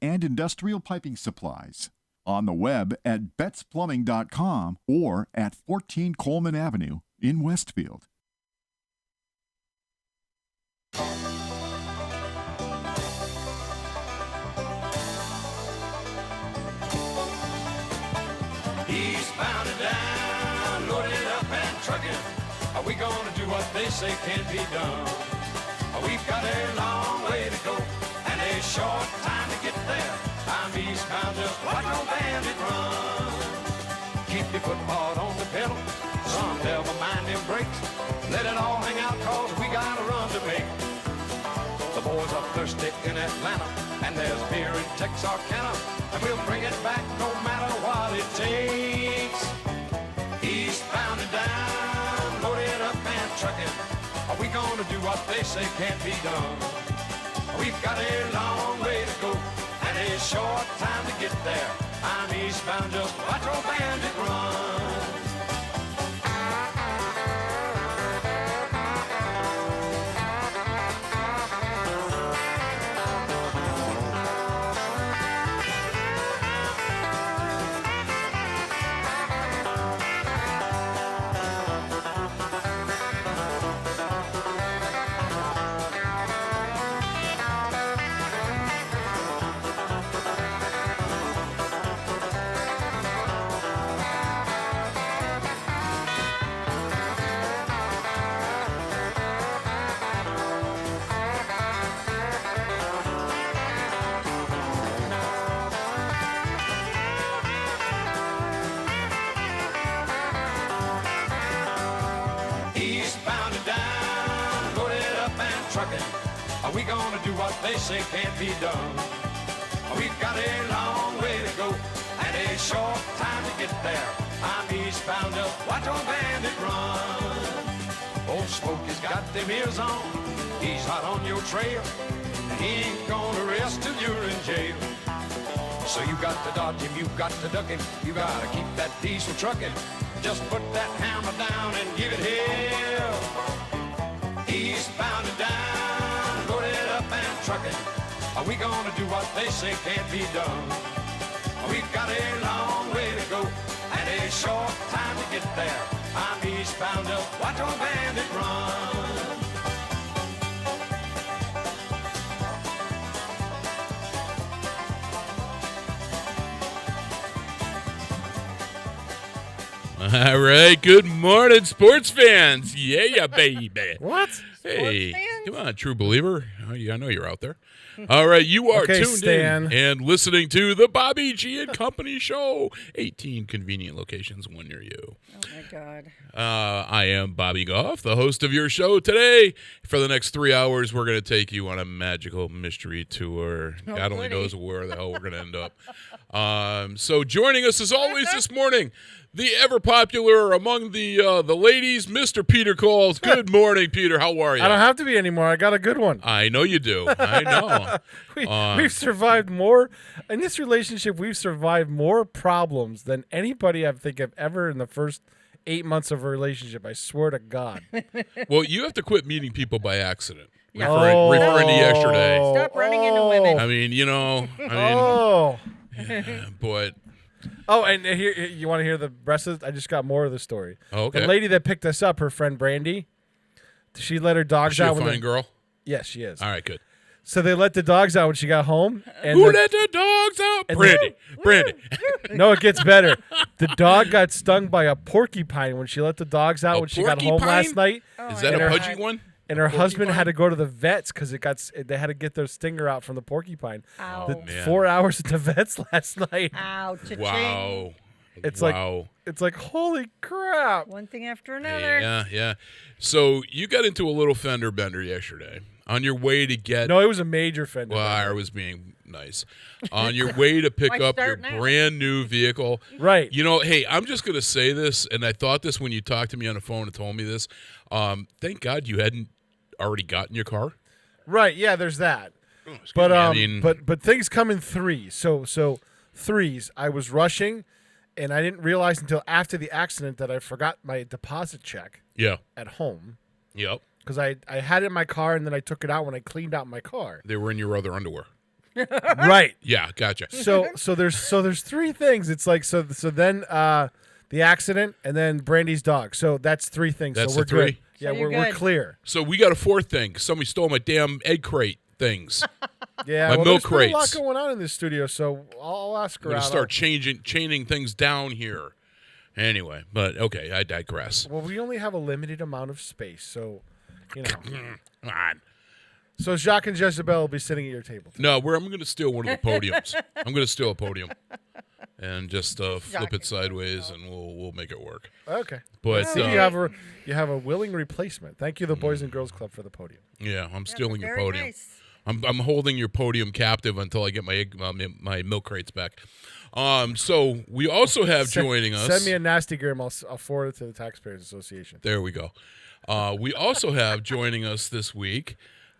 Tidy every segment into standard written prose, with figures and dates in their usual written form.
and industrial piping supplies. On the web at betsplumbing.com or at 14 Coleman Avenue in Westfield. Eastbound and down, loaded up and trucking. Are we gonna do what they say can't be done? We've got a long way to go and a short time to get there. I'm eastbound, just watch old bandit run. Keep your foot hard on the pedal, son, never mind them brakes. Let it all hang out, cause we got a run to make. The boys are thirsty in Atlanta, and there's beer in Texarkana, and we'll bring it back no matter what it takes. Eastbound and down, loaded up and trucking. Are we gonna do what they say can't be done? We've got a long way to go and a short time to get there. I'm eastbound, just watch old bandit run. Eastbound and down, loaded up and trucking. Are we gonna do what they say can't be done? We've got a long way to go and a short time to get there. I'm eastbound, just watch old bandit run. Old Smokey's got them ears on, he's hot on your trail, and he ain't gonna rest till you're in jail. So you got to dodge him, you got to duck him, you gotta keep that diesel trucking. Just put that hammer down and give it hell. Eastbound and down, loaded up and trucking. Are we gonna do what they say can't be done? We've got a long way to go and a short time to get there. I'm eastbound, just watch old bandit run. All right, good morning, sports fans. Yeah, baby. What? Hey, Sports fans? come on, true believer. Oh, yeah, I know you're out there. All right, you are Okay, tuned Stan. in and listening to the Bobby G and Company Show. 18 convenient locations, one near you. Oh, my God. I am Bobby Goff, the host of your show today. For the next 3 hours, we're going to take you on a magical mystery tour. Oh, God only goody. knows where the hell we're going to end up. So joining us, as always, this morning, the ever-popular among the ladies, Mr. Peter Coles. Good morning, Peter. How are you? I don't have to be anymore. I got a good one. I know you do. I know. We've survived more in this relationship. We've survived more problems than anybody I think I've ever in the first 8 months of a relationship. I swear to God. Well, you have to quit meeting people by accident. Referring to yesterday. Stop running into women. I mean, but Oh, and here you want to hear the rest of it? I just got more of the story. Oh, okay. The lady that picked us up, her friend Brandy, she let her is dogs she a out. fine girl? Yes, she is. All right, good. So they let the dogs out when she got home. And Who let the dogs out? and Brandy. No, it gets better. The dog got stung by a porcupine when she let the dogs out A when she got home porcupine? last night. Is that And a her- pudgy one? And her husband had to go to the vets because they had to get their stinger out from the porcupine. Ow. The man. 4 hours at the vets last night. Ow. Cha-ching. Wow. It's wow. like holy crap. One thing after another. Yeah. So you got into a little fender bender yesterday on your way to get. No, it was a major fender. Well, I was being nice. On your way to pick Why up your start now? brand new vehicle. Right. You know, hey, I'm just going to say this, and I thought this when you talked to me on the phone and told me this. Thank God you hadn't already gotten your car. Right. Yeah, there's that. Oh, excuse But me. I mean, but things come in threes. So threes. I was rushing, and I didn't realize until after the accident that I forgot my deposit check yeah. at home Yep. because I had it in my car and then I took it out when I cleaned out my car. They were in your other underwear. Right. Yeah, gotcha. So there's three things. It's like so then the accident and then Brandy's dog. So that's three things. That's so we're the three? good. Yeah, So you're we're good. clear. So we got a fourth thing. Somebody stole my damn egg crate things. Yeah, My well, milk there's been a lot crates. going on in this studio, so I'll ask her I'm gonna out. start chaining things down here. Anyway, but okay, I digress. Well, we only have a limited amount of space, so you know. Come on. So Jacques and Jezebel will be sitting at your table. No, I'm going to steal one of the podiums. I'm going to steal a podium and just flip it sideways, and we'll make it work. Okay. But See, you have a willing replacement. Thank you, the Boys and Girls Club, for the podium. yeah, I'm stealing your Very podium. nice. I'm holding your podium captive until I get my milk crates back. So we also have joining us. Send me a nasty gram. I'll forward it to the Taxpayers Association. There we go. We also have joining us this week.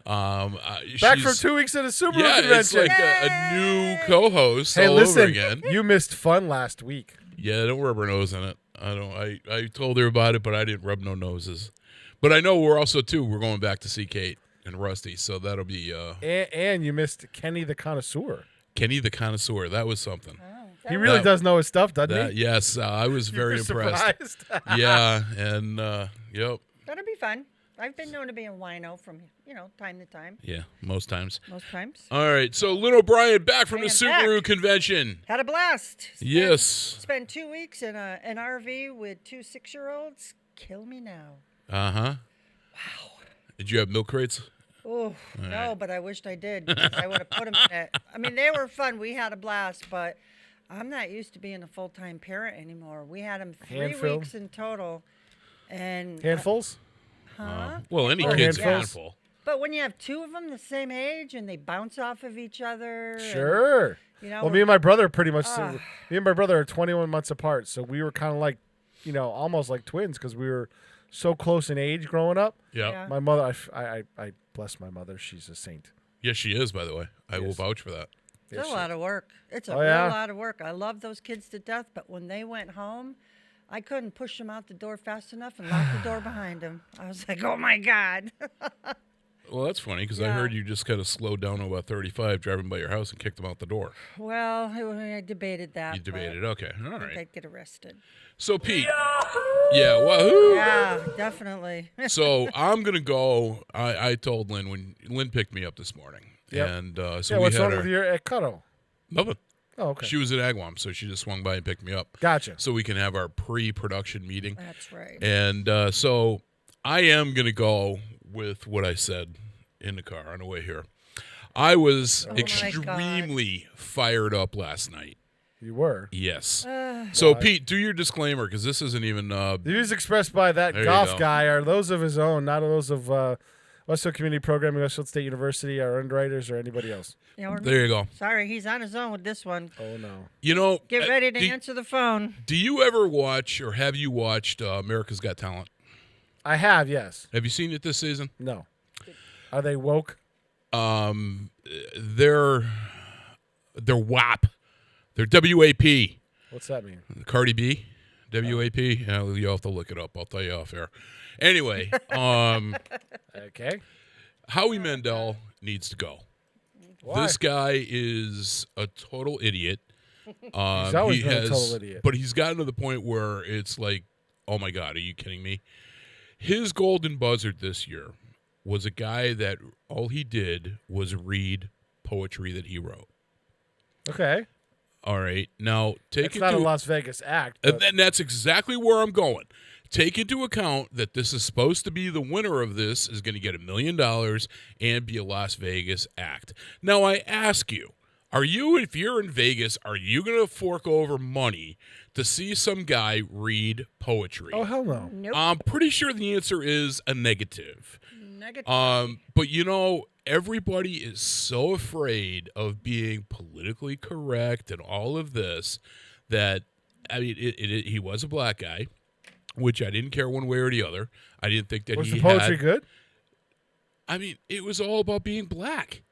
Back from 2 weeks at a Subaru yeah, convention. it's like a new co-host Hey, all listen, over again. you missed fun last week. Yeah, don't rub her nose in it. I told her about it, but I didn't rub no noses. But I know we're going back to see Kate and Rusty, so that'll be And you missed Kenny the Connoisseur. Kenny the Connoisseur. That was something. He really does know his stuff, doesn't he? Yes, I was very You're impressed. surprised. Yeah, and yep. That'll be fun. I've been known to be a wino from, time to time. Yeah, most times. Most times. All right, so Lynn O'Brien back from the I am Subaru back. convention. Had a blast. Yes. Spent 2 weeks in an RV with two 6-year-olds. Kill me now. Uh-huh. Wow. Did you have milk crates? Oh, no, but I wished I did. Because I would have put them in it. I mean, they were fun. We had a blast, but I'm not used to being a full-time parent anymore. We had them 3 Handful? weeks in total. And Handfuls? Well, any Or kid's a handfuls? handful. But when you have two of them the same age and they bounce off of each other. Sure. Well, me and my brother pretty much. Me and my brother are 21 months apart, so we were kind of like, almost like twins because we were so close in age growing up. Yeah. Yeah. My mother, I bless my mother. She's a saint. Yes, she is, by the way. I will vouch for that. It's a lot of work. It's a Oh, yeah? real lot of work. I love those kids to death, but when they went home, I couldn't push them out the door fast enough and lock the door behind them. I was like, oh my God. Well, that's funny because I Yeah. heard you just kind of slowed down to about 35 driving by your house and kicked them out the door. Well, I debated that. You debated. but Okay. All I think right. I'd get arrested. So, Pete. Yeah, wahoo. Yeah, definitely. So, I'm going to go. I told Lynn when Lynn picked me up this morning. Yep. And so Yeah, we what's had wrong our, with your Ecuador? Nothing. Oh, okay. She was at Agawam, so she just swung by and picked me up. Gotcha. So we can have our pre-production meeting. That's right. And so I am going to go with what I said in the car on the way here. I was my extremely fired up last night. You were. Yes. So, Pete, do your disclaimer because this isn't even. The views expressed by that There you golf go. guy are those of his own, not those of Westfield Community Programming, Westfield State University, our underwriters, or anybody else. There you go. Sorry, he's on his own with this one. Oh, no. You know, Get ready to answer the phone. Do you ever watch or have you watched America's Got Talent? I have, yes. Have you seen it this season? No. Are they woke? They're WAP. They're WAP. What's that mean? Cardi B, WAP. You'll have to look it up. I'll tell you off air. Anyway, Okay. Howie Mandel needs to go. Why? This guy is a total idiot. He's always he been a has, total idiot. But he's gotten to the point where it's like, oh my God, are you kidding me? His golden buzzard this year was a guy that all he did was read poetry that he wrote. Okay. All right. Now, take It's it not a to Las Vegas act. and But then that's exactly where I'm going. Take into account that this is supposed to be the winner of this is going to get $1 million and be a Las Vegas act. Now, I ask you, if you're in Vegas, are you going to fork over money to see some guy read poetry? oh, hell no. Nope. I'm pretty sure the answer is a negative. Negative. But everybody is so afraid of being politically correct and all of this that, I mean, he was a black guy, which I didn't care one way or the other. I didn't think that Was he the poetry had. good? I mean, it was all about being black.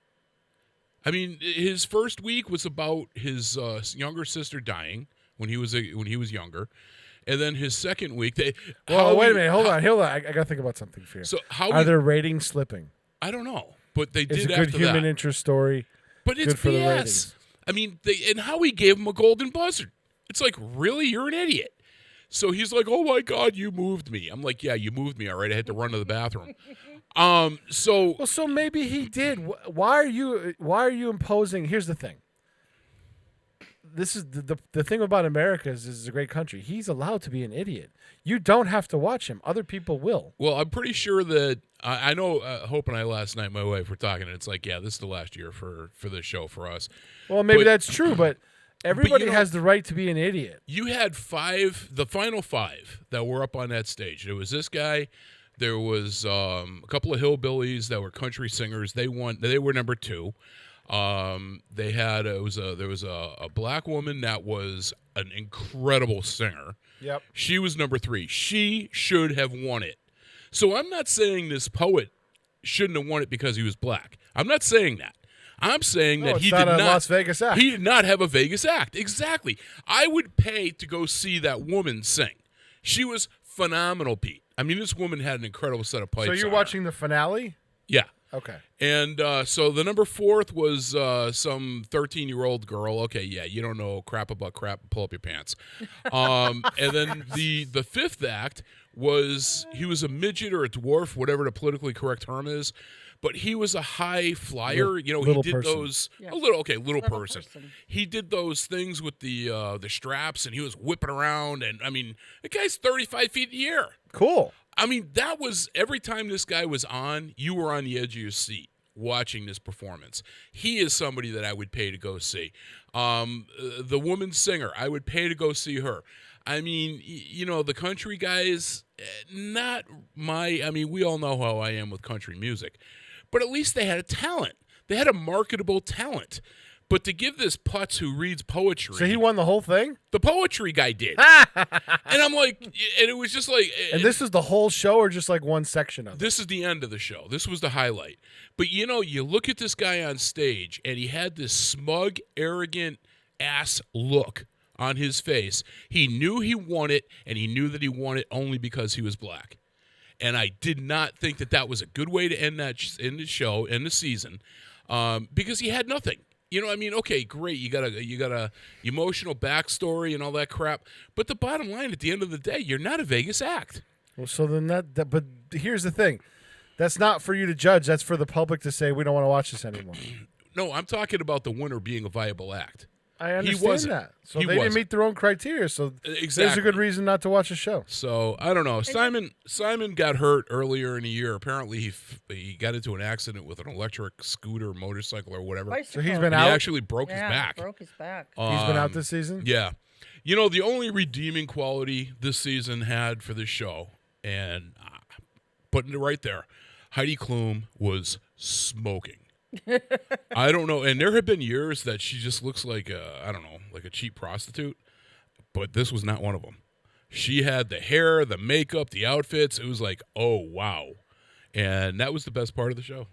I mean, his first week was about his younger sister dying when he was younger, and then his second week Well, wait a minute. Hold on. I got to think about something for you. So Are their ratings slipping? I don't know, but they It's did a good after human that. interest story. But it's Good for the BS. ratings. I mean, and how he gave him a golden buzzer. It's like, really? You're an idiot. So he's like, oh, my God, you moved me. I'm like, yeah, you moved me, all right. I had to run to the bathroom. So maybe he did. Why are you imposing? Here's the thing. This is the thing about America is this is a great country. He's allowed to be an idiot. You don't have to watch him. Other people will. Well, I'm pretty sure that I know Hope and I last night, my wife, were talking, and it's like, yeah, this is the last year for this show for us. Well, maybe But- that's true, but everybody know- has the right to be an idiot. You had the final 5 that were up on that stage. There was this guy. There was a couple of hillbillies that were country singers. They won. They were number 2. They had there was a black woman that was an incredible singer. Yep. She was number 3. She should have won it. So I'm not saying this poet shouldn't have won it because he was black. I'm not saying that. I'm saying that it's he not did a not. Las Vegas act. He did not have a Vegas act. Exactly. I would pay to go see that woman sing. She was phenomenal, Pete. I mean, this woman had an incredible set of pipes. So you're on her. watching the finale? Yeah. Okay. And so the number 4th was some 13-year-old girl. Okay, yeah, you don't know crap about crap. Pull up your pants. And then the 5th act was he was a midget or a dwarf, whatever the politically correct term is. But he was a high flyer. You know, he Little did person. those Yeah. little Little person. person. He did those things with the straps, and he was whipping around. And I mean, the guy's 35 feet in the air. Cool. I mean, that was every time this guy was on, you were on the edge of your seat watching this performance. He is somebody that I would pay to go see. The woman singer, I would pay to go see her. I mean, you know, the country guys, not my, I mean, we all know how I am with country music, but at least they had a talent. They had a marketable talent. But to give this putz who reads poetry. So he won the whole thing? The poetry guy did. And I'm like, and it was just like. And this is the whole show or just like one section of it? This is the end of the show. This was the highlight. But, you know, you look at this guy on stage, and he had this smug, arrogant ass look on his face. He knew he won it, and he knew that he won it only because he was black. And I did not think that that was a good way to end the show, end the season, because he had nothing. You know, I mean, okay, great. You got a emotional backstory and all that crap. But the bottom line, at the end of the day, you're not a Vegas act. Well, so then but here's the thing. That's not for you to judge. That's for the public to say we don't want to watch this anymore. No, I'm talking about the winner being a viable act. I understand wasn't. that. So He they didn't wasn't. meet their own criteria. So there's a Exactly. good reason not to watch the show. So I don't know. Simon got hurt earlier in the year. Apparently, he got into an accident with an electric scooter, motorcycle, or whatever. So he's been And he out. actually broke his back. Broke his back. He's been out this season. Yeah. You know, the only redeeming quality this season had for this show, and putting it right there, Heidi Klum was smoking. I don't know. And there have been years that she just looks like like a cheap prostitute, but this was not one of them. She had the hair, the makeup, the outfits. It was like, oh, wow. And that was the best part of the show.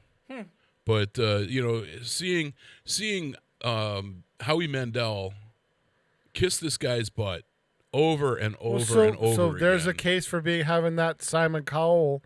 But, you know, seeing Howie Mandel kiss this guy's butt over and over and over So there's a again. case for having that Simon Cowell,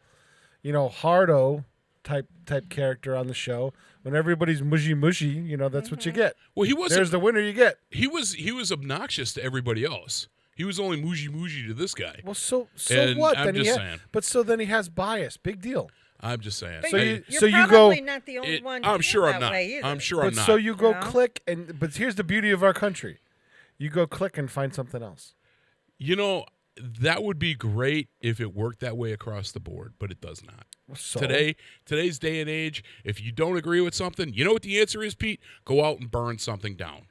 Hardo type character on the show. When everybody's mushy, that's what you get. Well, he wasn't. There's the winner you get. He was obnoxious to everybody else. He was only mooshy to this guy. Well, so And what? I'm Then just saying. But so then he has bias. Big deal. I'm just saying. But So you're you- so you probably go- not the only one. to I'm feel sure I'm that not. way either. I'm sure But I'm not. so you go Yeah. click but here's the beauty of our country. You go click and find something else. You know, that would be great if it worked that way across the board, but it does not. So, Today's day and age, if you don't agree with something, you know what the answer is, Pete? Go out and burn something down.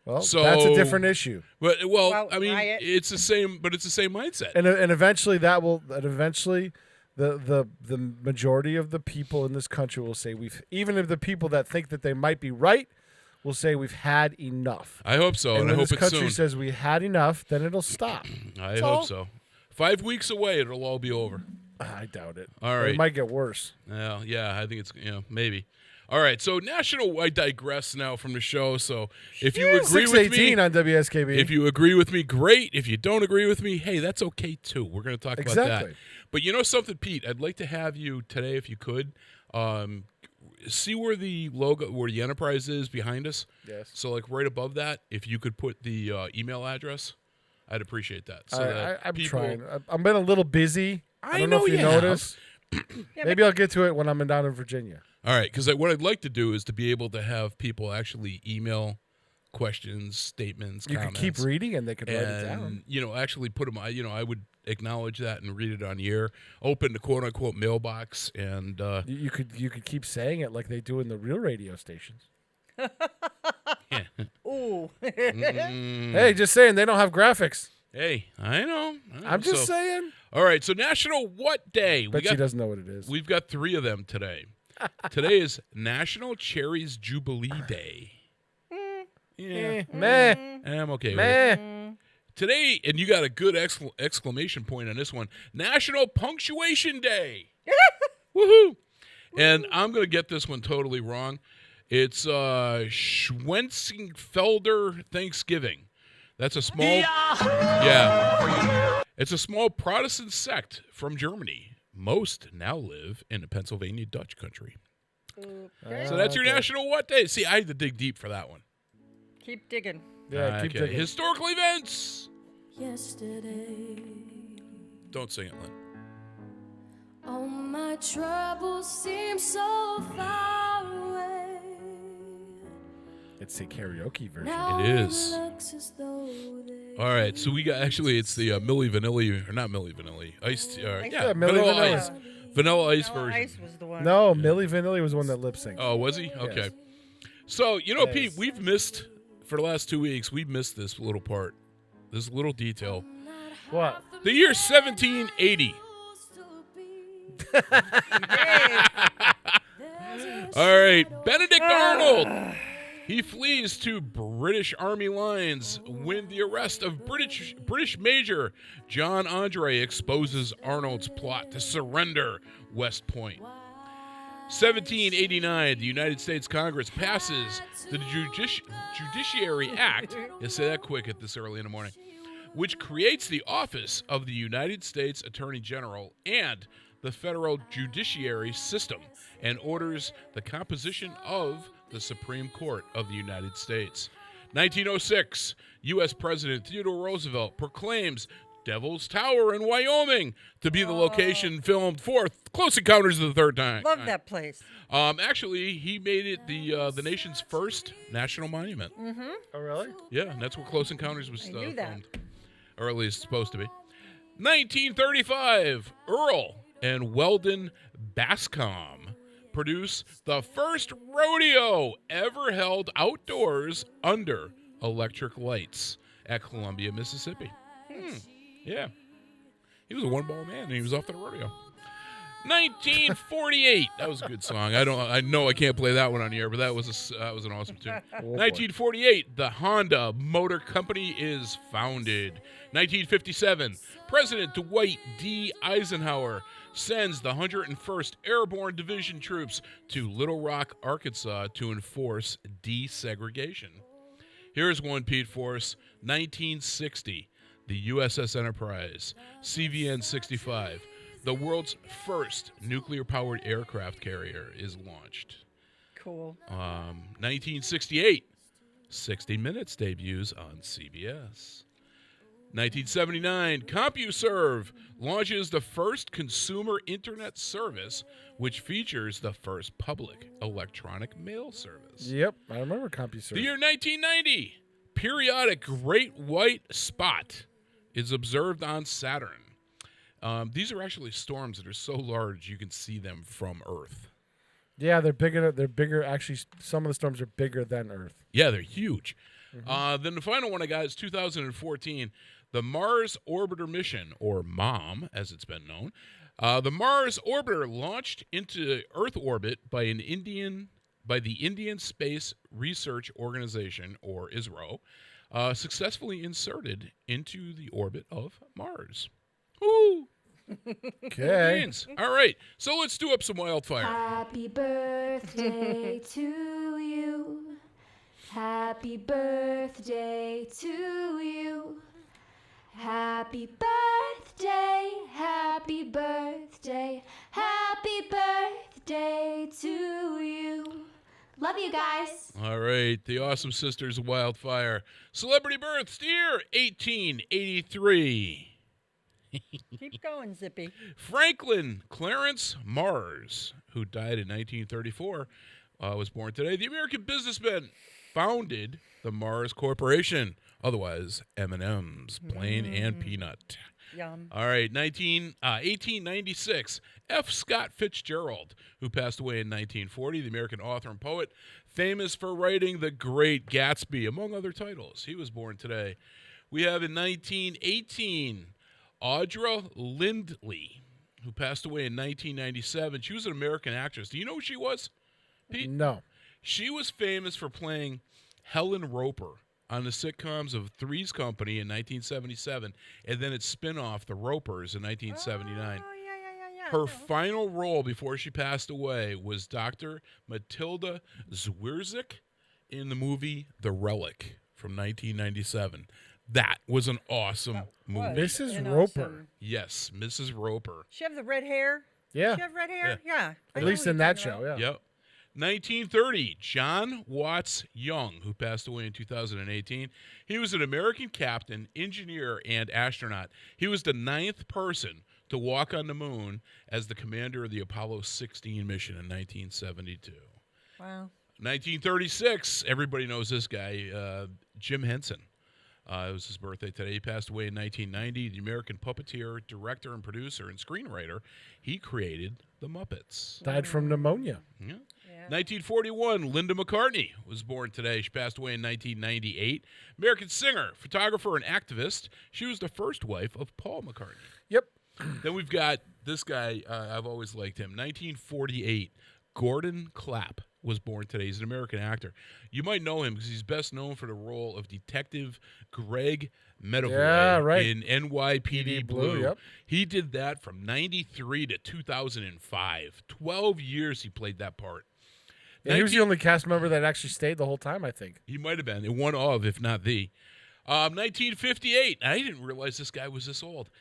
well, so- that's a different issue. But Well, I mean, riot. it's the same mindset. And eventually the majority of the people in this country will say even if the people that think that they might be right will say we've had enough. I hope so, and And I when hope this it's country soon. says we had enough, then it'll stop. I That's hope all. so. 5 weeks away, it'll all be over. I doubt it. All It right. might get worse. Well, yeah, I think it's maybe. All right, so national. I digress now from the show. So if you agree with me, 618 on WSKB. if you agree with me, great. If you don't agree with me, hey, that's okay too. We're going to talk about that. Exactly. But you know something, Pete? I'd like to have you today, if you could, see where the logo, where the Enterprise is behind us? Yes. So, like right above that, if you could put the email address, I'd appreciate that. So that I'm people, trying. I've been a little busy. I don't know if you have. noticed. Maybe I'll get to it when I'm down in Virginia. All right, because what I'd like to do is to be able to have people actually email questions, statements, You comments. can keep reading and they can write it down. Actually put them. I would acknowledge that and read it on the air. Open the quote unquote mailbox, and You could keep saying it like they do in the real radio stations. Ooh. Hey, just saying they don't have graphics. Hey, I know. I'm just saying. All right, so National What Day? Bet she doesn't know what it is. We've got 3 of them today. Today is National Cherries Jubilee Day. Yeah, Meh. I'm okay with Meh. it. Today, and you got a good exclamation point on this one, National Punctuation Day. Woohoo! And I'm going to get this one totally wrong. It's Schwenzenfelder Thanksgiving. That's a small... Yeah. It's a small Protestant sect from Germany. Most now live in the Pennsylvania Dutch country. Okay. So that's your National What Day? See, I had to dig deep for that one. Keep digging. Yeah, keep digging. Historical events. Yesterday, Don't sing it, Lynn. all my troubles seem so far away. It's the karaoke version. Now It is. looks as though they All right, so we got it's the Milli Vanilli, or not Milli Vanilli, iced, Yeah, Milli Vanilla Vanilli. Ice, Vanilla Ice Vanilla version. Ice was the one. No, Milli Vanilli was the one that lip synced. Oh, was he? Okay. Yes. So, Yes. Pete, we've missed, for the last 2 weeks, we've missed this little part, this little detail. What? The year 1780. All right, Benedict Arnold. He flees to British Army lines when the arrest of British Major John Andre exposes Arnold's plot to surrender West Point. 1789, the United States Congress passes the Judiciary Act. You say that quick at this early in the morning, which creates the office of the United States Attorney General and the federal judiciary system, and orders the composition of the Supreme Court of the United States. 1906, U.S. President Theodore Roosevelt proclaims Devil's Tower in Wyoming to be the location filmed for Close Encounters of the Third Time. Love that place. Actually, he made it the nation's first national monument. Oh, really? Yeah, and that's where Close Encounters was I knew that. filmed, or at least supposed to be. 1935, Earl and Weldon Bascom produce the first rodeo ever held outdoors under electric lights at Columbia, Mississippi. Yeah. He was a one-ball man, and he was off to the rodeo. 1948. That was a good song. I know I can't play that one on the air, but that was an awesome tune. 1948, the Honda Motor Company is founded. 1957, President Dwight D. Eisenhower sends the 101st Airborne Division troops to Little Rock, Arkansas to enforce desegregation. Here's one, Pete Force. 1960, the USS Enterprise, CVN-65, the world's first nuclear-powered aircraft carrier, is launched. Cool. 1968, 60 Minutes debuts on CBS. 1979, CompuServe launches the first consumer internet service, which features the first public electronic mail service. Yep, I remember CompuServe. The year 1990, periodic great white spot is observed on Saturn. These are actually storms that are so large you can see them from Earth. Yeah, they're bigger. They're bigger. Actually, some of the storms are bigger than Earth. Yeah, they're huge. Then the final one I got is 2014. The Mars Orbiter mission, or MOM, as it's been known. The Mars Orbiter launched into Earth orbit by the Indian Space Research Organization, or ISRO, successfully inserted into the orbit of Mars. Woo! Okay. All right, so let's do up some wildfire. Happy birthday to you. Happy birthday to you. Happy birthday, happy birthday, happy birthday to you. Love you guys. All right, the Awesome Sisters of Wildfire. Celebrity births, year 1883. Keep going, Zippy. Franklin Clarence Mars, who died in 1934, was born today. The American businessman founded the Mars Corporation, otherwise M&M's, plain and peanut. Yum. All right, 1896, F. Scott Fitzgerald, who passed away in 1940, the American author and poet, famous for writing The Great Gatsby, among other titles. He was born today. We have in 1918, Audra Lindley, who passed away in 1997. She was an American actress. Do you know who she was, Pete? No. She was famous for playing Helen Roper on the sitcoms of Three's Company in 1977, and then its spin-off, The Ropers, in 1979. Oh, yeah. Her final role before she passed away was Dr. Matilda Zwierzyk in the movie The Relic from 1997. That was an awesome movie. Mrs. And Roper. awesome. Yes, Mrs. Roper. She have the red hair? Yeah. She have red hair? Yeah. I At know least who in you're that talking show, about. yeah. Yep. 1930, John Watts Young, who passed away in 2018. He was an American captain, engineer, and astronaut. He was the 9th person to walk on the moon as the commander of the Apollo 16 mission in 1972. Wow. 1936, everybody knows this guy, Jim Henson. It was his birthday today. He passed away in 1990. The American puppeteer, director, and producer and screenwriter. He created The Muppets. Died from pneumonia. Yeah. 1941, Linda McCartney was born today. She passed away in 1998. American singer, photographer, and activist. She was the first wife of Paul McCartney. Yep. Then we've got this guy. I've always liked him. 1948, Gordon Clapp was born today. He's an American actor. You might know him because he's best known for the role of Detective Greg Medavoy in NYPD Blue. Yep. He did that from 93 to 2005. 12 years he played that part. Yeah, he was the only cast member that actually stayed the whole time, I think. He might have been. One of, if not the. 1958. I didn't realize this guy was this old.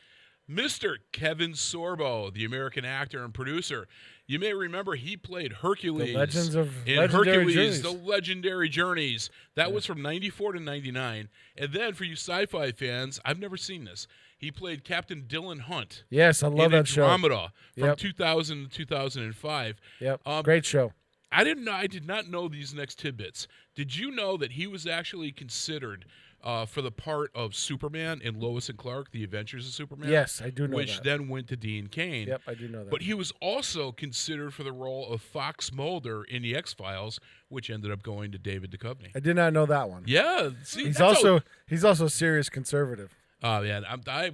Mr. Kevin Sorbo, the American actor and producer. You may remember he played Hercules The Legends of in Legendary Hercules, Journeys. The Legendary Journeys. That was from 94 to 99. And then for you sci-fi fans, I've never seen this. He played Captain Dylan Hunt. Yes, I love in that show. Andromeda from Yep. 2000 to 2005. Yep. Great show. I did not know these next tidbits. Did you know that he was actually considered for the part of Superman in Lois and Clark, The Adventures of Superman? Yes, I do know which that. then went to Dean Cain. Yep, I do know that. But he was also considered for the role of Fox Mulder in The X-Files, which ended up going to David Duchovny. I did not know that one. Yeah. See, He's that's also a serious conservative. Oh, yeah. I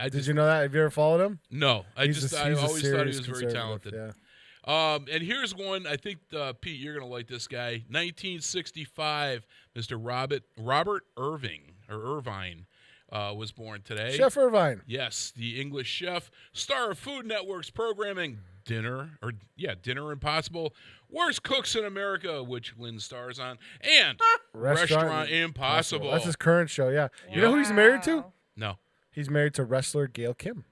Did just, you know that? Have you ever followed him? No. I He's a always thought he serious was very conservative, talented. Yeah. And here's one, I think, Pete, you're going to like this guy. 1965, Mr. Robert Irvine was born today. Chef Irvine. Yes, the English chef, star of Food Network's programming Dinner Impossible, Worst Cooks in America, which Lynn stars on, and Restaurant Impossible. That's his current show, yeah. You know who he's married to? No. He's married to wrestler Gail Kim.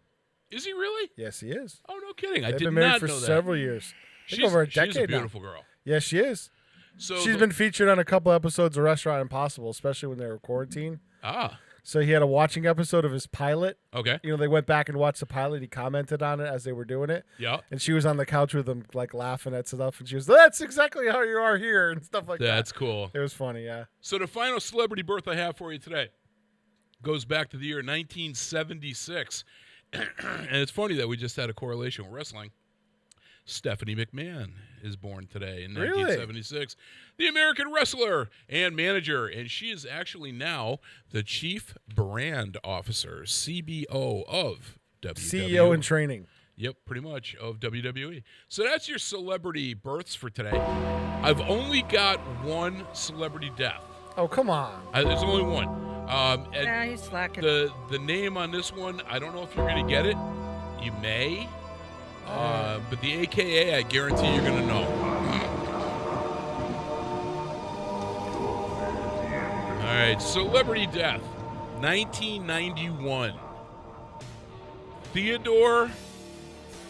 Is he really? Yes, he is. Oh, no kidding. I They've did been married not for know that. several years. I think She's over a decade She's a beautiful now. girl. Yes, she is. So She's been featured on a couple episodes of Restaurant Impossible, especially when they were quarantined. Ah, So he had a watching episode of his pilot. okay. You know, they went back and watched the pilot. He commented on it as they were doing it. Yeah. And she was on the couch with him, like, laughing at stuff. And she was, that's exactly how you are here, and stuff like that. That's cool. It was funny, yeah. So the final celebrity birth I have for you today goes back to the year 1976. And it's funny that we just had a correlation with wrestling. Stephanie McMahon is born today in 1976. The American wrestler and manager. And she is actually now the Chief Brand Officer, CBO of WWE. CEO in training. Yep, pretty much, of WWE. So that's your celebrity births for today. I've only got one celebrity death. Oh, come on. There's only one. And Nah, he's slacking. the name on this one, I don't know if you're going to get it. You may. But the AKA, I guarantee you're going to know. All right, celebrity death, 1991. Theodore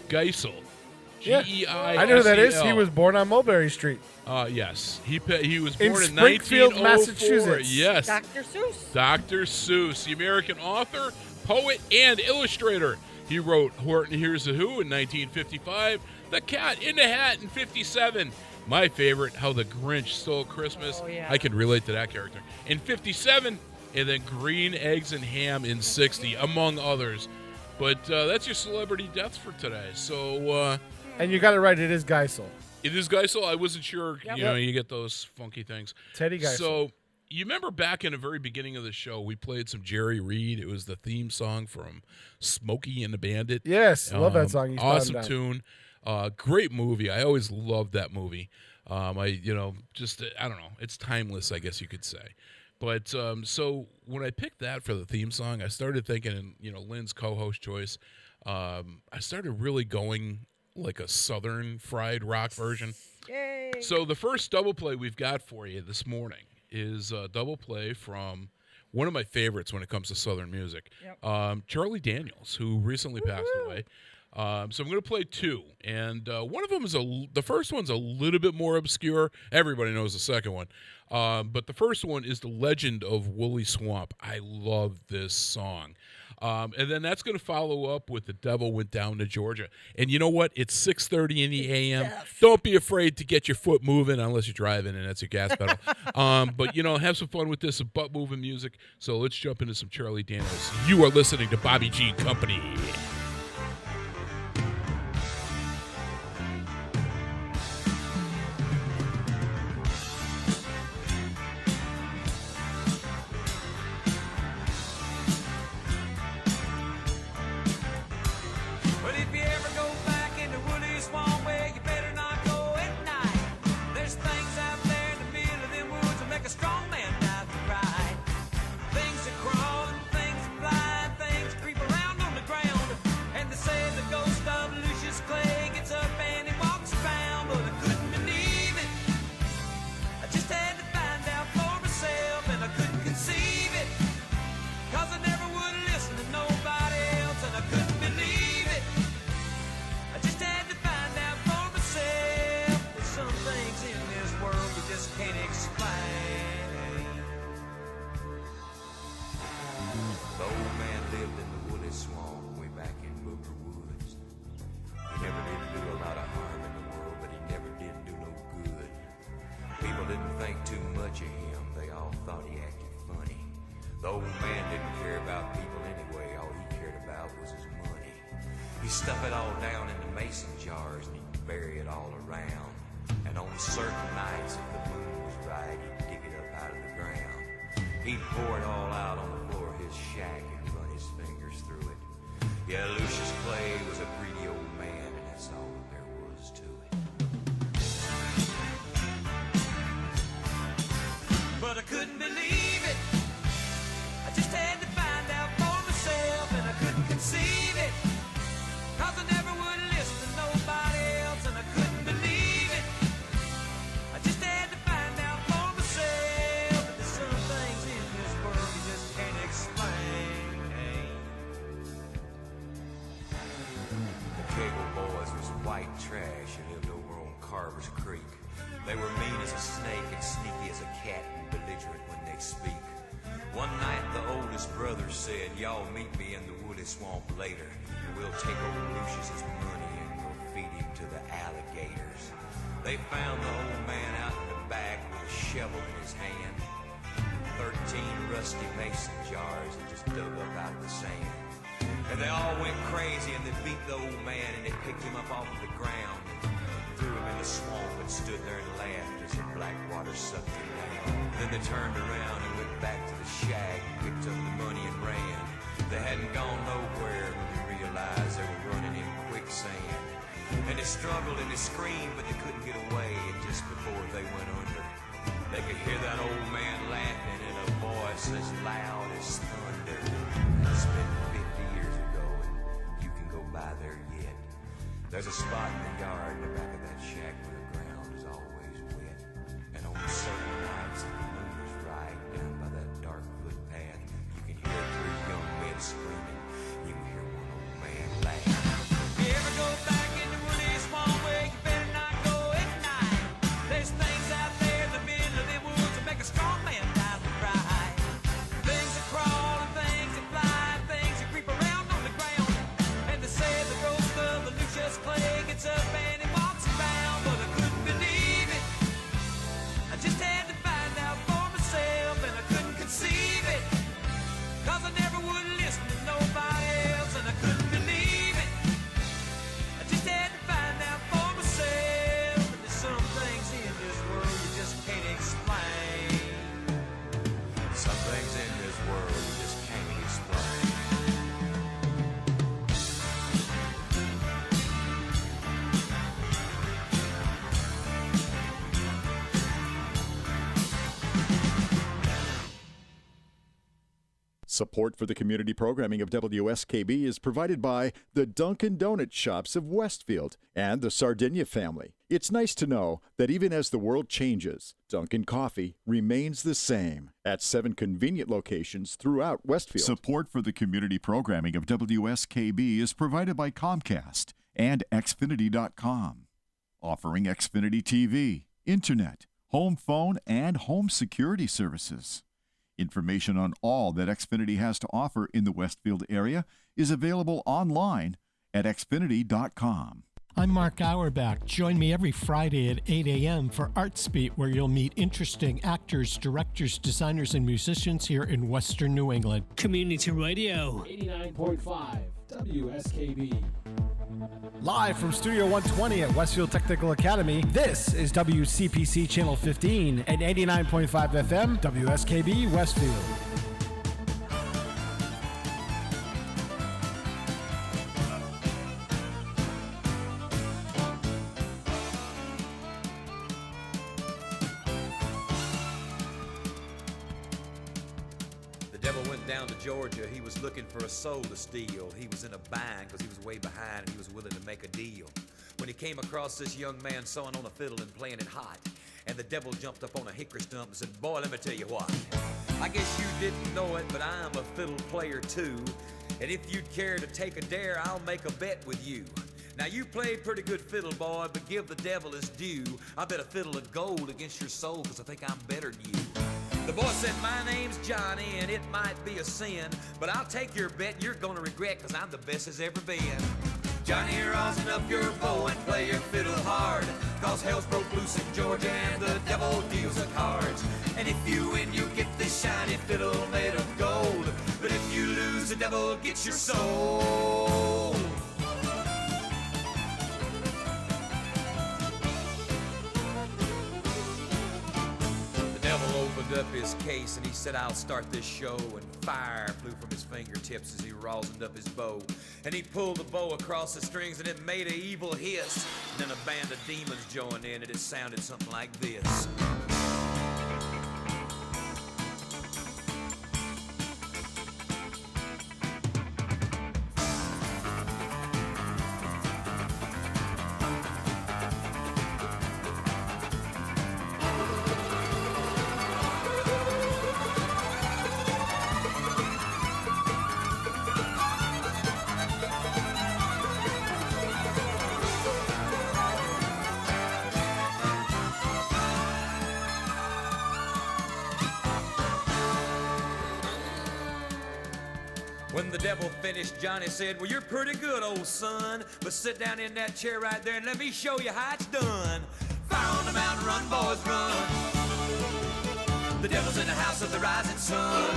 Geisel, G-E-I-S-E-L. I know who that is. He was born on Mulberry Street. Yes. He was In born in Springfield, 1904. Massachusetts. Yes. Dr. Seuss. Dr. Seuss, the American author, poet, and illustrator. He wrote Horton Hears the Who in 1955, The Cat in the Hat in 57. My favorite, How the Grinch Stole Christmas. Oh, yeah. I can relate to that character. In 57, and then Green Eggs and Ham in 60, among others. But that's your celebrity deaths for today. So, And you got it right. It is Geisel. it is Geisel. I wasn't sure. Yep. You know, you get those funky things. Teddy Geisel. So, you remember back in the very beginning of the show, we played some Jerry Reed. It was the theme song from Smokey and the Bandit. Yes, love that song. He's Awesome down. tune. Great movie. I always loved that movie. I don't know. It's timeless, I guess you could say. But so when I picked that for the theme song, I started thinking, Lynn's co-host choice. I started really going like a Southern fried rock version. Yay. So the first double play we've got for you this morning is a double play from one of my favorites when it comes to Southern music, Charlie Daniels, who recently passed away. So I'm going to play two, and one of them is the first one's a little bit more obscure. Everybody knows the second one, but the first one is The Legend of Woolly Swamp. I love this song. And then that's going to follow up with The Devil Went Down to Georgia. And you know what? It's 6:30 in the a.m. Don't be afraid to get your foot moving unless you're driving and that's your gas pedal. But, have some fun with this, some butt-moving music. So let's jump into some Charlie Daniels. You are listening to Bobby G Company. But if you ever go back into Woolly Swamp, well, you better not go at night. There's things out there in the middle of them woods that make a strong man not to ride. Things are crawling, things are flying, things creep around on the ground. And they say the ghost of Lucius Clay gets up and he walks around, but I couldn't believe it. I just had to find out for myself, and I couldn't conceive it. 'Cause I never would listen to nobody else, and I couldn't believe it. I just had to find out for myself. There's some things in this world you just can't explain. The old man lived in the Woolly Swamp way back in Booker Woods. He never did do a lot of harm in the world, but he never did do no good. People didn't think too much of him. They all thought he acted funny. The old man didn't care about people anyway. All he cared about was his money. He'd stuff it all down into mason jars and he'd bury it all around. And on certain nights, if the moon was right, he'd dig it up out of the ground. He'd pour it all out on the floor of his shack and run his fingers through it. Yeah, Lucius Clay was a greedy old man, and that's all that there was to it. But I couldn't believe it. I just had to find out for myself, and I couldn't conceive it. 'Cause I never would listen to nobody else, and I couldn't believe it. I just had to find out for myself. But there's some things in this world you just can't explain. The Cable Boys was white trash and lived over on Carver's Creek. They were mean as a snake and sneaky as a cat and belligerent when they'd speak. One night the oldest brother said, "Y'all meet me in the Woolly Swamp later, and we'll take old Lucius's money and we'll feed him to the alligators." They found the old man out in the back with a shovel in his hand, 13 rusty mason jars he just dug up out of the sand. And they all went crazy and they beat the old man and they picked him up off of the ground and threw him in the swamp and stood there and laughed as the black water sucked him down. Then they turned around and went back to the shack and picked up the money and ran. They hadn't gone nowhere when they realized they were running in quicksand. And they struggled and they screamed, but they couldn't get away. And just before they went under, they could hear that old man laughing in a voice as loud as thunder. That's been 50 years ago, and you can go by there yet. There's a spot in the yard in the back of that shack where the ground is always wet. And on certain nights, if the moon is right down by that dark footpath, you can hear 3 young men screaming. You can hear one old man laugh. If you ever go back in the Woolly Swamp, things in this world you just can't explain. Support for the community programming of WSKB is provided by the Dunkin' Donut Shops of Westfield and the Sardinia family. It's nice to know that even as the world changes, Dunkin' Coffee remains the same at 7 convenient locations throughout Westfield. Support for the community programming of WSKB is provided by Comcast and Xfinity.com, offering Xfinity TV, Internet, home phone, and home security services. Information on all that Xfinity has to offer in the Westfield area is available online at Xfinity.com. I'm Mark Auerbach. Join me every Friday at 8 a.m. for ArtsBeat, where you'll meet interesting actors, directors, designers, and musicians here in Western New England. Community Radio. 89.5 WSKB. Live from Studio 120 at Westfield Technical Academy, this is WCPC Channel 15 and 89.5 FM, WSKB Westfield. Georgia, he was looking for a soul to steal. He was in a bind because he was way behind and he was willing to make a deal. When he came across this young man sewing on a fiddle and playing it hot, and the devil jumped up on a hickory stump and said, "Boy, let me tell you what. I guess you didn't know it, but I'm a fiddle player too. And if you'd care to take a dare, I'll make a bet with you. Now you played pretty good fiddle, boy, but give the devil his due. I bet a fiddle of gold against your soul because I think I'm better than you." The boy said, "My name's Johnny, and it might be a sin, but I'll take your bet and you're gonna regret, cause I'm the best as ever been. Johnny, rosin up your bow and play your fiddle hard, cause hell's broke loose in Georgia and the devil deals the cards. And if you win, you get this shiny fiddle made of gold, but if you lose, the devil gets your soul." Up his case and he said, "I'll start this show," and fire flew from his fingertips as he rosined up his bow, and he pulled the bow across the strings and it made an evil hiss, and then a band of demons joined in and it sounded something like this. When the devil finished, Johnny said, "Well, you're pretty good, old son, but sit down in that chair right there and let me show you how it's done. Fire on the mountain, run, boys, run. The devil's in the house of the rising sun.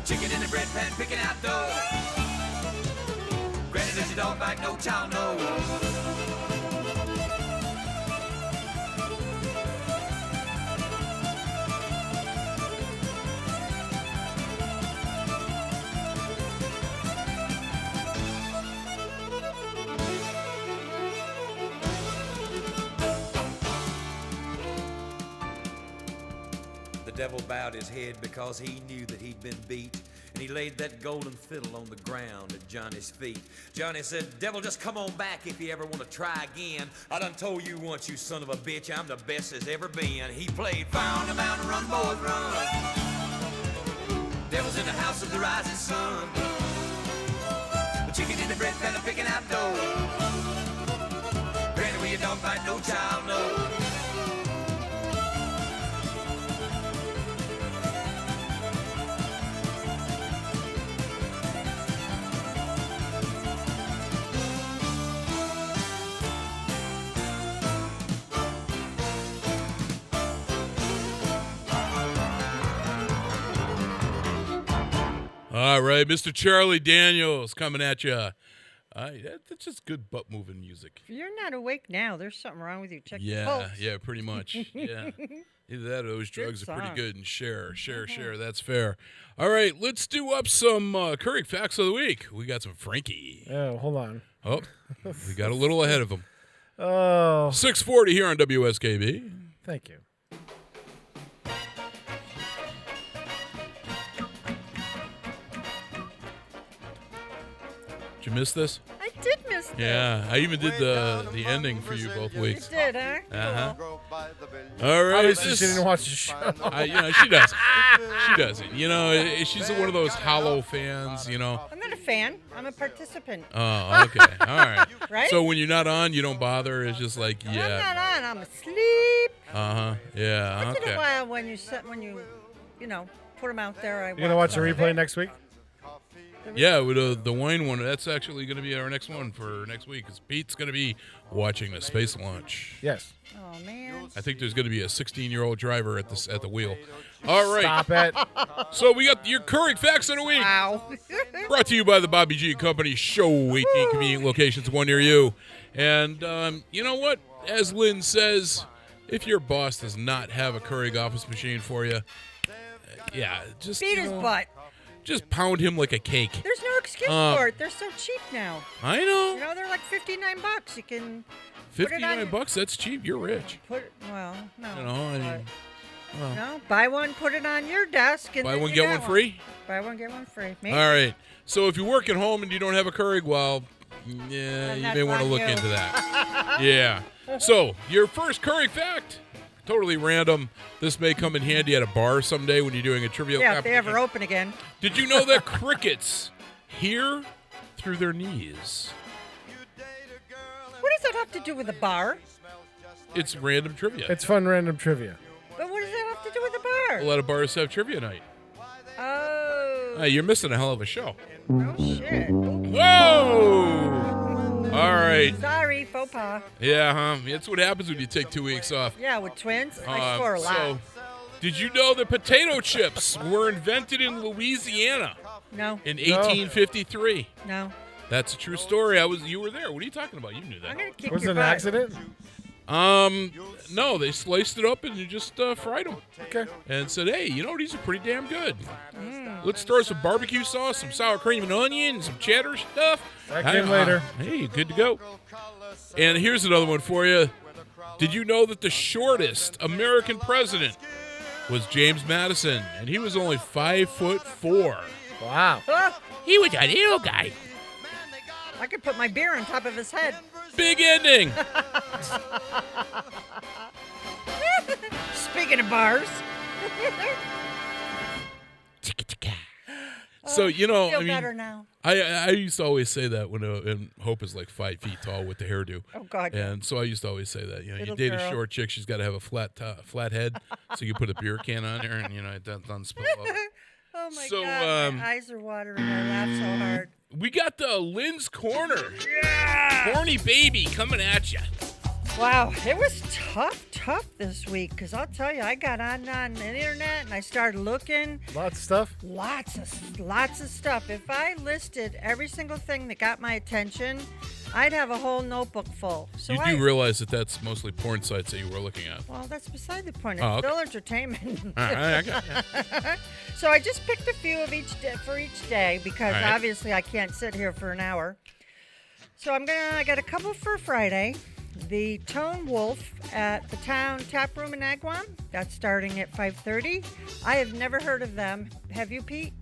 Chicken in the bread pan, picking out dough. Granny, does your dog bite? No child, no." The devil bowed his head because he knew that he'd been beat, and he laid that golden fiddle on the ground at Johnny's feet. Johnny said, "Devil, just come on back if you ever want to try again. I done told you once, you son of a bitch, I'm the best as ever been." He played, "Fire on the mountain, run, boys, run. Devil's in the house of the rising sun. The chicken in the bread pan, picking out dough. Granny, will your dog bite? No child, no." All right, Mr. Charlie Daniels coming at you. That's just good butt moving music. If you're not awake now, there's something wrong with you. Check your Yeah, pulse. yeah, pretty much. Yeah. Either that or those drugs are pretty song. good. And share. That's fair. All right, let's do up some Keurig facts of the week. We got some Frankie. Oh, hold on. Oh, we got a little ahead of him. Oh, 6:40 here on WSKB. thank you. Did you miss this? I did miss that. Yeah, I even did the ending for you both You weeks. did, huh? Uh-huh. Cool. All right. Obviously, she didn't watch the show. She doesn't. She doesn't. She's one of those hollow fans, I'm not a fan. I'm a participant. Oh, okay. All right. Right? So when you're not on, you don't bother. It's just like, I'm yeah. not on. I'm asleep. Uh-huh. Yeah, Once in a okay. while, when you put them out there, You gonna watch the replay next week? Yeah, with the wine one, that's actually going to be our next one for next week, because Pete's going to be watching the space launch. Yes. Oh man. I think there's going to be a 16-year-old driver at the wheel. All right. Stop it. So we got your Keurig facts of the week. Wow. Brought to you by the Bobby G Company Show, 18 convenient locations, one near you. And you know what? As Lynn says, if your boss does not have a Keurig office machine for you, just Beat his butt. Just pound him like a cake. There's no excuse for it. They're so cheap now. I know. They're like $59. You can put it on $59, that's cheap. You're rich. no. Well, No, buy one, put it on your desk, and buy then one, you get got one free? Buy one, get one free. Maybe. All right. So if you work at home and you don't have a Keurig, well, yeah, Then you that's may want to on look you. into that. Yeah. So your first Keurig fact, totally random. This may come in handy at a bar someday when you're doing a trivial Yeah, if they competition. ever open again. Did you know that crickets hear through their knees? What does that have to do with a bar? It's random trivia. It's fun random trivia. But what does that have to do with a bar? A lot of bars have trivia night. Oh. You're missing a hell of a show. Oh, shit. Whoa! All right. Sorry, faux pas. Yeah, that's what happens when you take 2 weeks off. Yeah, with twins, I score a lot. So, did you know that potato chips were invented in Louisiana No, in 1853? no. That's a true story. You were there. What are you talking about? You knew I'm that. going to kick Was it your an butt. accident? No, they sliced it up and you just fried them. Okay. And said, hey, these are pretty damn good. Let's throw some barbecue sauce, some sour cream and onion, some cheddar stuff. That came later. Hey, good to go. And here's another one for you. Did you know that the shortest American president was James Madison, and he was only 5'4"? Wow. Ah, He was a little guy. I could put my beer on top of his head. Big ending. Speaking of bars. So, Feel better now. I used to always say that when Hope is like 5 feet tall with the hairdo. Oh, God. And so I used to always say that, you Little date girl. a short chick, she's got to have a flat head, so you put a beer can on there, and it doesn't spill over. Oh, my So, God. My eyes are watering. I laugh so hard. We got the Lynn's Corner. Yeah! Horny baby coming at you. Wow, it was tough this week, because I'll tell you, I got on the internet and I started looking. Lots of stuff. Lots of stuff. If I listed every single thing that got my attention, I'd have a whole notebook full. So You do realize that that's mostly porn sites that you were looking at. well, that's beside the point. It's Oh, okay. still entertainment. All right, I got you. So I just picked a few of each day for each day, because All right. obviously I can't sit here for an hour. So I got a couple for Friday. The Tone Wolf at the Town Tap Room in Agawam. That's starting at 5:30. I have never heard of them. Have you, Pete?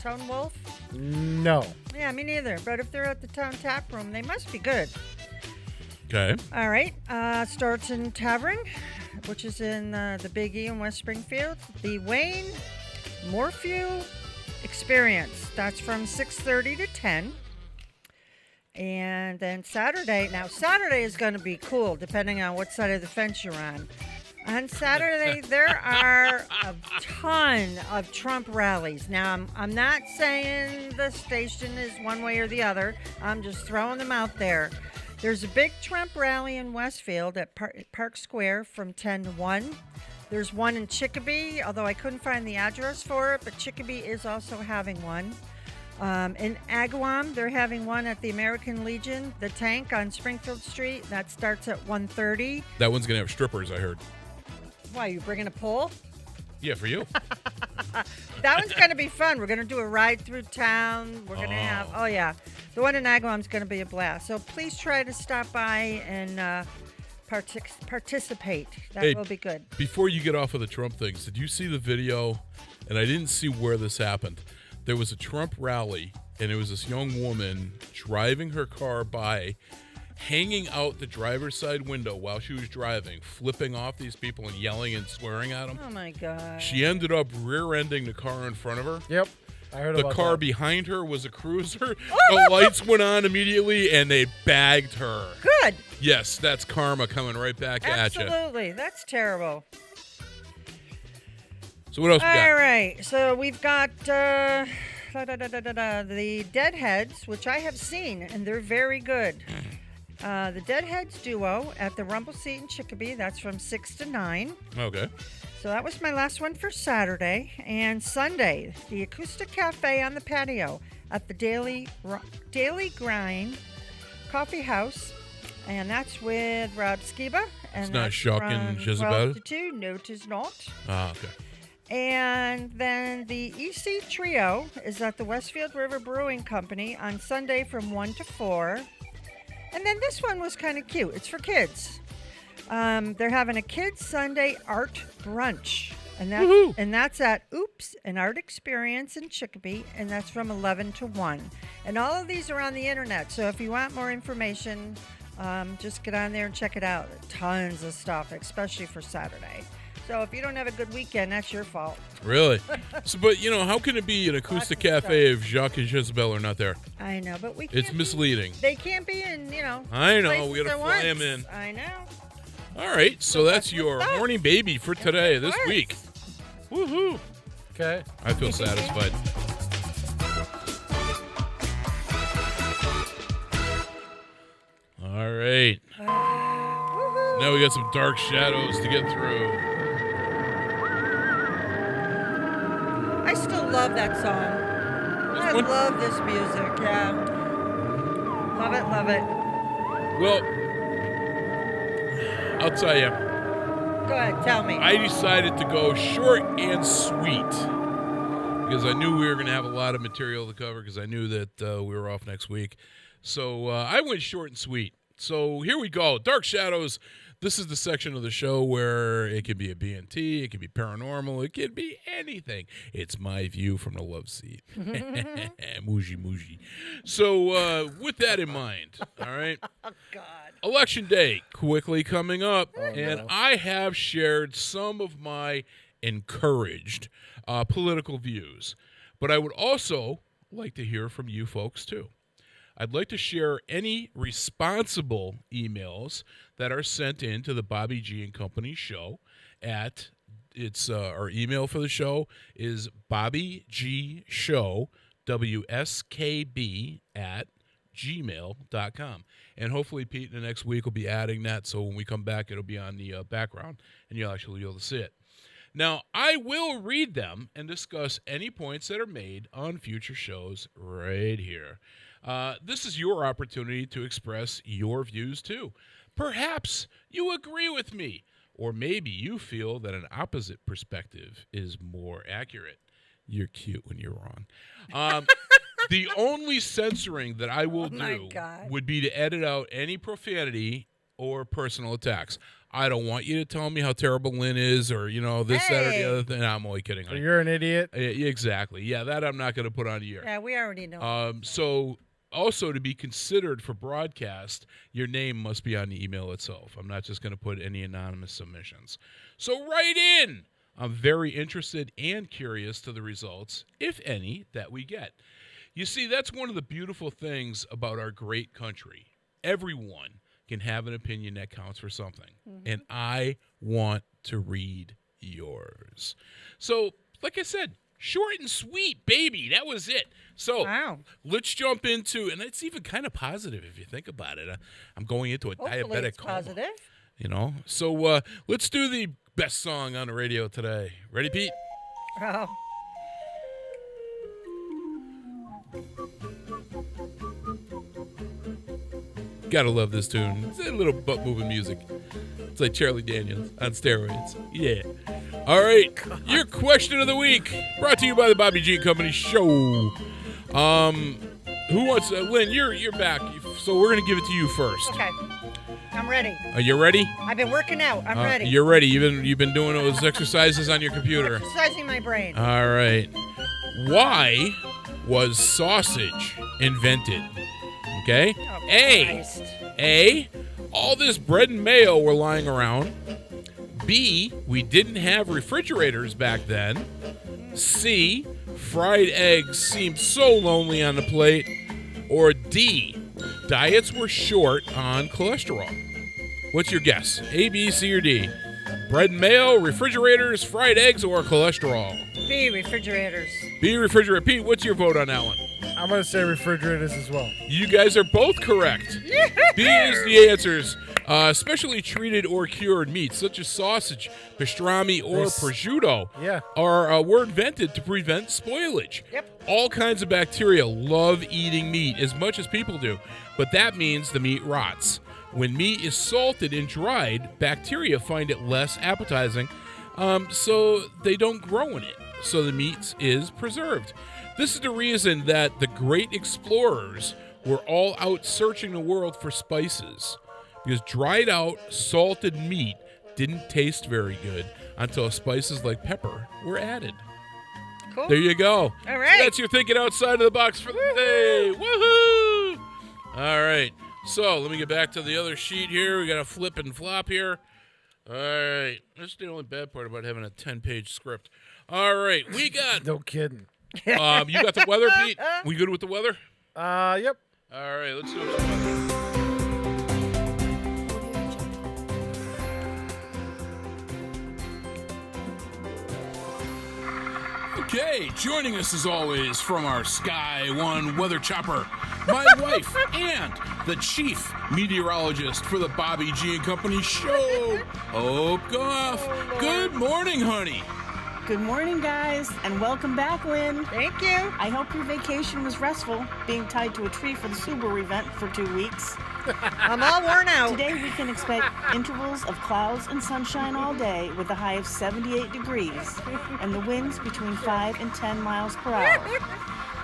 Tone Wolf? No. Yeah, me neither. But if they're at the Town Tap Room, they must be good. Okay. All right. Starton Tavern, which is in the Big E in West Springfield. The Wayne Morphew Experience. That's from 6:30 to 10. And then Saturday is going to be cool, depending on what side of the fence you're on. On Saturday, there are a ton of Trump rallies. Now, I'm not saying the station is one way or the other. I'm just throwing them out there. There's a big Trump rally in Westfield at Park Square from 10 to 1. There's one in Chicopee, although I couldn't find the address for it, but Chicopee is also having one. In Agawam, they're having one at the American Legion, the Tank on Springfield Street. That starts at 1:30. That one's going to have strippers, I heard. Why, you bringing a pole? Yeah, for you. That one's going to be fun. We're going to do a ride through town. We're going to have, the one in Agawam's going to be a blast. So please try to stop by and participate. That will be good. Before you get off of the Trump things, did you see the video? And I didn't see where this happened. There was a Trump rally, and it was this young woman driving her car by, hanging out the driver's side window while she was driving, flipping off these people and yelling and swearing at them. Oh, my God. She ended up rear-ending the car in front of her. Yep. I heard about the car that. behind her was a cruiser. The lights went on immediately, and they bagged her. Good. Yes, that's karma coming right back at you. Absolutely. That's terrible. So what else we got? All right. So we've got the Deadheads, which I have seen, and they're very good. The Deadheads duo at the Rumble Seat in Chicopee. That's from 6 to 9. Okay. So that was my last one for Saturday. And Sunday, the Acoustic Cafe on the patio at the Daily Grind Coffee House. And that's with Rob Skiba. And It's not that's shocking, from Jezebel? 12 to 2. No, it is not. Ah, okay. And then the EC Trio is at the Westfield River Brewing Company on Sunday from 1 to 4. And then this one was kind of cute. It's for kids. They're having a Kids Sunday Art Brunch. And that's at Oops, an Art Experience in Chicopee. And that's from 11 to 1. And all of these are on the internet. So if you want more information, just get on there and check it out. Tons of stuff, especially for Saturday. So if you don't have a good weekend, that's your fault. Really? But, how can it be an acoustic cafe if Jacques and Jezebel are not there? I know, but we can't. It's misleading. They can't be in, I know. places We got to at fly once. them in. I know. All right. So that's your what's up. horny baby for today, this works. week. Woohoo. Okay. I feel satisfied. All right. Now we got some dark shadows to get through. I still love that song. I one? love this music. Yeah. Love it, love it. Well, I'll tell you. Go ahead, tell me. I decided to go short and sweet because I knew we were going to have a lot of material to cover because I knew that we were off next week. So I went short and sweet. So here we go. Dark Shadows. This is the section of the show where it can be a BNT, it can be paranormal, it can be anything. It's my view from the love seat. Moojie, moojie. So with that in mind, all right. Oh, God. Election day quickly coming up, and no. I have shared some of my encouraged political views, but I would also like to hear from you folks too. I'd like to share any responsible emails that are sent in to the Bobby G and Company show at our email for the show is BobbyGShow, WSKB at gmail.com. And hopefully, Pete, in the next week, will be adding that. So when we come back, it'll be on the background, and you'll actually be able to see it. Now, I will read them and discuss any points that are made on future shows right here. This is your opportunity to express your views, too. Perhaps you agree with me, or maybe you feel that an opposite perspective is more accurate. You're cute when you're wrong. The only censoring that I will do would be to edit out any profanity or personal attacks. I don't want you to tell me how terrible Lynn is or, this, that, or the other thing. No, I'm only kidding. So you're an idiot? Exactly. Yeah, that I'm not going to put on the air. Yeah, we already know. So also to be considered for broadcast, your name must be on the email itself. I'm not just going to put any anonymous submissions. So write in. I'm very interested and curious to the results, if any, that we get. You see, that's one of the beautiful things about our great country. Everyone can have an opinion that counts for something. Mm-hmm. And I want to read yours. So, like I said, short and sweet, baby. That was it. So let's jump into, and it's even kind of positive if you think about it. I'm going into a Hopefully diabetic it's coma. positive. So let's do the best song on the radio today. Ready, Pete? Oh. Gotta love this tune. It's a little butt-moving music. It's like Charlie Daniels on steroids. Yeah. All right. Your question of the week, brought to you by the Bobby G and Company Show. Who wants Lynn, you're back. So we're going to give it to you first. Okay. I'm ready. Are you ready? I've been working out. I'm ready. You're ready. You've been doing those exercises on your computer. Exercising my brain. All right. Why was sausage invented? Okay. Oh, Christ. A. All this bread and mayo were lying around. B. We didn't have refrigerators back then. C. Fried eggs seemed so lonely on the plate. Or D. Diets were short on cholesterol. What's your guess? A, B, C, or D? Bread and mayo, refrigerators, fried eggs, or cholesterol? B, refrigerators. B, refrigerator. Pete, what's your vote on that one? I'm going to say refrigerators as well. You guys are both correct. B is the answers. Specially treated or cured meats, such as sausage, pastrami, or prosciutto, were invented to prevent spoilage. Yep. All kinds of bacteria love eating meat as much as people do, but that means the meat rots. When meat is salted and dried, bacteria find it less appetizing, so they don't grow in it. So the meat is preserved. This is the reason that the great explorers were all out searching the world for spices, because dried out, salted meat didn't taste very good until spices like pepper were added. Cool. There you go. All right. So that's your thinking outside of the box for the day. Woohoo! All right. So let me get back to the other sheet here. We got a flip and flop here. All right. That's the only bad part about having a 10-page script. All right. We got... No kidding. You got the weather, Pete? We good with the weather? Yep. All right. Let's do some weather. Okay, joining us as always from our Sky One weather chopper, my wife and the chief meteorologist for the Bobby G and Company Show, Hope Goff. Good morning, honey. Good morning, guys, and welcome back, Lynn. Thank you. I hope your vacation was restful, being tied to a tree for the Subaru event for 2 weeks. I'm all worn out. Today, we can expect intervals of clouds and sunshine all day with a high of 78 degrees and the winds between 5 and 10 miles per hour.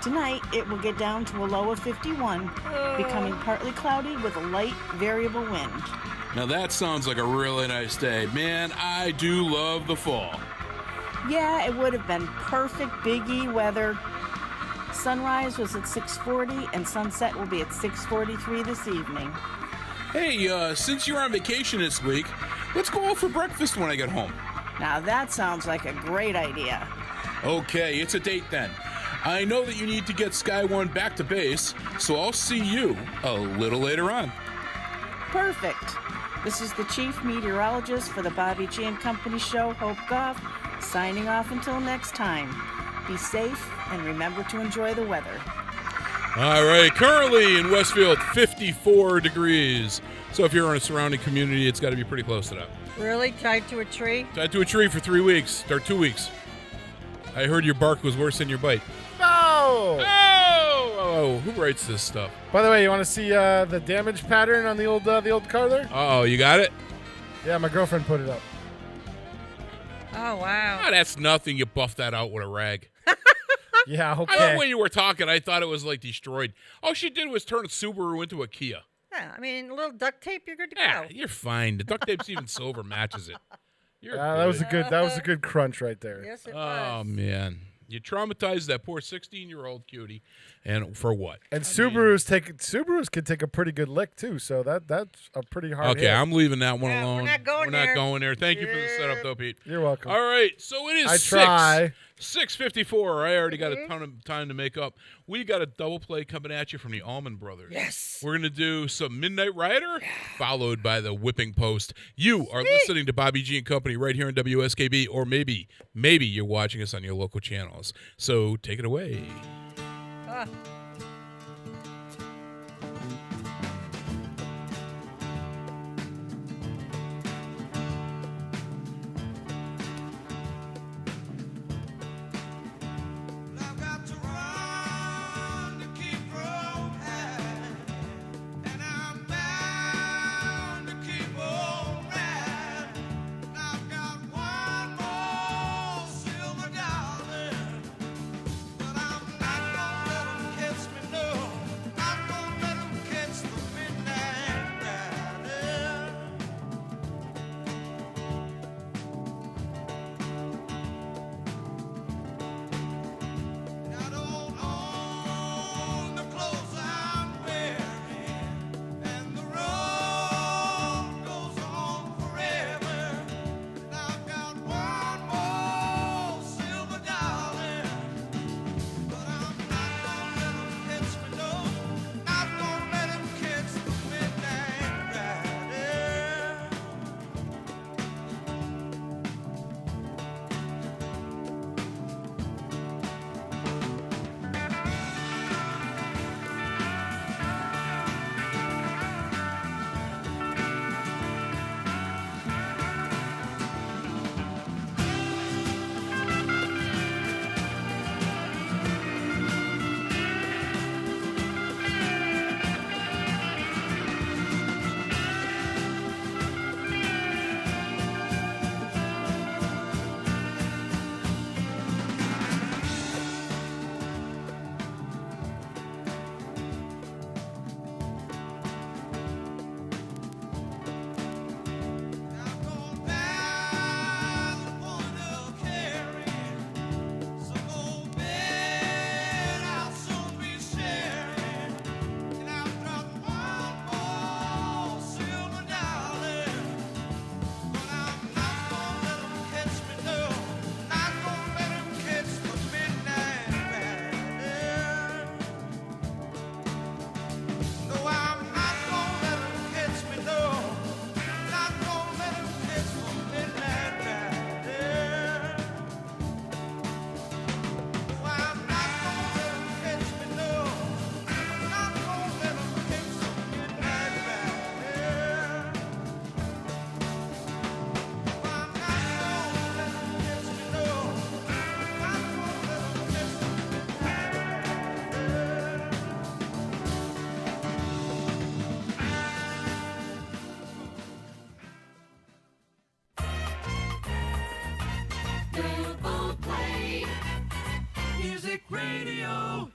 Tonight, it will get down to a low of 51, becoming partly cloudy with a light variable wind. Now that sounds like a really nice day. Man, I do love the fall. Yeah, it would have been perfect Big E weather. Sunrise was at 6:40 and sunset will be at 6:43 this evening. Hey, since you're on vacation this week, let's go out for breakfast when I get home. Now that sounds like a great idea. Okay, it's a date then. I know that you need to get Sky One back to base, so I'll see you a little later on. Perfect. This is the chief meteorologist for the Bobby G and Company Show, Hope Goff, signing off until next time. Be safe and remember to enjoy the weather. All right, currently in Westfield, 54 degrees. So if you're in a surrounding community, it's got to be pretty close to that. Really? Tied to a tree? Tied to a tree for 3 weeks, or 2 weeks. I heard your bark was worse than your bite. No! Oh, who writes this stuff? By the way, you want to see the damage pattern on the old car there? Oh, you got it? Yeah, my girlfriend put it up. Oh, wow. Oh, that's nothing. You buffed that out with a rag. Yeah, okay. I thought when you were talking, I thought it was like destroyed. All she did was turn a Subaru into a Kia. Yeah, I mean, a little duct tape, you're good to Yeah, go. you're fine. The duct tape's even silver matches it. You're that was a good crunch right there. Yes, it Oh, was. man. You traumatized that poor 16-year-old cutie. And for what? And Subarus can take a pretty good lick too, so that's a pretty hard Okay, hit. I'm leaving that one Yeah, alone. we're not going there. Not going there. Thank you for the setup, though, Pete. You're welcome. All right, so it is I try. 6:54. I already got a ton of time to make up. We got a double play coming at you from the Allman Brothers. Yes. We're going to do some Midnight Rider, followed by the Whipping Post. You are listening to Bobby G and Company right here on WSKB, or maybe you're watching us on your local channels. So take it away. I've got to run to keep from high, and I'm bound Radio.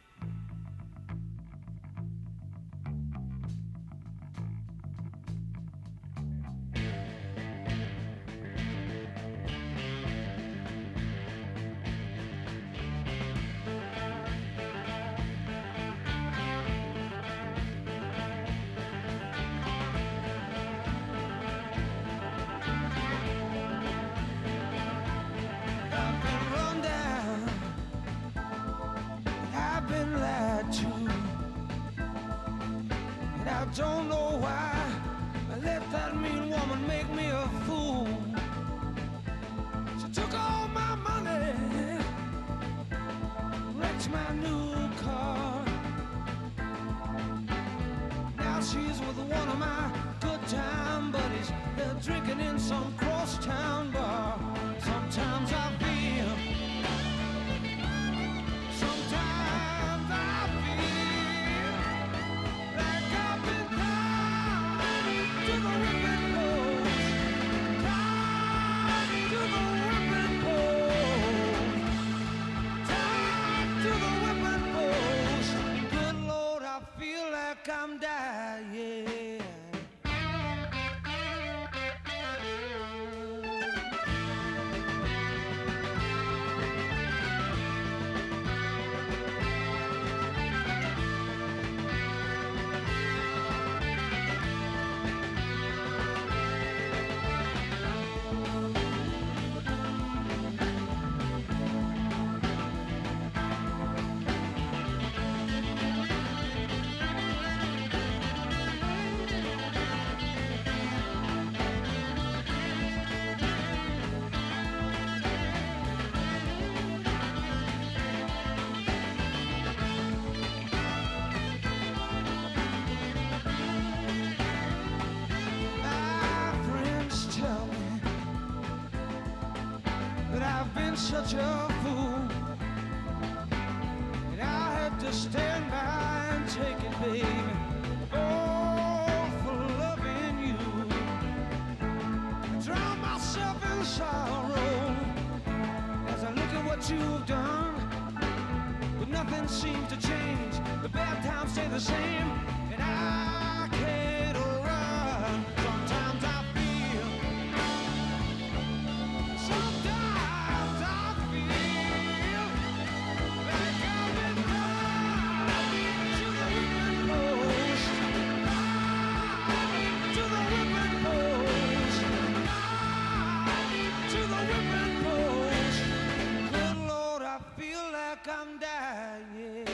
I've been run down, I've been lied to, and I don't know why I let that mean woman make me a fool. She took all my money, wrecked my new car. Now she's with one of my good time buddies. They're drinking in some crosstown bar. Sometimes I feel, sometimes I feel like I've been tied to the whipping post, tied to the whipping post, tied to the whipping post. Good Lord, I feel like I'm dying. My friends tell me that I've been such a fool, and I had to stand by and take it, baby. Oh, for loving you, I drown myself in sorrow as I look at what you've done. But nothing seems to change. The bad times stay the same, and I can't run. Sometimes I feel, sometimes I feel like I've been tied to the whipping post, tied to the whipping post, tied to the whipping post. Good Lord, I feel like I'm dying.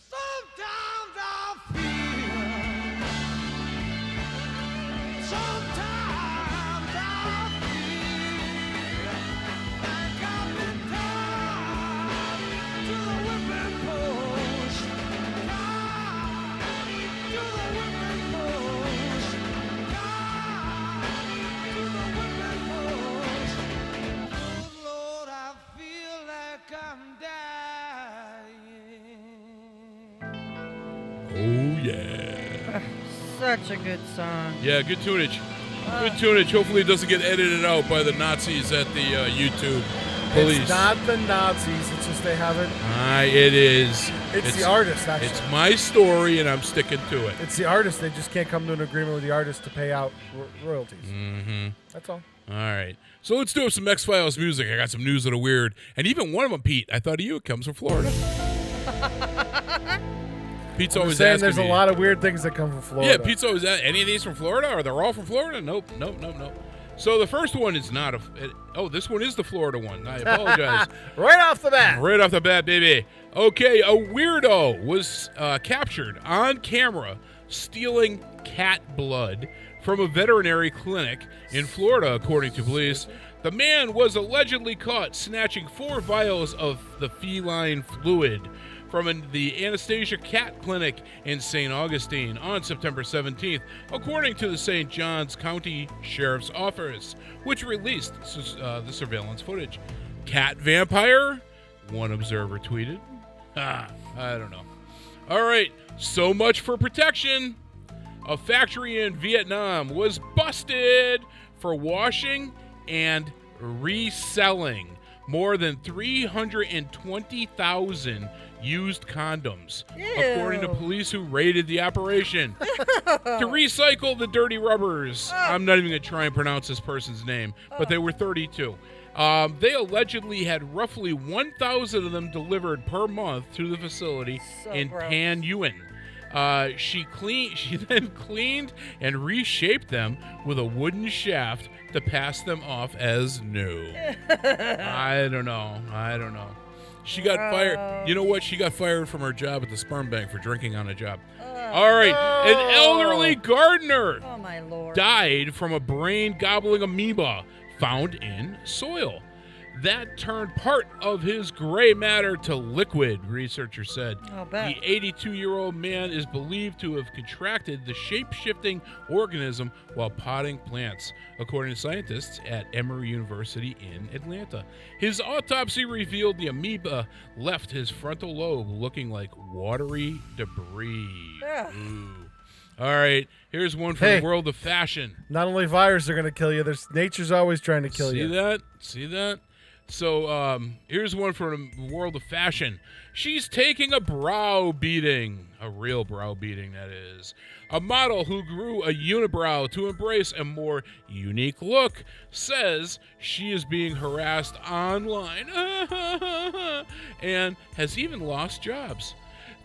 Sometimes I feel, sometimes I feel like I've been tied to the whipping post, tied to the whipping post, tied to the whipping post. Good Lord, I feel like I'm dying. Oh, yeah. Such a good song. Yeah, good tunage. Good tunage. Hopefully it doesn't get edited out by the Nazis at the YouTube. police. It's not the Nazis. It's just they haven't. It is. It's the artist, actually. It's my story, and I'm sticking to it. It's the artist. They just can't come to an agreement with the artist to pay out royalties. Mm-hmm. That's all. All right. So let's do some X-Files music. I got some news that are weird. And even one of them, Pete, I thought of you. It comes from Florida. Pete's always saying asking there's me. A lot of weird things that come from Florida. Yeah, Pete's always asking, any of these from Florida? Or they're all from Florida? Nope. So the first one is not this one is the Florida one. I apologize. Right off the bat. Right off the bat, baby. Okay, a weirdo was captured on camera stealing cat blood from a veterinary clinic in Florida, according to police. The man was allegedly caught snatching 4 vials of the feline fluid from the Anastasia Cat Clinic in St. Augustine on September 17th, according to the St. Johns County Sheriff's Office, which released the surveillance footage. Cat vampire? One observer tweeted. I don't know. All right, so much for protection. A factory in Vietnam was busted for washing and reselling more than 320,000 used condoms, according to police who raided the operation. To recycle the dirty rubbers. I'm not even going to try and pronounce this person's name, but they were 32. They allegedly had roughly 1,000 of them delivered per month to the facility in Tan Yuan. She then cleaned and reshaped them with a wooden shaft to pass them off as new. I don't know. She got fired. You know what? She got fired from her job at the sperm bank for drinking on a job. All right. An elderly gardener died from a brain-gobbling amoeba found in soil. That turned part of his gray matter to liquid, researchers said. The 82-year-old man is believed to have contracted the shape-shifting organism while potting plants, according to scientists at Emory University in Atlanta. His autopsy revealed the amoeba left his frontal lobe looking like watery debris. Ooh. All right, here's one from the world of fashion. Not only viruses are going to kill you, nature's always trying to kill you. See that? So here's one from the world of fashion. She's taking a brow beating, a real brow beating, that is. A model who grew a unibrow to embrace a more unique look says she is being harassed online and has even lost jobs.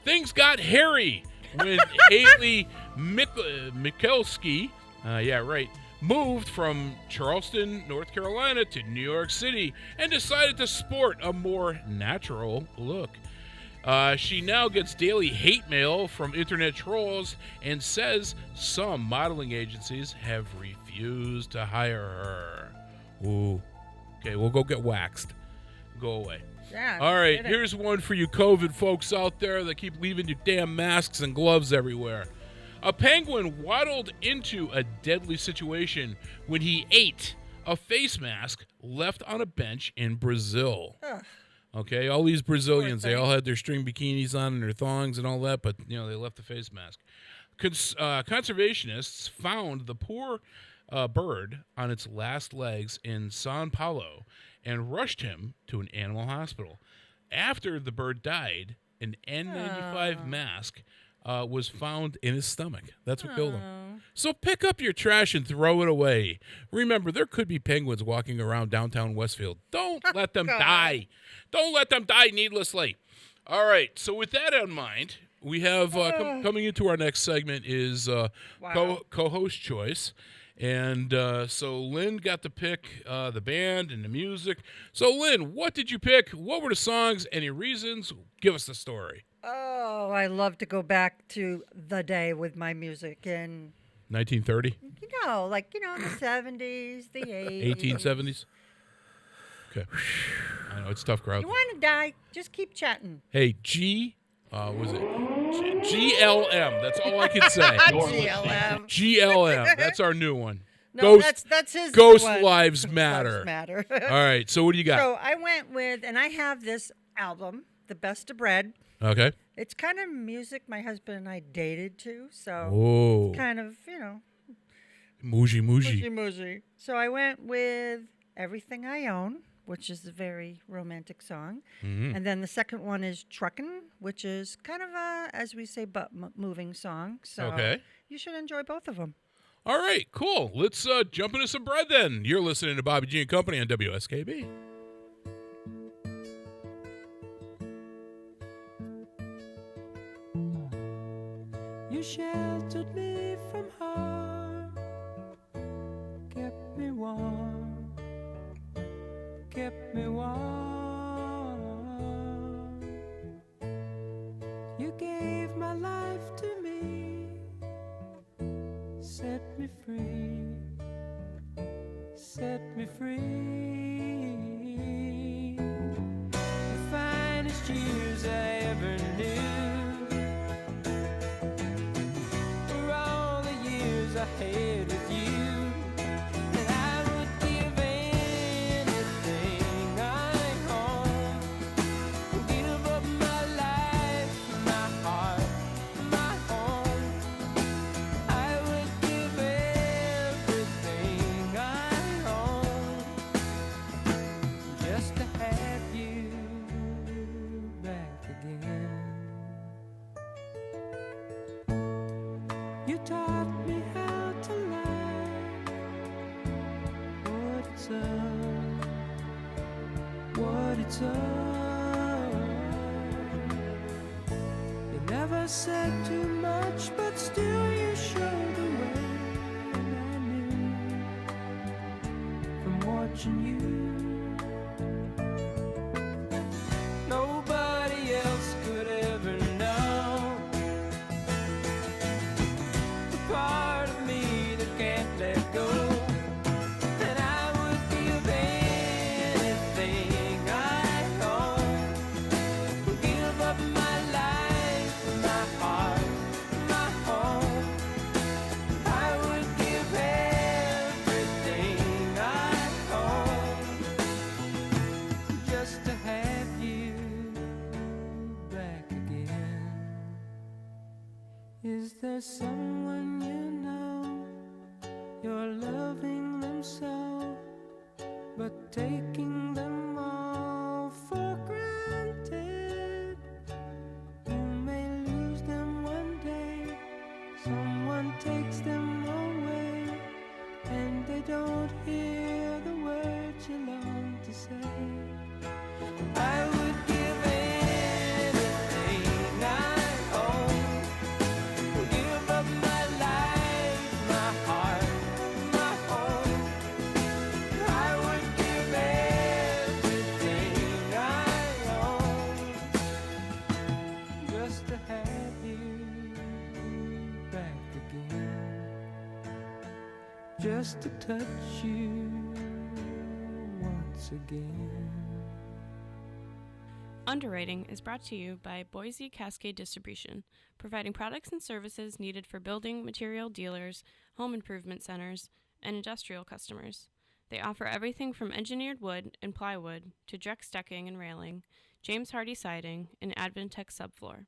Things got hairy when Haley Mikulski, moved from Charleston, North Carolina to New York City and decided to sport a more natural look. She now gets daily hate mail from internet trolls and says some modeling agencies have refused to hire her. Ooh. Okay, we'll go get waxed. Go away. Yeah, all right, here's one for you COVID folks out there that keep leaving your damn masks and gloves everywhere. A penguin waddled into a deadly situation when he ate a face mask left on a bench in Brazil. Okay, all these Brazilians, they all had their string bikinis on and their thongs and all that, but, they left the face mask. Conservationists found the poor bird on its last legs in São Paulo and rushed him to an animal hospital. After the bird died, an N95 mask was found in his stomach. That's what killed him. So pick up your trash and throw it away. Remember, there could be penguins walking around downtown Westfield. Don't let them die. Don't let them die needlessly. All right, so with that in mind, we have coming into our next segment is co-host choice. And so Lynn got to pick the band and the music. So, Lynn, what did you pick? What were the songs? Any reasons? Give us the story. Oh, I love to go back to the day with my music in 1930? the 70s, the 80s. 1870s? Okay. I know, it's a tough crowd. You want to die? Just keep chatting. Hey, was it GLM? That's all I can say. GLM. GLM. That's our new one. No, that's his Ghost one. Lives Matter. All right, so what do you got? So I went with, and I have this album, The Best of Bread. Okay. It's kind of music my husband and I dated to, so it's kind of, Moojie. So I went with Everything I Own, which is a very romantic song. Mhm. And then the second one is Truckin', which is kind of a, as we say, butt-moving song. So Okay. you should enjoy both of them. All right, cool. Let's jump into some bread then. You're listening to Bobby G and Company on WSKB. You sheltered me from harm, kept me warm, kept me warm. You gave my life to me, set me free, set me free. The finest years I ever knew. I had with you, and I would give anything I own, give up my life, my heart, my home. I would give everything I own just to have you back again. You taught me how to love, what it's all. You never said too much, but still you showed the way, and I knew from watching you. Nobody else could ever know the part of me that can't let go. And I would give anything I own, give up my life, my heart, my home. I would give everything I own just to have you back again. Is there someone you know, you're loving them so, but taking them all for granted? You may lose them one day, someone takes them away, and they don't hear the words you long to say. I would give anything I own, give up my life, my heart, my home. I would give everything I own just to have you back again, just to touch you once again. Underwriting is brought to you by Boise Cascade Distribution, providing products and services needed for building material dealers, home improvement centers, and industrial customers. They offer everything from engineered wood and plywood to Drex decking and railing, James Hardy siding, and Advantech subfloor.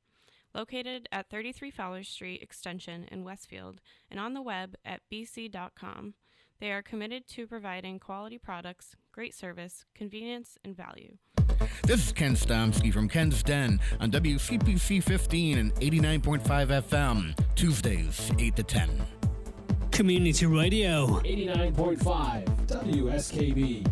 Located at 33 Fowler Street Extension in Westfield and on the web at bc.com, they are committed to providing quality products, great service, convenience, and value. This is Ken Stomsky from Ken's Den on WCPC 15 and 89.5 FM, Tuesdays, 8 to 10. Community Radio 89.5 WSKB.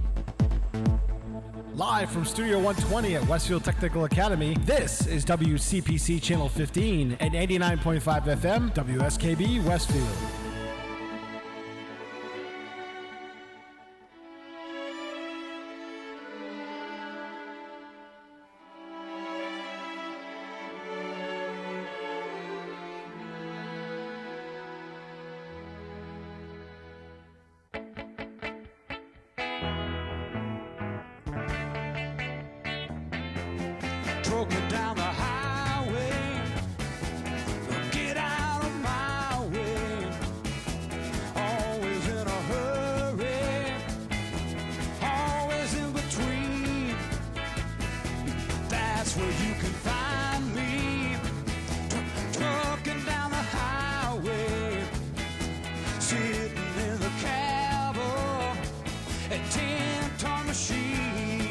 Live from Studio 120 at Westfield Technical Academy, this is WCPC Channel 15 and 89.5 FM, WSKB Westfield. Trucking down the highway, get out of my way. Always in a hurry, always in between. That's where you can find me. Trucking down the highway, sitting in the cab of a 10-ton machine.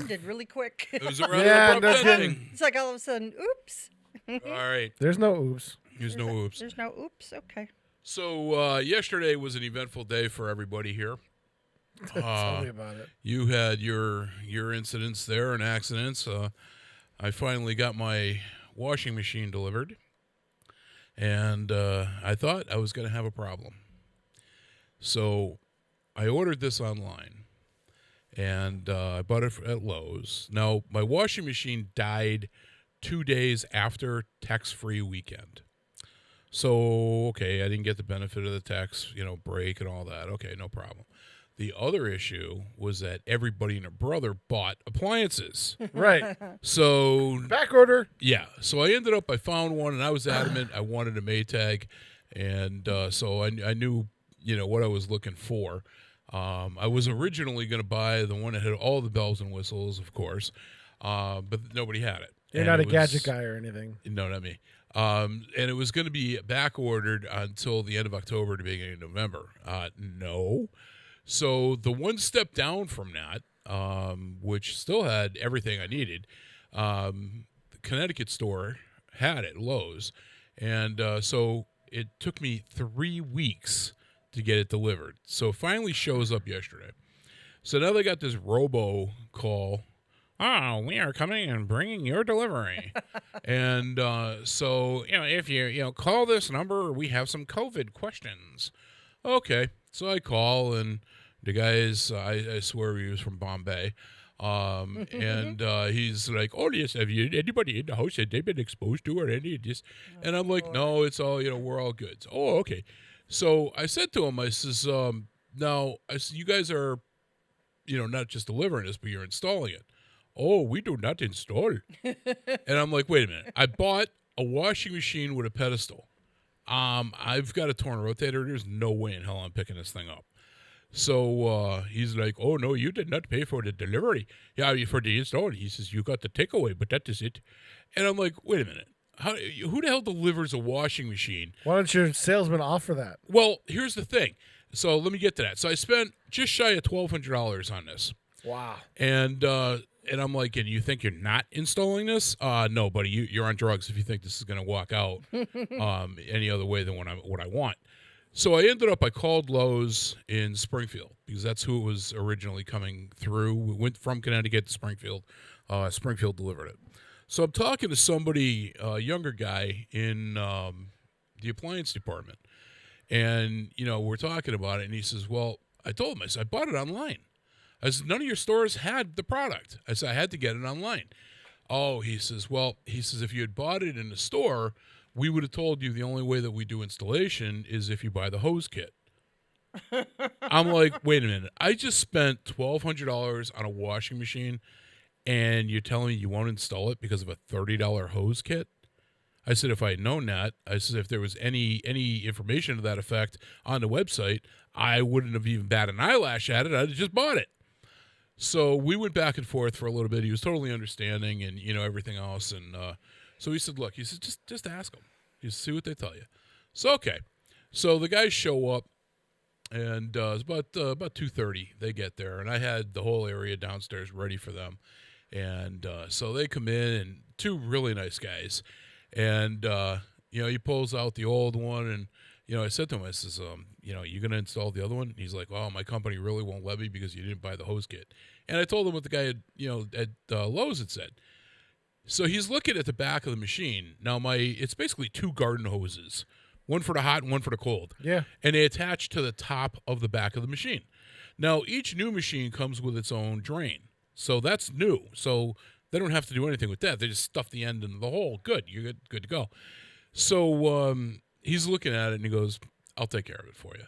ended really quick. It was a rather abrupt ending. It's like all of a sudden, oops. All right. There's no oops. There's no oops. There's no oops. Okay. So yesterday was an eventful day for everybody here. Tell me about it. You had your incidents there and accidents. I finally got my washing machine delivered, and I thought I was going to have a problem. So I ordered this online, and I bought it at Lowe's. Now, my washing machine died 2 days after tax-free weekend. So, okay, I didn't get the benefit of the tax, break and all that. Okay, no problem. The other issue was that everybody and their brother bought appliances. Right. So back order. Yeah. So I found one, and I was adamant I wanted a Maytag, and so I knew what I was looking for. I was originally going to buy the one that had all the bells and whistles, of course, but nobody had it. You're not a gadget guy or anything. No, not me. And it was going to be back ordered until the end of October to beginning of November. No. So the one step down from that, which still had everything I needed, the Connecticut store had it, Lowe's. And so it took me 3 weeks to get it delivered. So it finally shows up yesterday. So now they got this robo call. Oh, we are coming and bringing your delivery. And so, if you call this number, we have some COVID questions. Okay. So I call, and the guy's, I swear he was from Bombay. And he's like, oh, yes, have you anybody in the house that they've been exposed to or any of this? And I'm like, no, it's all, we're all good. So, oh, okay. So I said to him, I says, now, you guys are, not just delivering this, but you're installing it. Oh, we do not install. And I'm like, wait a minute. I bought a washing machine with a pedestal. I've got a torn rotator. There's no way in hell I'm picking this thing up. So he's like, oh, no, you did not pay for the delivery. Yeah, for the install. He says, you got the takeaway, but that is it. And I'm like, wait a minute. Who the hell delivers a washing machine? Why don't your salesman offer that? Well, here's the thing. So let me get to that. So I spent just shy of $1,200 on this. Wow. And I'm like, and you think you're not installing this? No, buddy, you're on drugs if you think this is going to walk out any other way than what I want. So I called Lowe's in Springfield because that's who it was originally coming through. We went from Connecticut to Springfield. Springfield delivered it. So I'm talking to somebody, a younger guy in the appliance department. And, we're talking about it, and he says, well, I told him, I said, I bought it online. I said, none of your stores had the product. I said, I had to get it online. Oh, he says, if you had bought it in the store, we would have told you the only way that we do installation is if you buy the hose kit. I'm like, wait a minute. I just spent $1,200 on a washing machine, and you're telling me you won't install it because of a $30 hose kit? I said, if I had known that, I said, if there was any information to that effect on the website, I wouldn't have even batted an eyelash at it. I'd have just bought it. So we went back and forth for a little bit. He was totally understanding and, everything else. And so he said, look, he said, just ask them. You see what they tell you. So, okay. So the guys show up, and it's about 2:30 they get there. And I had the whole area downstairs ready for them. And so they come in, and two really nice guys. And, he pulls out the old one, and, I said to him, I says, you going to install the other one? He's like, oh, my company really won't let me because you didn't buy the hose kit. And I told him what the guy had, at Lowe's had said. So he's looking at the back of the machine. Now, it's basically two garden hoses, one for the hot and one for the cold. Yeah. And they attach to the top of the back of the machine. Now, each new machine comes with its own drain. So that's new. So they don't have to do anything with that. They just stuff the end into the hole. Good. You're good to go. So he's looking at it, and he goes, I'll take care of it for you.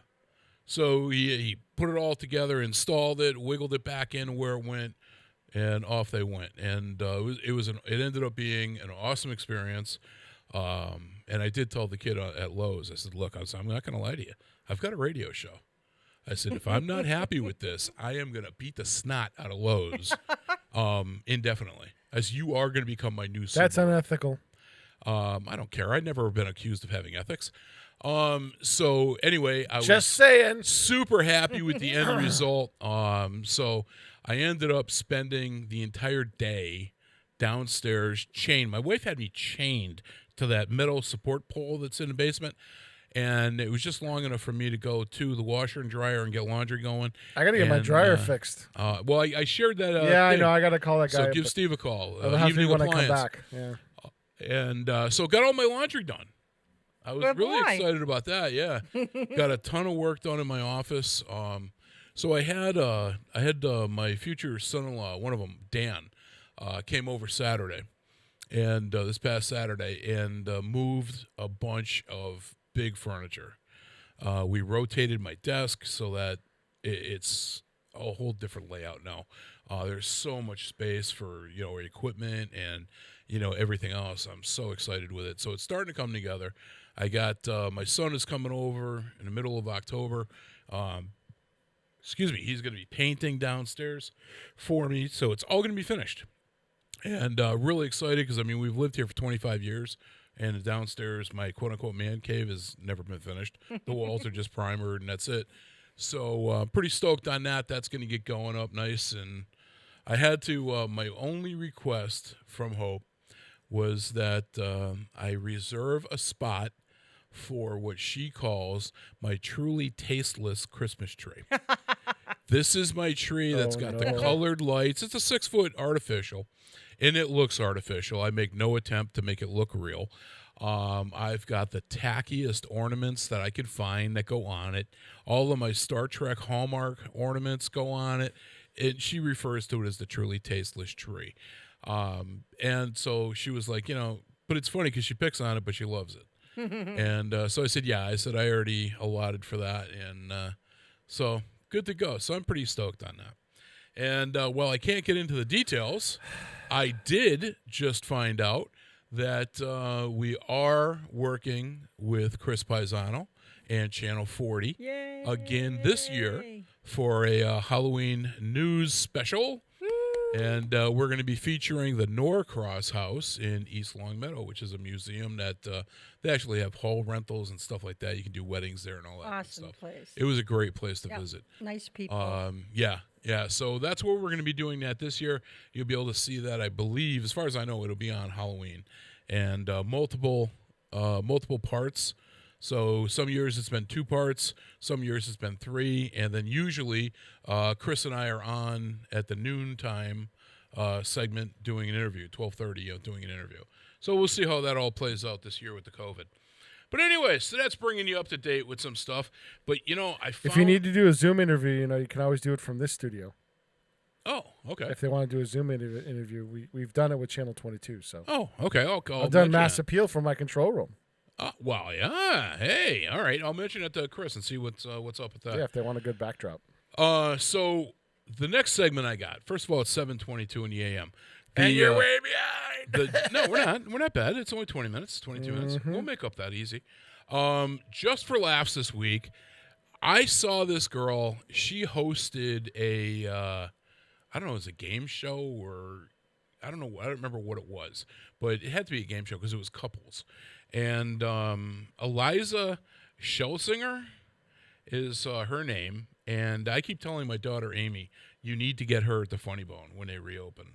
So he put it all together, installed it, wiggled it back in where it went, and off they went. And it ended up being an awesome experience. And I did tell the kid at Lowe's, I said, look, I'm not going to lie to you. I've got a radio show. I said, if I'm not happy with this, I am going to beat the snot out of Lowe's indefinitely, as you are going to become my new That's Subaru. unethical. I don't care. I've never been accused of having ethics. So anyway, I Just saying. super happy with the end result. So I ended up spending the entire day downstairs chained. My wife had me chained to that metal support pole that's in the basement, and it was just long enough for me to go to the washer and dryer and get laundry going. I got to get my dryer fixed. Well, I shared that. Yeah, I thing. know. I got to call that guy. So give Steve a call. It'll have to be when I come Appliance. back. Yeah. And so got all my laundry done. I was Good really boy. excited about that. Yeah, got a ton of work done in my office. So I had my future son-in-law, one of them, Dan, came over Saturday, and this past Saturday, and moved a bunch of big furniture. We rotated my desk so that it's a whole different layout now. There's so much space for equipment and everything else. I'm so excited with it. So it's starting to come together. I got my son is coming over in the middle of October. He's going to be painting downstairs for me, so it's all going to be finished. And really excited because, we've lived here for 25 years, and downstairs, my quote-unquote man cave has never been finished. The walls are just primered, and that's it. So pretty stoked on that. That's going to get going up nice. And I had to, my only request from Hope was that I reserve a spot for what she calls my truly tasteless Christmas tree. This is my tree that's got the colored lights. It's a 6-foot artificial, and it looks artificial. I make no attempt to make it look real. I've got the tackiest ornaments that I could find that go on it. All of my Star Trek Hallmark ornaments go on it. And she refers to it as the truly tasteless tree. And so she was like, but it's funny because she picks on it, but she loves it. And so I said, I already allotted for that. And so good to go. So I'm pretty stoked on that. And while I can't get into the details, I did just find out that we are working with Chris Paisano and Channel 40 again this year for a Halloween news special. And we're going to be featuring the Norcross House in East Longmeadow, which is a museum that they actually have hall rentals and stuff like that. You can do weddings there and all that Awesome stuff. place. It was a great place to visit. Nice people. Yeah. So that's where we're going to be doing that this year. You'll be able to see that, I believe, as far as I know, it'll be on Halloween. And multiple parts. So some years it's been 2 parts, some years it's been 3, and then usually Chris and I are on at the noontime segment doing an interview, 12:30, doing an interview. So we'll see how that all plays out this year with the COVID. But anyway, so that's bringing you up to date with some stuff. But, I found... If you need to do a Zoom interview, you can always do it from this studio. Oh, okay. If they want to do a Zoom interview, we've done it with Channel 22. So. Oh, okay. I've done Mass Appeal from my control room. Well, yeah. Hey, all right. I'll mention it to Chris and see what's up with that. Yeah, if they want a good backdrop. So the next segment I got. First of all, it's 7:22 in the AM. And you're way behind. No, we're not. We're not bad. It's only 20 minutes, 22 minutes. We'll make up that easy. Just for laughs this week, I saw this girl. She hosted a, I don't know, it was a game show or I don't know. I don't remember what it was, but it had to be a game show because it was couples. And Eliza Schelsinger is her name. And I keep telling my daughter, Amy, you need to get her at the Funny Bone when they reopen.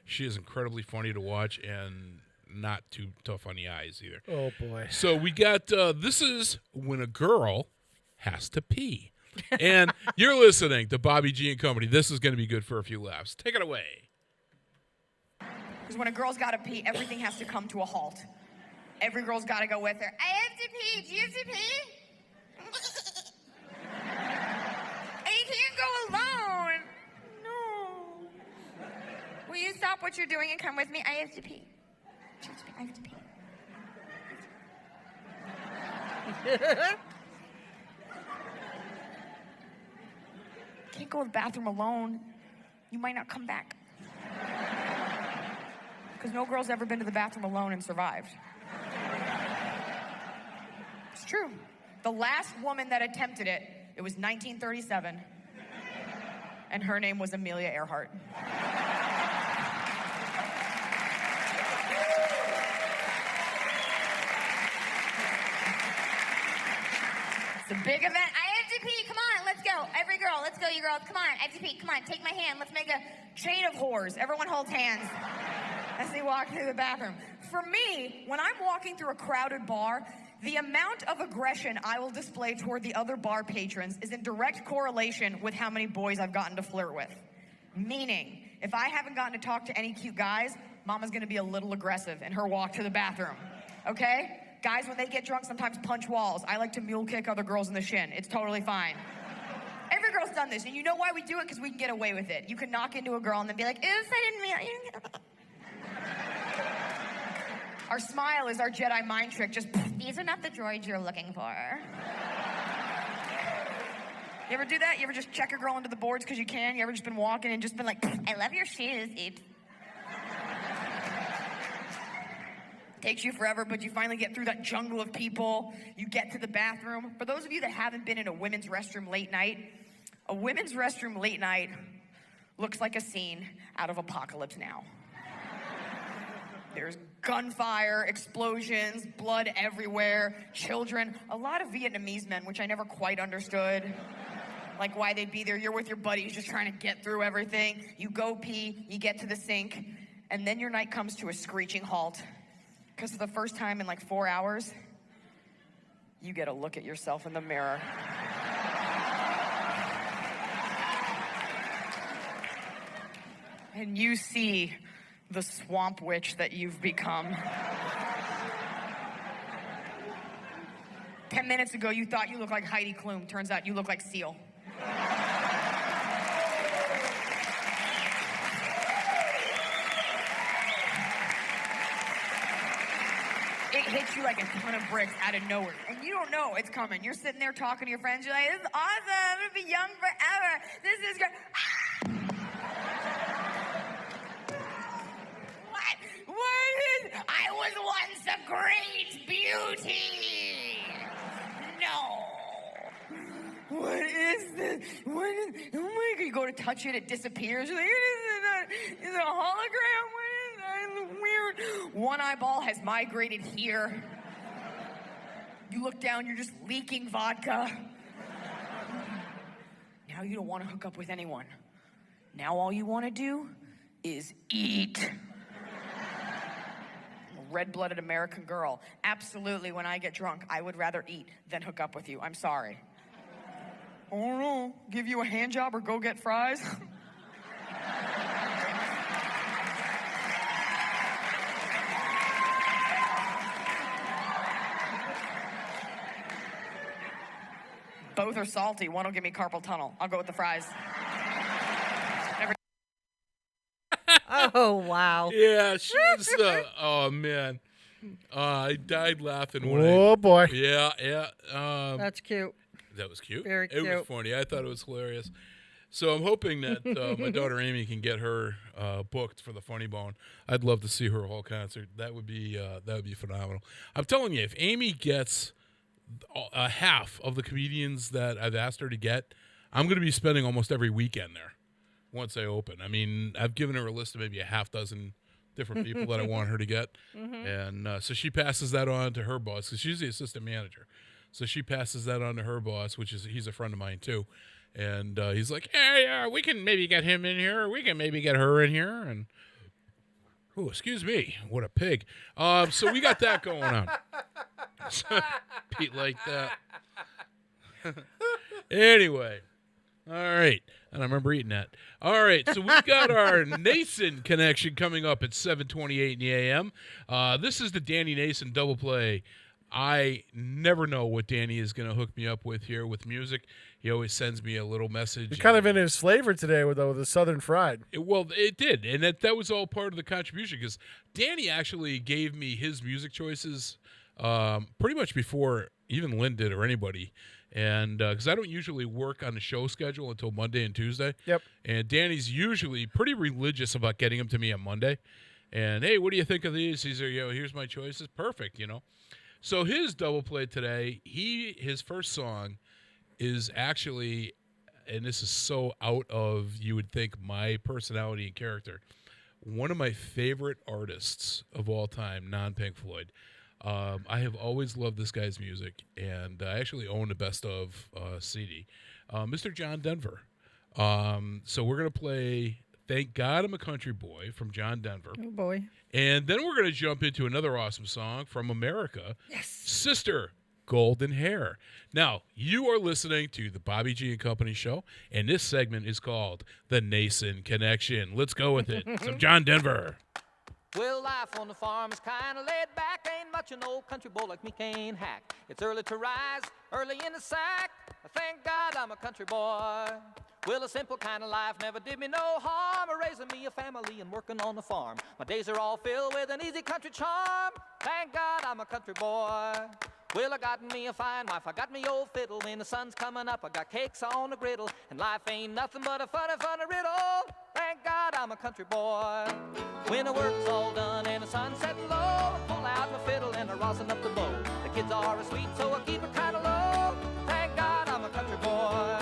She is incredibly funny to watch and not too tough on the eyes either. Oh, boy. So we got, this is when a girl has to pee. And you're listening to Bobby G and Company. This is going to be good for a few laughs. Take it away. Because when a girl's got to pee, everything has to come to a halt. Every girl's got to go with her. I have to pee. Do you have to pee? And you can't go alone. No. Will you stop what you're doing and come with me? I have to pee. I have to pee. Can't go to the bathroom alone. You might not come back. Because no girl's ever been to the bathroom alone and survived. It's true. The last woman that attempted it, it was 1937. And her name was Amelia Earhart. It's a big event. I have FTP, come on, let's go. Every girl, let's go, you girls. Come on, FTP, come on, take my hand. Let's make a chain of whores. Everyone holds hands as they walk through the bathroom. For me, when I'm walking through a crowded bar, the amount of aggression I will display toward the other bar patrons is in direct correlation with how many boys I've gotten to flirt with. Meaning, if I haven't gotten to talk to any cute guys, Mama's gonna be a little aggressive in her walk to the bathroom, okay? Guys, when they get drunk, sometimes punch walls. I like to mule kick other girls in the shin. It's totally fine. Every girl's done this, and you know why we do it? Because we can get away with it. You can knock into a girl and then be like, oops, I didn't mean it. Our smile is our Jedi mind trick. Just, these are not the droids you're looking for. You ever do that? You ever just check a girl into the boards because you can? You ever just been walking and just been like, I love your shoes, oops. Takes you forever, but you finally get through that jungle of people. You get to the bathroom. For those of you that haven't been in a women's restroom late night, a women's restroom late night looks like a scene out of Apocalypse Now. There's gunfire, explosions, blood everywhere, children, a lot of Vietnamese men, which I never quite understood, like why they'd be there. You're with your buddies just trying to get through everything. You go pee, you get to the sink, and then your night comes to a screeching halt. Because for the first time in like 4 hours, you get a look at yourself in the mirror. And you see the swamp witch that you've become. 10 minutes ago, you thought you looked like Heidi Klum. Turns out you look like Seal. It hits you like a ton of bricks out of nowhere. And you don't know it's coming. You're sitting there talking to your friends. You're like, this is awesome. I'm going to be young forever. This is great. I was once a great beauty. No. What is this? Oh my God, you go to touch it, it disappears. You're like, is it a hologram? What is that? Weird. One eyeball has migrated here. You look down, you're just leaking vodka. Now you don't want to hook up with anyone. Now all you want to do is eat. Red-blooded American girl. Absolutely, when I get drunk, I would rather eat than hook up with you. I'm sorry. Oh no, give you a hand job or go get fries? Both are salty. One will give me carpal tunnel. I'll go with the fries. Oh, wow. Yeah, she was, oh, man. I died laughing when boy. Yeah. That's cute. That was cute? Very It cute. was funny. I thought it was hilarious. So I'm hoping that my daughter Amy can get her booked for the Funny Bone. I'd love to see her whole concert. That would be phenomenal. I'm telling you, if Amy gets a half of the comedians that I've asked her to get, I'm going to be spending almost every weekend there once I open. I mean, I've given her a list of maybe a half dozen different people that I want her to get. And so she passes that on to her boss because she's the assistant manager. So she passes that on to her boss, he's a friend of mine too. And he's like, yeah, we can maybe get him in here. Or we can maybe get her in here. And, oh, excuse me. What a pig. So we got that going on. Pete like that. Anyway. All right. And I remember eating that. All right. So we've got our Nason connection coming up at 7:28 in the a.m. This is the Danny Nason double play. I never know what Danny is going to hook me up with here with music. He always sends me a little message. You're kind of in his flavor today with the Southern Fried. It did. And that was all part of the contribution because Danny actually gave me his music choices pretty much before even Lynn did or anybody. And because I don't usually work on the show schedule until Monday and Tuesday. Yep. And Danny's usually pretty religious about getting them to me on Monday. And, hey, what do you think of these? He's like, here's my choices. Perfect, So his double play today, his first song is actually, and this is so out of, you would think, my personality and character, one of my favorite artists of all time, non-Pink Floyd. I have always loved this guy's music, and I actually own a best of CD. Mr. John Denver. So we're going to play Thank God I'm a Country Boy from John Denver. Oh, boy. And then we're going to jump into another awesome song from America. Yes. Sister, Golden Hair. Now, you are listening to the Bobby G and Company Show, and this segment is called The Nason Connection. Let's go with it. Some John Denver. Well, life on the farm is kind of laid back. Ain't much an old country boy like me can hack. It's early to rise, early in the sack. Thank God I'm a country boy. Well, a simple kind of life never did me no harm. Raising me a family and working on the farm. My days are all filled with an easy country charm. Thank God I'm a country boy. Well, I got me a fine wife, I got me old fiddle. When the sun's coming up, I got cakes on the griddle. And life ain't nothing but a funny, funny riddle. Thank God I'm a country boy. When the work's all done and the sun's setting low, I pull out my fiddle and I rosin up the bow. The kids are asleep, so I keep it kind of low. Thank God I'm a country boy.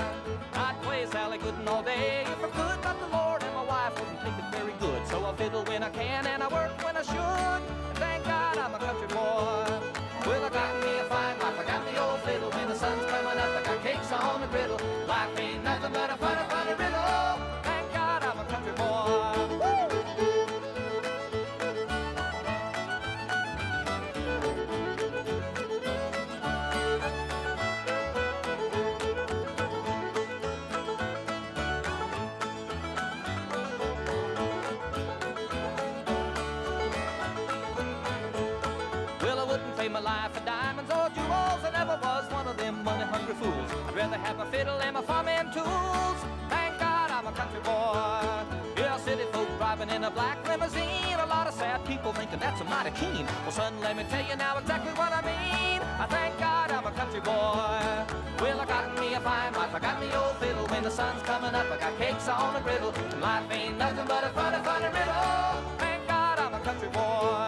I'd play Sally Gooden all day if I could, but the Lord and my wife wouldn't think it very good. So I fiddle when I can and I work when I should. And thank God I'm a country boy. Well, I got me a fine wife, I got me old fiddle. When the sun's coming up, I got cakes on the griddle. Life ain't nothing but a funny, funny riddle. Thank God I'm a country boy. Woo! My life for diamonds or jewels. I never was one of them money-hungry fools. I'd rather have my fiddle and my farming tools. Thank God I'm a country boy. Yeah, city folk driving in a black limousine. A lot of sad people thinking that's a mighty keen. Well, son, let me tell you now exactly what I mean. I thank God I'm a country boy. Well, I got me a fine wife, I got me old fiddle. When the sun's coming up, I got cakes on the griddle. And life ain't nothing but a funny, funny riddle. Thank God I'm a country boy.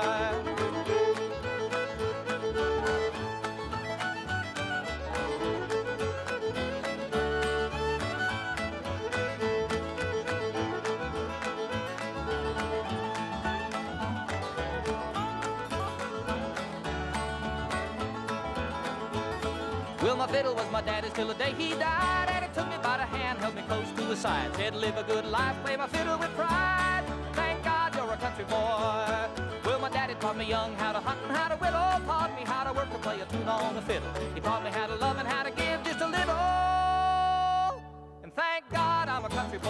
Well, my fiddle was my daddy's till the day he died. And he took me by the hand, held me close to his side. Said, live a good life, play my fiddle with pride. Thank God you're a country boy. Well, my daddy taught me young how to hunt and how to whittle. Taught me how to work to play a tune on the fiddle. He taught me how to love and how to give just a little. And thank God I'm a country boy.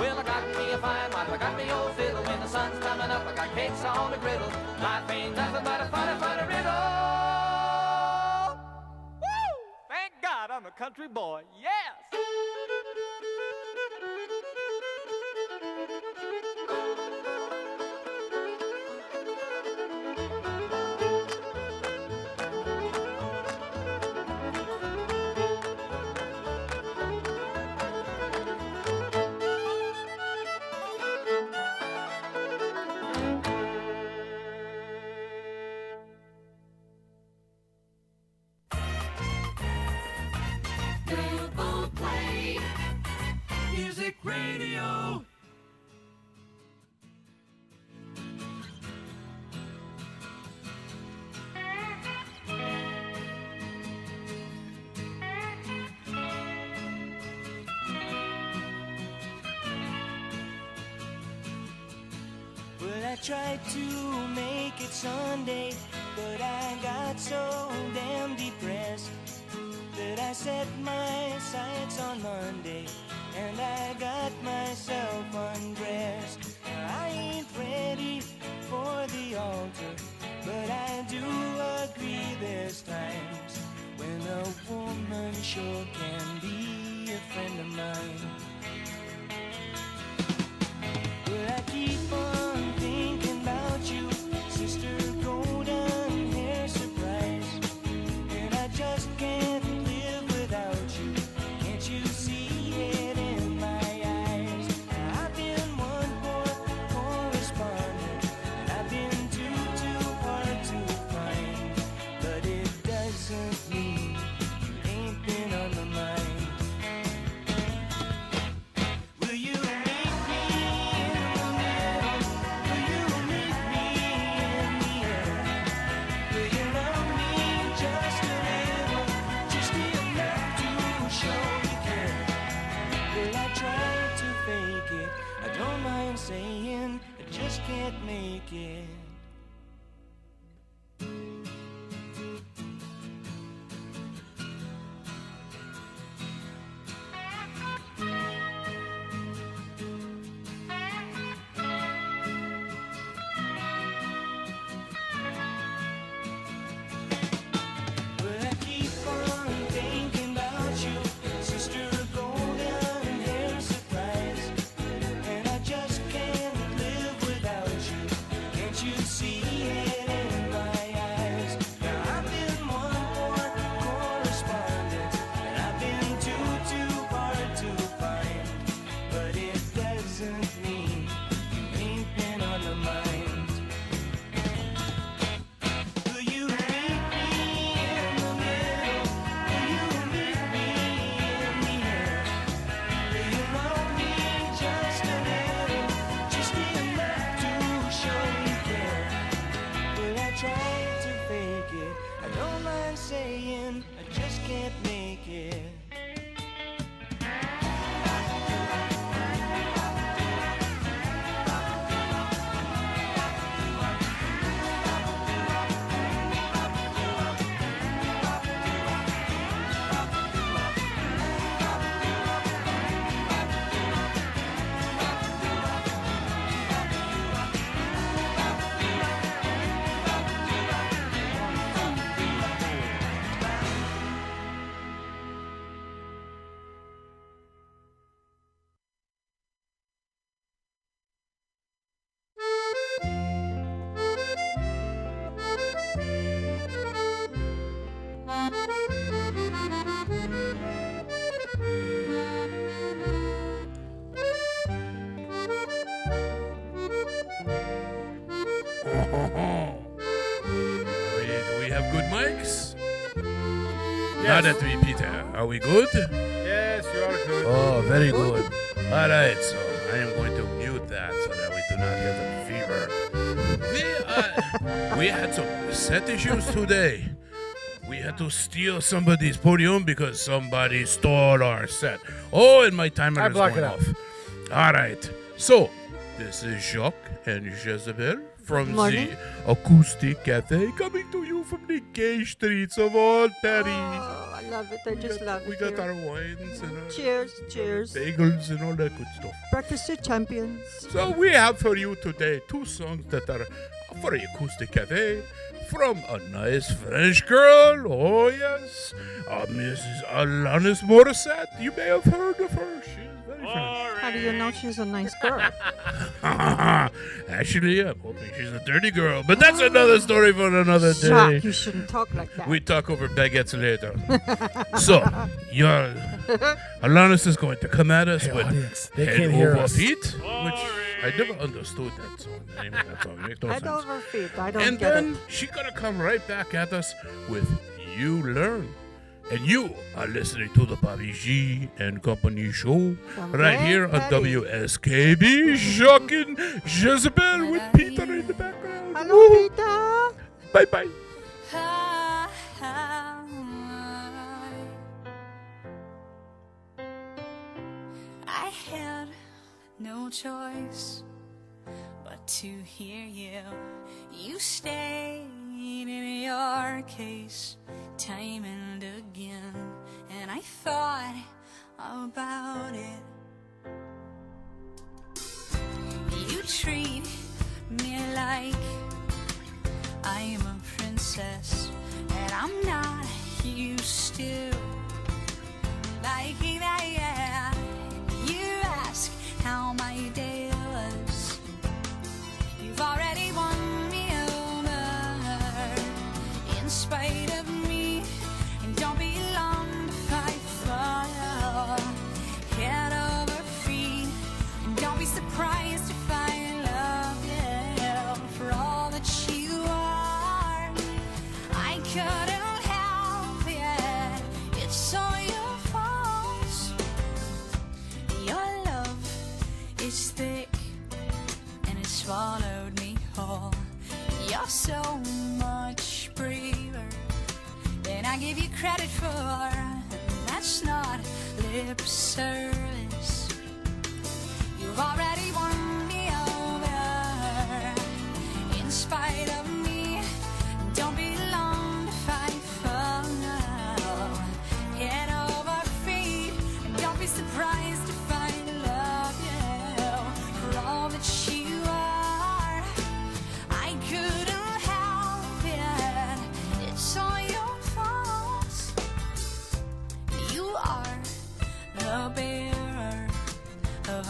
Well, I got me a fine wife, I got me old fiddle. When the sun's coming up, I got cakes on the griddle. Life ain't nothing but a funny, funny riddle. God, I'm a country boy, yes! Radio. Well, I tried to make it Sunday, but I got so damn depressed that I set my sights on Monday. And I got myself undressed. I ain't ready for the altar, but I do agree there's times when a woman sure can be a friend of mine. But I keep on thinking about you, sister golden hair surprise. And I just can't live without you. Can't you see it? can't make it. But I keep on thinking about you, sister, golden hair surprise. And I just can't live without you. Can't you see it in my eyes? Now I've been one more correspondent, and I've been too hard to find. But it doesn't mean you ain't been on my mind. Will you meet me in the middle? Will you meet me in the air? Will you love me just a little, just enough to show you care? Well, I tried to fake it, I don't mind saying I just can't make it. Do we have good mics? Now that we, Peter, are we good? Yes, you are good. Oh, very good. All right, so I am going to mute that so that we do not get the fever. We had some set issues today. We had to steal somebody's podium because somebody stole our set. Oh, and my timer is block going it out. off. All right, so this is Jacques and Jezebel from Morning. the Acoustic Cafe, coming to you from the gay streets of Old Paris. Oh, I love it. I just love it. We got here. our wines and our Cheers, cheers. bagels and all that good stuff. Breakfast of champions. So we have for you today two songs that are for the Acoustic Cafe from a nice French girl. Oh yes, Mrs. Alanis Morissette. You may have heard of her. She's very French. How do you know she's a nice girl? Actually, I'm hoping she's a dirty girl, but that's another story for another day. Jacques, you shouldn't talk like that. We talk over baguettes later. So, your Alanis is going to come at us Hey, with audience, they Head can't hear Over us. Feet, which I never understood that song. The name of that song makes no Head sense. over feet. I don't And get then it. she's gonna come right back at us with You Learn. And you are listening to the Bobby G and Company show right here on WSKB. Jacques and Jezebel with Peter in the background. Hello, Peter. Bye bye. I had no choice but to hear you. You stayed in your case time and again, and I thought about it. You treat me like I'm a princess, and I'm not used to liking that. Yeah, you ask how my day was. You've already won me over, in spite of me, and don't be long to fight for you. Head over feet, and don't be surprised if I love you for all that you are. I couldn't help it, it's all your fault. Your love is thick, and it swallowed me whole. You're so much braver than I give you credit for, and that's not lip service. You've already won me over,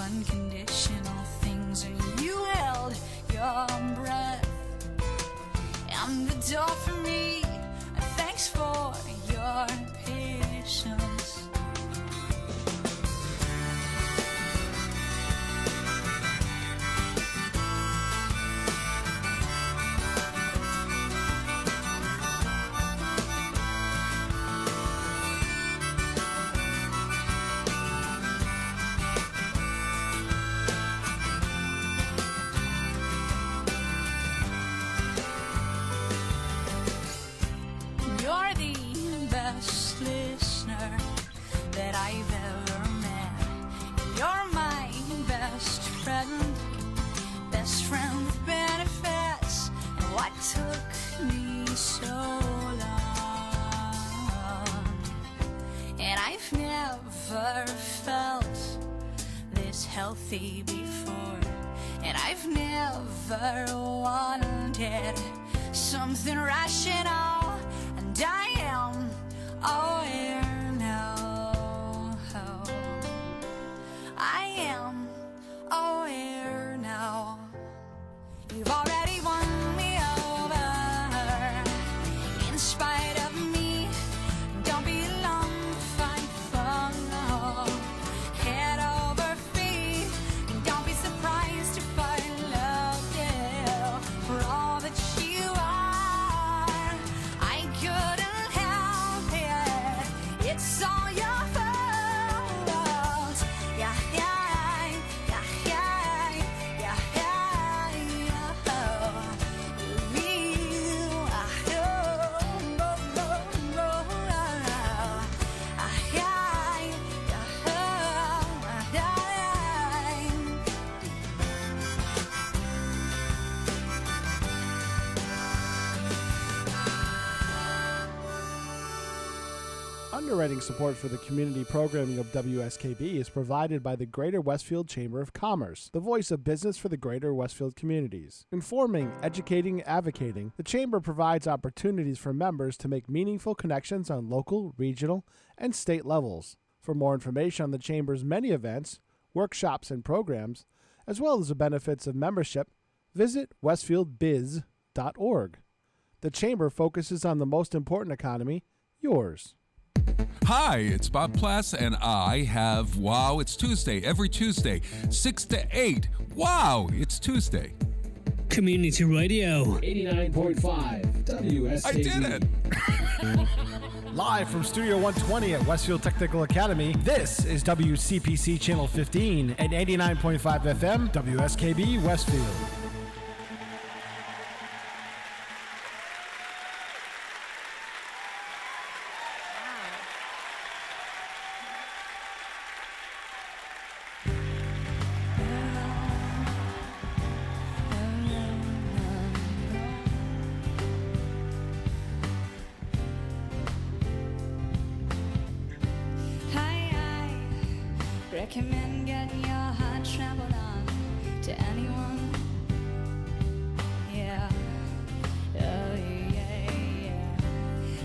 unconditional things, and you held your breath. I'm the door for me. Thanks for your patience. You're the best listener that I've ever met. You're my best friend with benefits. And what took me so long? And I've never felt this healthy before. And I've never wanted something rational. And I am aware now. I am aware now. You've already won me over. In spite of me, don't be alone to fight for love. Head over feet, don't be surprised if I love you for all that you are. I couldn't help it. It's all your fault. Yeah, yeah, yeah, yeah, yeah, yeah, Underwriting support for the community programming of WSKB is provided by the Greater Westfield Chamber of Commerce, the voice of business for the Greater Westfield communities. Informing, educating, advocating, the Chamber provides opportunities for members to make meaningful connections on local, regional, and state levels. For more information on the Chamber's many events, workshops, and programs, as well as the benefits of membership, visit westfieldbiz.org. The Chamber focuses on the most important economy, yours. Hi, it's Bob Plass, and I have Wow, It's Tuesday, every Tuesday, 6 to 8. Wow, it's Tuesday. Community Radio 89.5 WSKB. I did it! Live from Studio 120 at Westfield Technical Academy, this is WCPC Channel 15 and 89.5 FM, WSKB Westfield. Recommend getting your heart traveled on to anyone. Yeah. Oh, yeah, yeah.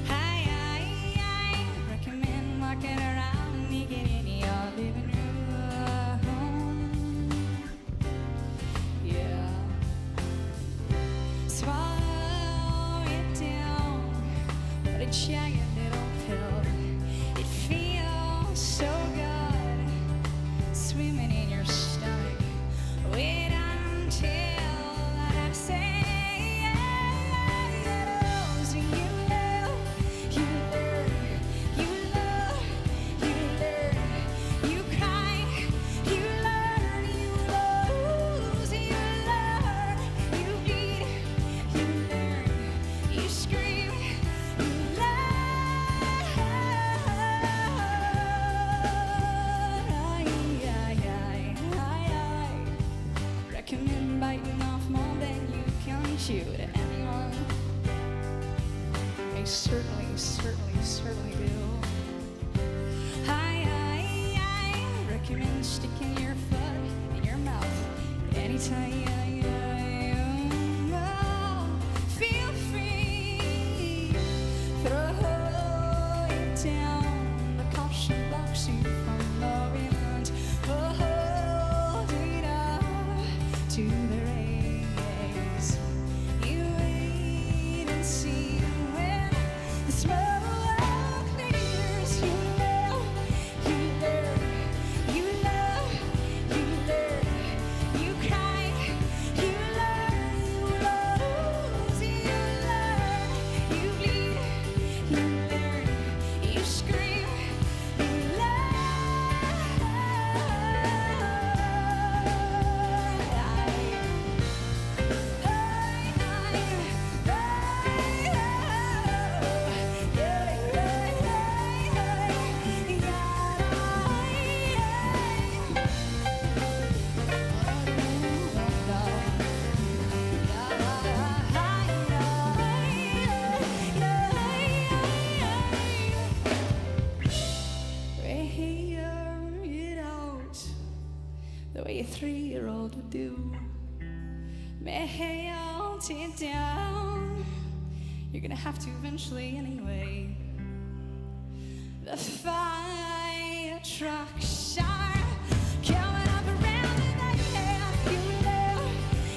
I recommend walking around naked in your living room. Yeah. Swallow it down. What a giant little pill. It feels so good. Swimming in your stomach. Wait until I say yes. You love, you learn, you love, you learn, you cry, you learn, you lose, you learn, you bleed, you learn, you scream, you recommend biting off more than you can chew to anyone. I certainly do. I recommend sticking your foot in your mouth anytime you feel free. Throw it down. The caution blocks you from the wind. Oh, way a 3-year-old would do. Melt it down. You're gonna have to eventually anyway. The fire trucks are coming up around the night. You love,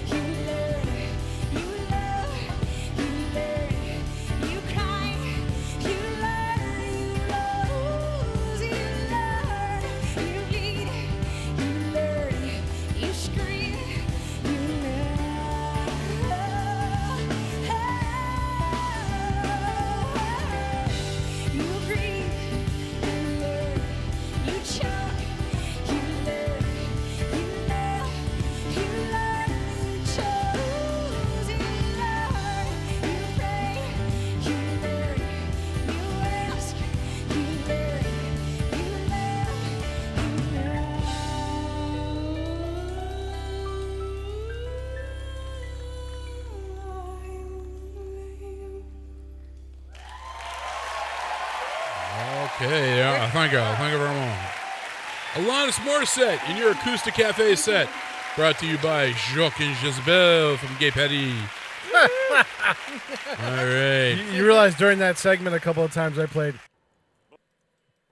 you love, you love, you love, you cry, you love, you lose, you learn, you bleed, you learn, you scream, you learn, you grieve, you learn, you choke, you learn, you love, you learn, you chose, you learn, you pray, you learn, you ask, you learn, you love, you Okay, yeah, thank you very much. Alanis Morissette in your Acoustic Cafe set, brought to you by Jacques and Jezebel from Gay Petty. All right. You realize during that segment a couple of times I played.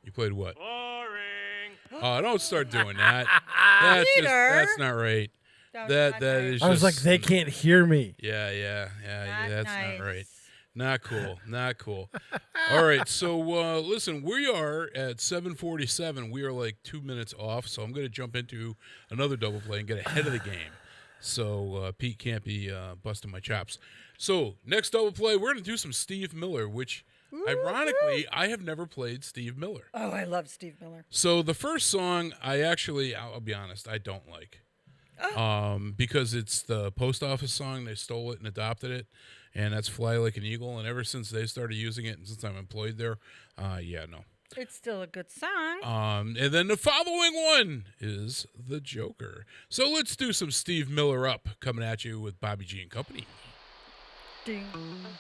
You played what? Boring. Oh, don't start doing that. That's not right. That is I was just- like, they can't hear me. Yeah, that's nice. not right. Not cool. All right, so listen, we are at 7:47. We are like 2 minutes off, so I'm going to jump into another double play and get ahead of the game. So Pete can't be busting my chops. So next double play, we're going to do some Steve Miller, which ironically, I have never played Steve Miller. Oh, I love Steve Miller. So the first song, I'll be honest, I don't like. Because it's the post office song. They stole it and adopted it, and that's Fly Like an Eagle. And ever since they started using it, and since I'm employed there, no. It's still a good song. And then the following one is The Joker. So let's do some Steve Miller Up, coming at you with Bobby G and Company. Ding,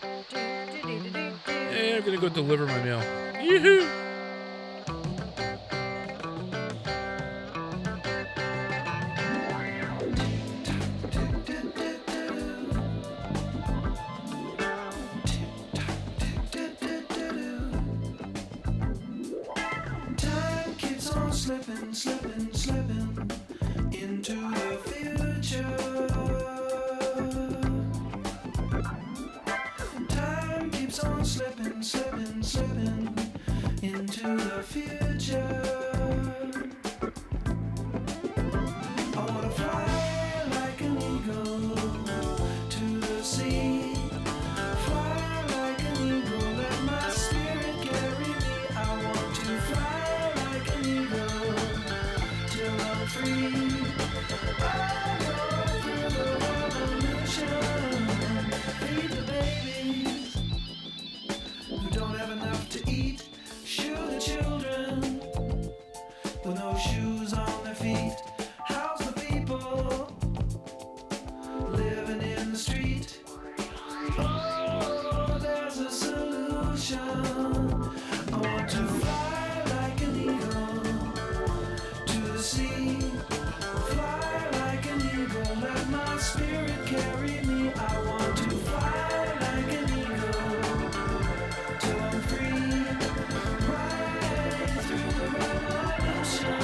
ding, ding, ding, ding, ding. Hey, I'm going to go deliver my mail. Yoo-hoo! Time keeps on slipping, slipping, slipping into the future. Time keeps on slipping, slipping, slipping into the future. I wanna fly like an eagle to the sea. Fly like an eagle, let my spirit carry me. I want to fly like an eagle till I'm free. I go through the revolution, feed the babies who don't have enough to eat. Shoe the children with no shoes on their feet. How's the people living in the street? Oh, there's a solution. I want to fly like an eagle to the sea. Fly like an eagle, let my spirit carry me. I want to fly like an eagle till I'm free. Right through the revolution.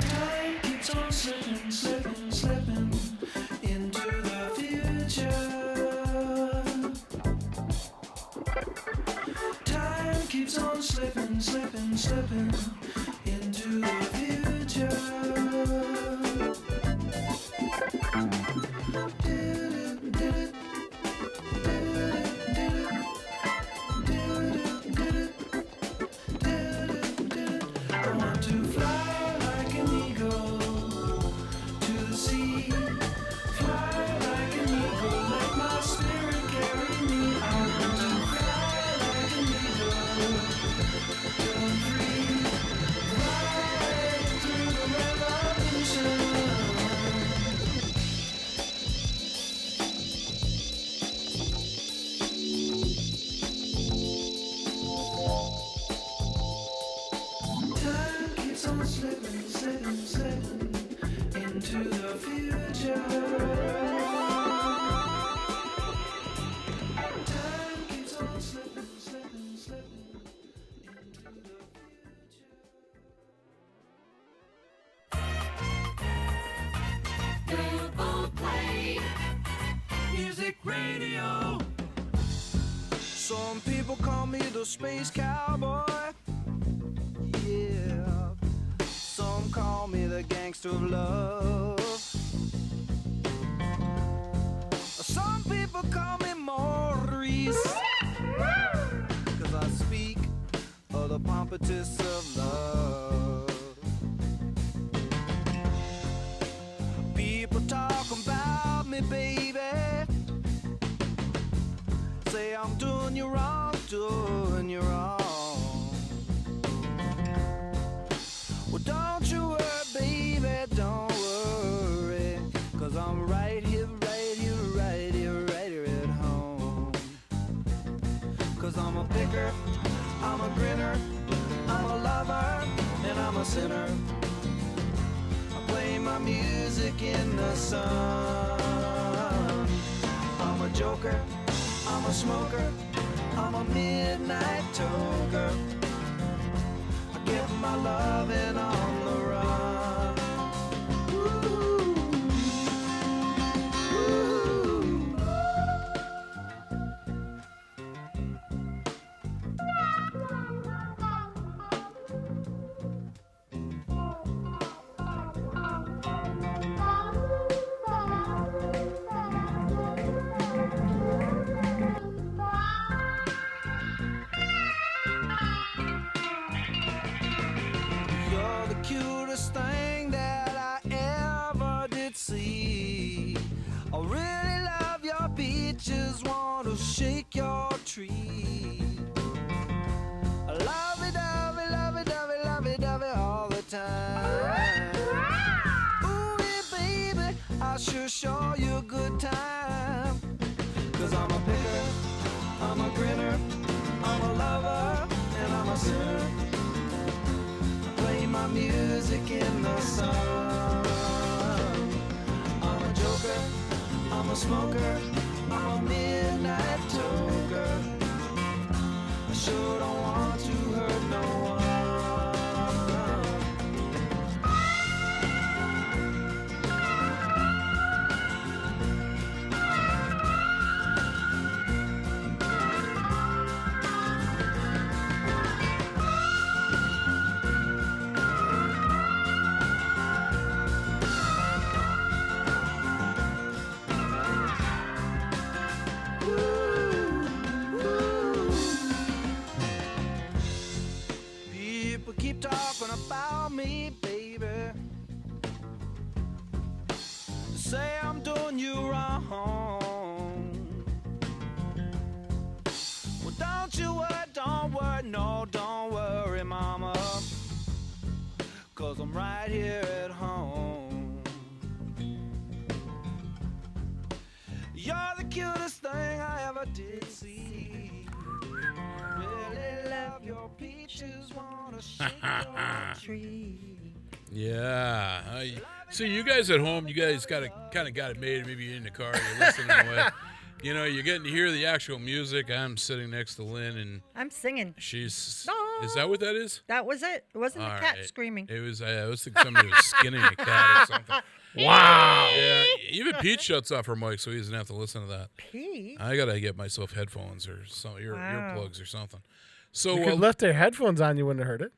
Time keeps on slipping, slipping, slipping into the future. Time keeps on slipping, slipping, slipping into the future. I want to fly like an eagle to the sea. Fly like an eagle, let my spirit carry me. I want to fly like an eagle till I'm free. Right through the revolution. Time keeps on slipping, slipping, slipping into the future. Time keeps on slipping, slipping, slipping into the Double play music radio. Some people call me the space cowboy. Yeah. Some call me the gangster of love. Some people call me Maurice, 'cause I speak of the pompatus of love. People talk about me, baby. Say I'm doing you wrong, doing you wrong. Well, don't you worry, baby, don't worry, 'cause I'm right here, right here, right here, right here at home. 'Cause I'm a picker, I'm a grinner, I'm a lover, and I'm a sinner. I play my music in the sun. I'm a joker, I'm a smoker, I'm a midnight toker. I get my loving on the run. Ooh. Ooh. You're the cutest thing that I ever did see. I really love your beaches, want to shake your tree. I love it, love it, love it, love it, love it, love it all the time. Ooh, yeah, baby, I sure show you a good time. 'Cause I'm a picker, I'm a grinner, I'm a lover, and I'm a sinner. Play my music in the sun. I'm a joker, I'm a smoker, I'm a midnight toker. I sure don't want to hurt no one. People keep talking about me, baby. Say I'm doing you wrong. Well, don't you worry, don't worry, no, don't worry, mama. 'Cause I'm right here at home. You're the cutest thing I ever did see. Really love your peaches, wanna shake your tree. Yeah. So you guys at home, you guys kind of got it made. Maybe you're in the car, you're listening away. You know, you're getting to hear the actual music. I'm sitting next to Lynn, and I'm singing. she's. Is that what that is? That was it. It wasn't All the cat right. screaming. It was. I was thinking somebody was skinning a cat or something. Wow. Yeah. Even Pete shuts off her mic, so he doesn't have to listen to that. Pete? I gotta get myself headphones or some earplugs or something. So You could left their headphones on, you wouldn't have heard it.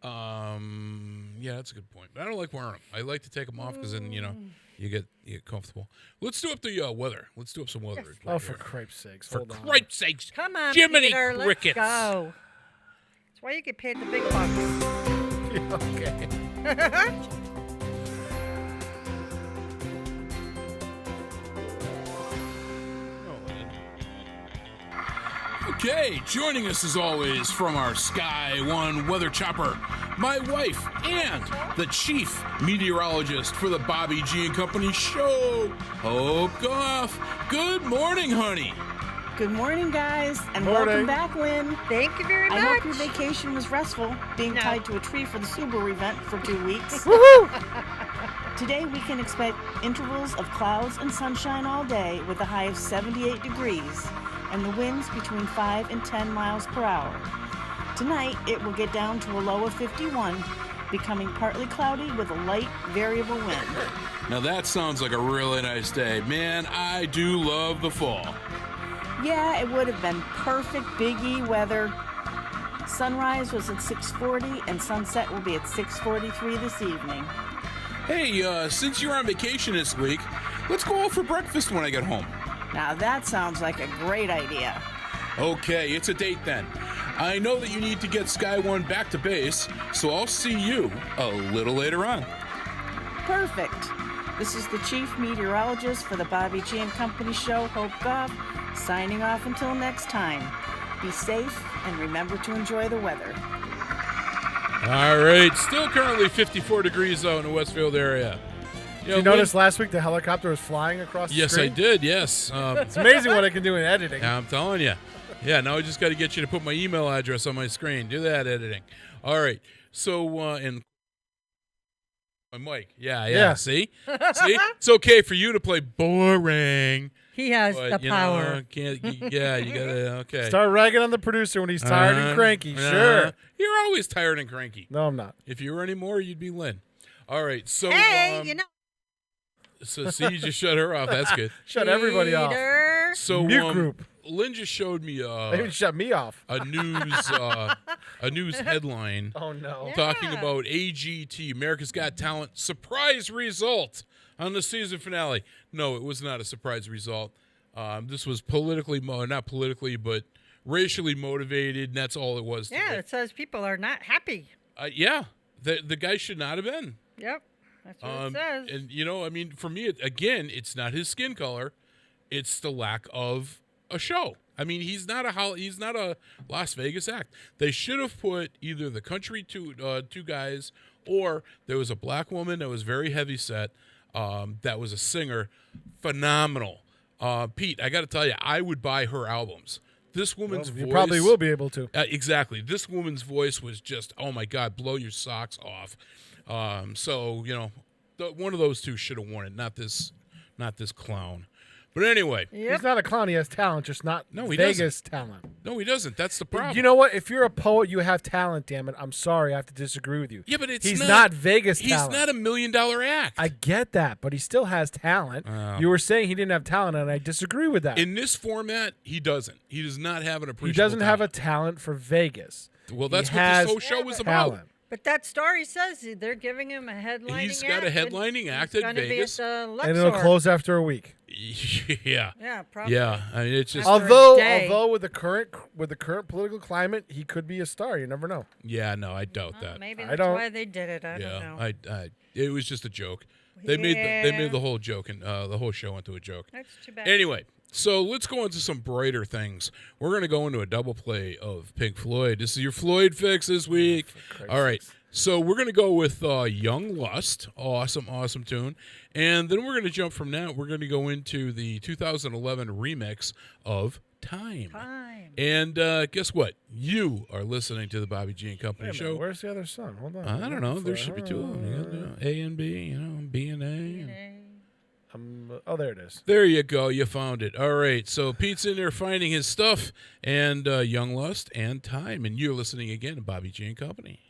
Yeah, that's a good point. But I don't like wearing them. I like to take them off because then you get comfortable. Let's do up the weather. Let's do up some weather. Oh, for cripe's sakes! For Hold on. cripe's sakes! Come on, Jiminy Peter, crickets! let's go. That's why you get paid the big bucks. Okay. Okay, joining us as always from our Sky One weather chopper, my wife and the chief meteorologist for the Bobby G and Company show, Hope Goff. Good morning, honey. Good morning, guys, and Morning. welcome back, Lynn. Thank you very I much. hope your vacation was restful, being tied to a tree for the Subaru event for 2 weeks. Woohoo! Today we can expect intervals of clouds and sunshine all day with a high of 78 degrees and the winds between 5 and 10 miles per hour. Tonight it will get down to a low of 51, becoming partly cloudy with a light variable wind. Now that sounds like a really nice day. Man, I do love the fall. Yeah, it would have been perfect Big E weather. Sunrise was at 6:40 and sunset will be at 6:43 this evening. Hey, since you're on vacation this week, let's go out for breakfast when I get home. Now that sounds like a great idea. Okay, it's a date then. I know that you need to get Sky One back to base, so I'll see you a little later on. Perfect. This is the chief meteorologist for the Bobby G and Company show, Hope Goff, signing off until next time. Be safe and remember to enjoy the weather. All right, still currently 54 degrees out in the Westfield area. Did you notice last week the helicopter was flying across the Yes, screen? I did, yes. It's amazing what I can do in editing. I'm telling you. Yeah, now I just got to get you to put my email address on my screen. Do that editing. All right. So, and my mic. Yeah. See? See? It's okay for you to play boring. He has but, the power. Know, you gotta, okay. Start ragging on the producer when he's tired and cranky. Sure. You're always tired and cranky. No, I'm not. If you were any more, you'd be Lynn. All right, so. Hey, you know. So, see, you just shut her off. That's good. Shut everybody off. So, Mute group. Lynn just showed me They would shut me off. a news headline. Oh no! Talking about AGT, America's Got Talent, surprise result on the season finale. No, it was not a surprise result. This was not politically, but racially motivated, and that's all it was. Yeah, it says people are not happy. Yeah, the guy should not have been. Yep, that's what it says. And I mean, for me, it's not his skin color; it's the lack of a show. I mean, he's not a Las Vegas act. They should have put either the country two guys, or there was a black woman that was very heavy set. That was a singer, phenomenal. Pete, I got to tell you, I would buy her albums. This woman's voice. You probably will be able to. Exactly. This woman's voice was just, oh my God, blow your socks off. So one of those two should have won it, not this clown. But anyway, he's not a clown. He has talent, just not Vegas talent. No, he doesn't. That's the problem. You know what? If you're a poet, you have talent. Damn it! I'm sorry, I have to disagree with you. Yeah, but he's not Vegas he's talent. He's not $1 million act. I get that, but he still has talent. You were saying he didn't have talent, and I disagree with that. In this format, he doesn't. He does not have an appreciable. He doesn't have talent. a talent for Vegas. Well, that's he what has this whole show was talent. about. But that story says they're giving him a headlining act. He's got a headlining act at Vegas. And it'll close after a week. Yeah. Yeah, probably. Yeah, I mean, it's just although with the current political climate, he could be a star. You never know. Yeah, no, I doubt that. Maybe that's why they did it. I don't know. It was just a joke. They made the whole joke and the whole show into a joke. That's too bad. Anyway, so let's go into some brighter things. We're going to go into a double play of Pink Floyd. This is your Floyd fix this week. All right. So we're going to go with Young Lust. Awesome tune. And then we're going to jump from that. We're going to go into the 2011 remix of Time. And guess what? You are listening to the Bobby G and Company show. Where's the other song? Hold on. I don't know. There should be two of them. You got, A and B, B and A. Oh, there it is. There you go. You found it. All right. So Pete's in there finding his stuff, and Young Lust and Time. And you're listening again to Bobby G and Company.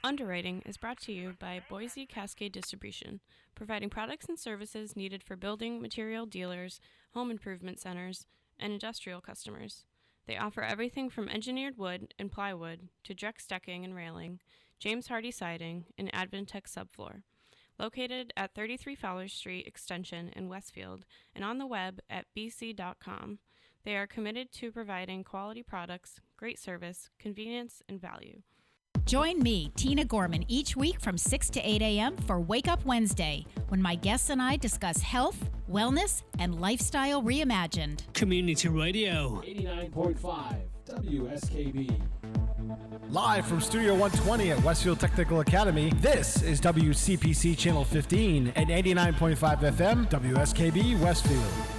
Underwriting is brought to you by Boise Cascade Distribution, providing products and services needed for building material dealers, home improvement centers, and industrial customers. They offer everything from engineered wood and plywood to Drex decking and railing, James Hardy siding, and Advantech subfloor. Located at 33 Fowler Street Extension in Westfield and on the web at bc.com, they are committed to providing quality products, great service, convenience, and value. Join me, Tina Gorman, each week from 6 to 8 a.m. for Wake Up Wednesday, when my guests and I discuss health, wellness, and lifestyle reimagined. Community Radio. 89.5 WSKB. Live from Studio 120 at Westfield Technical Academy, this is WCPC Channel 15 and 89.5 FM WSKB Westfield.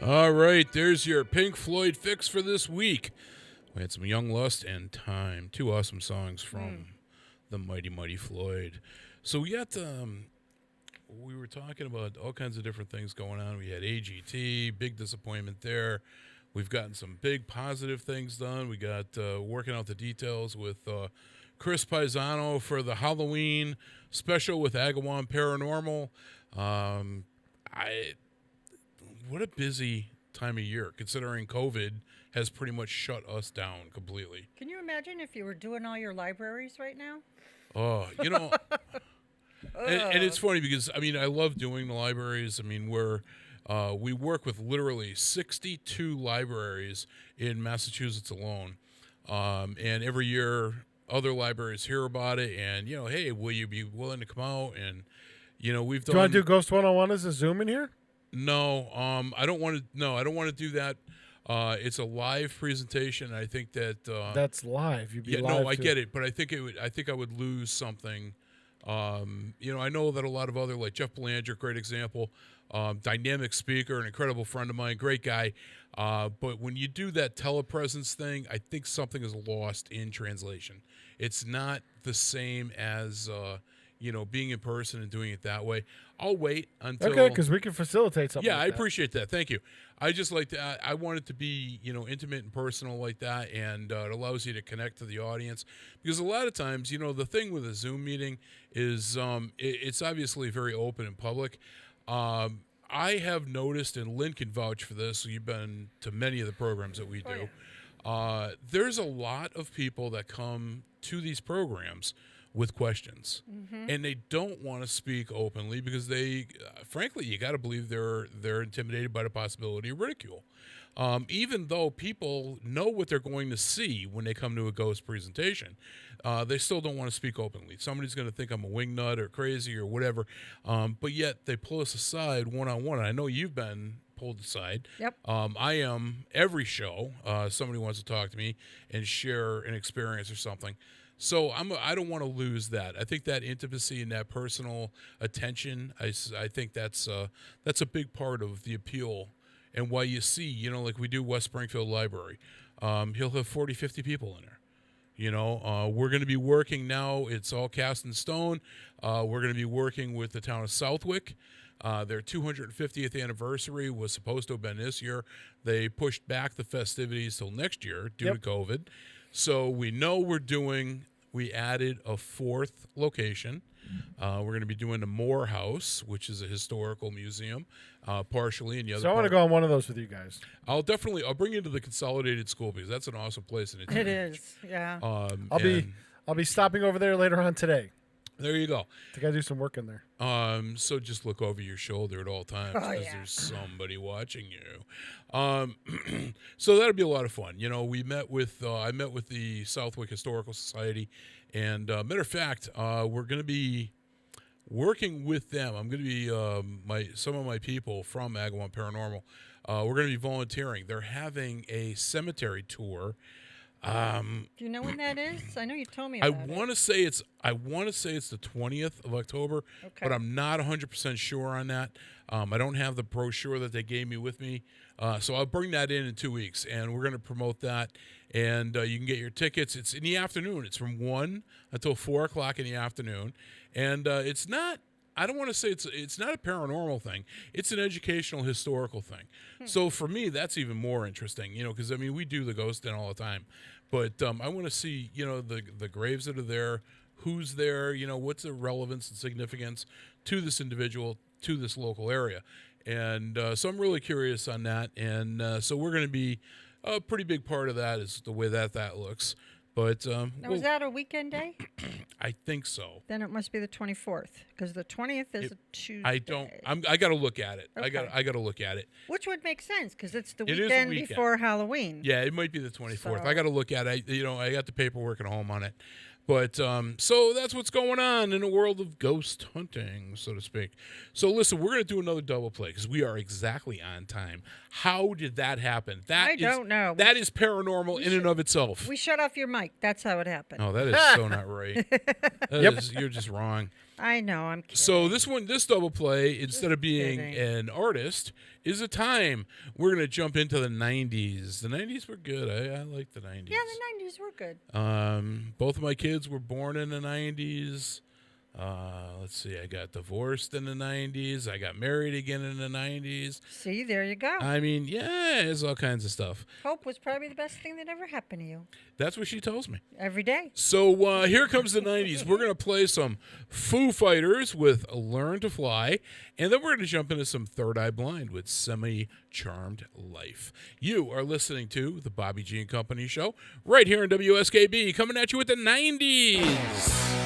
All right, there's your Pink Floyd fix for this week. We had some Young Lust and Time, two awesome songs from the Mighty Mighty Floyd. So we got we were talking about all kinds of different things going on. We had AGT, big disappointment there. We've gotten some big positive things done. We got working out the details with Chris Paisano for the Halloween special with Agawam Paranormal. What a busy time of year, considering COVID has pretty much shut us down completely. Can you imagine if you were doing all your libraries right now? Oh, and it's funny because, I mean, I love doing the libraries. I mean, we work with literally 62 libraries in Massachusetts alone. And every year, other libraries hear about it and, hey, will you be willing to come out? And, we've done... Do you want to do Ghost 101 as a Zoom in here? No, I don't want to. No, I don't want to do that. It's a live presentation. I think that that's live. You'd be live. No, I get it, but I think I would lose something. I know that a lot of other, like Jeff Belanger, great example, dynamic speaker, an incredible friend of mine, great guy. But when you do that telepresence thing, I think something is lost in translation. It's not the same as being in person and doing it that way. I'll wait until... Okay, because we can facilitate something Yeah, like I that. appreciate that. Thank you. I just like to... I want it to be, intimate and personal like that, and it allows you to connect to the audience. Because a lot of times, the thing with a Zoom meeting is it's obviously very open and public. I have noticed, and Lynn can vouch for this, so you've been to many of the programs that we do. There's a lot of people that come to these programs with questions, and they don't want to speak openly because they, frankly, you got to believe they're intimidated by the possibility of ridicule. Even though people know what they're going to see when they come to a ghost presentation, they still don't want to speak openly. Somebody's going to think I'm a wingnut or crazy or whatever, but yet they pull us aside one-on-one. I know you've been pulled aside. Yep. I am every show. Somebody wants to talk to me and share an experience or something. So I don't want to lose that. I think that intimacy and that personal attention, I think that's a big part of the appeal and why you see, like we do West Springfield Library. He'll have 40, 50 people in there. We're going to be working now. It's all cast in stone. We're going to be working with the town of Southwick. Their 250th anniversary was supposed to have been this year. They pushed back the festivities till next year due to COVID. So we know we added a fourth location. We're going to be doing the Moore House, which is a historical museum, partially. And the other So I want to go on one of those with you guys. I'll bring you to the Consolidated School because that's an awesome place. And it is, yeah. I'll be stopping over there later on today. There you go. I think I do some work in there. So just look over your shoulder at all times because there's somebody watching you. So that'll be a lot of fun. We met with I met with the Southwick Historical Society, and matter of fact, we're going to be working with them. I'm going to be some of my people from Agawam Paranormal. We're going to be volunteering. They're having a cemetery tour. Do you know when that is? I know you told me I about want to say it's the 20th of October, but I'm not 100% sure on that. I don't have the brochure that they gave me with me, so I'll bring that in 2 weeks, and we're going to promote that. And you can get your tickets. It's in the afternoon. It's from 1 until 4 o'clock in the afternoon, and it's not. I don't want to say it's not a paranormal thing. It's an educational, historical thing. So for me, that's even more interesting, because we do the ghost den all the time, but I want to see, the graves that are there, who's there, what's the relevance and significance to this individual, to this local area, and so I'm really curious on that, and so we're going to be a pretty big part of that is the way that looks. But now, is that a weekend day? I think so. Then it must be the 24th because the 20th is a Tuesday. I got to look at it. Okay. I got to look at it. Which would make sense because it's the It is a weekend weekend. before Halloween. Yeah, it might be the 24th. So- I got to look at it. I got the paperwork at home on it. But so that's what's going on in the world of ghost hunting, so to speak. So listen, we're going to do another double play because we are exactly on time. How did that happen? I don't know. That is paranormal in and of itself. We shut off your mic. That's how it happened. Oh, that is so not right. You're just wrong. I know, I'm kidding. So this double play, instead of being kidding. an artist, is a time. We're going to jump into the 90s. The 90s were good. I like the 90s. Yeah, the 90s were good. Both of my kids were born in the 90s. Let's see, I got divorced in the 90s. I got married again in the 90s. See, there you go. I mean, yeah, it's all kinds of stuff. Hope was probably the best thing that ever happened to you. That's what she tells me. Every day. So here comes the 90s. We're going to play some Foo Fighters with Learn to Fly, and then we're going to jump into some Third Eye Blind with Semi-Charmed Life. You are listening to the Bobby G and Company Show right here in WSKB, coming at you with the 90s.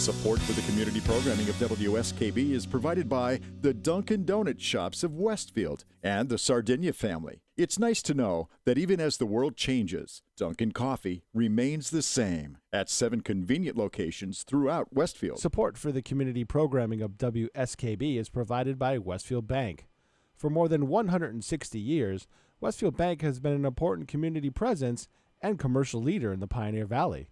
Support for the community programming of WSKB is provided by the Dunkin' Donut Shops of Westfield and the Sardinia family. It's nice to know that even as the world changes, Dunkin' Coffee remains the same at 7 convenient locations throughout Westfield. Support for the community programming of WSKB is provided by Westfield Bank. For more than 160 years, Westfield Bank has been an important community presence and commercial leader in the Pioneer Valley.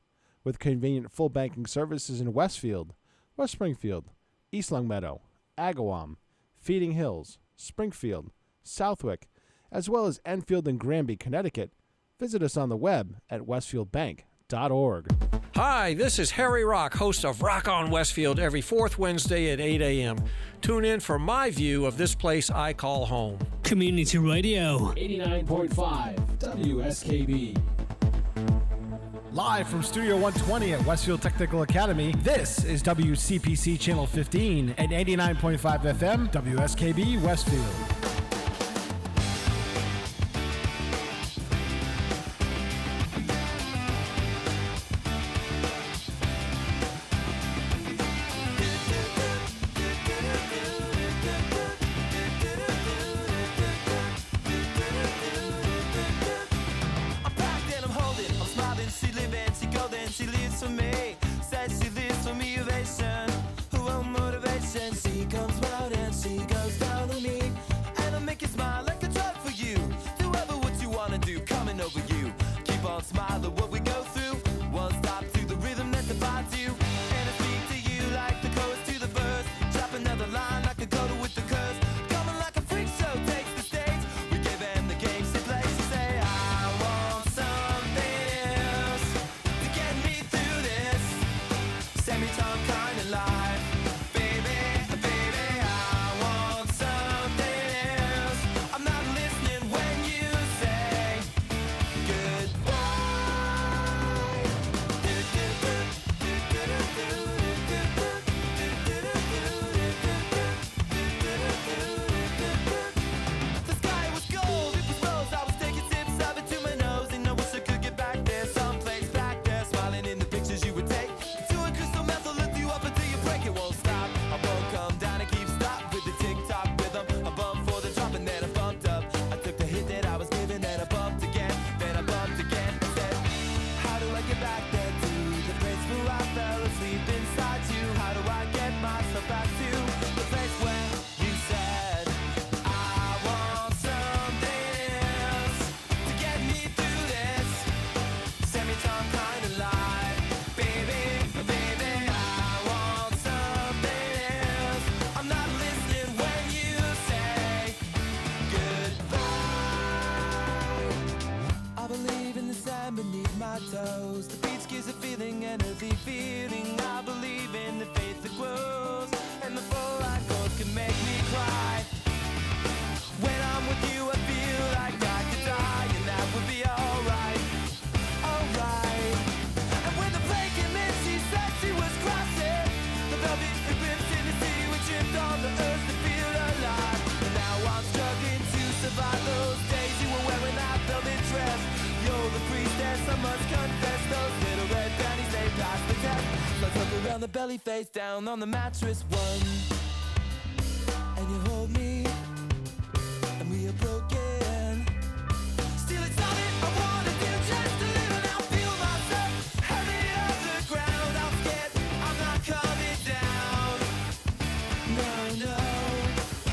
with convenient full banking services in Westfield, West Springfield, East Longmeadow, Agawam, Feeding Hills, Springfield, Southwick, as well as Enfield and Granby, Connecticut. Visit us on the web at westfieldbank.org. Hi, this is Harry Rock, host of Rock on Westfield every fourth Wednesday at 8 a.m. Tune in for my view of this place I call home. Community Radio. 89.5 WSKB. Live from Studio 120 at Westfield Technical Academy, this is WCPC Channel 15 and 89.5 FM WSKB Westfield. The belly face down on the mattress one, and you hold me, and we are broken. Still it's all that I wanna do, just a little now. Feel myself heavy off the ground. I'm scared I'm not coming down. No, no,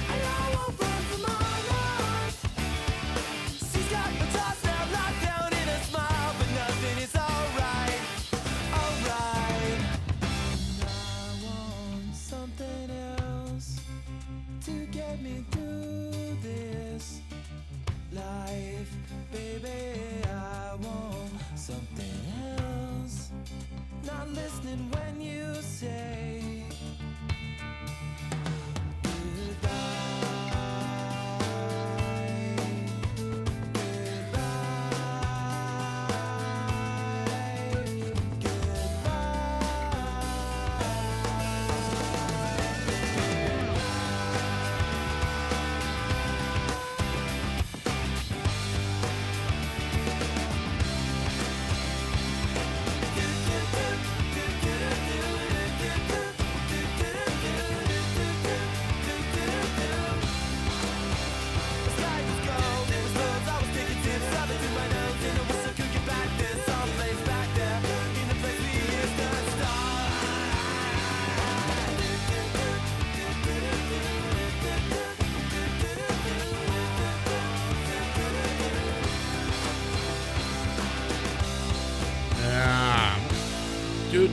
and I won't run from my life. She's got a toss now, locked down in a smile, but nothing is alright, alright. Something else to get me through this life, baby. I want something else. Not listening when you say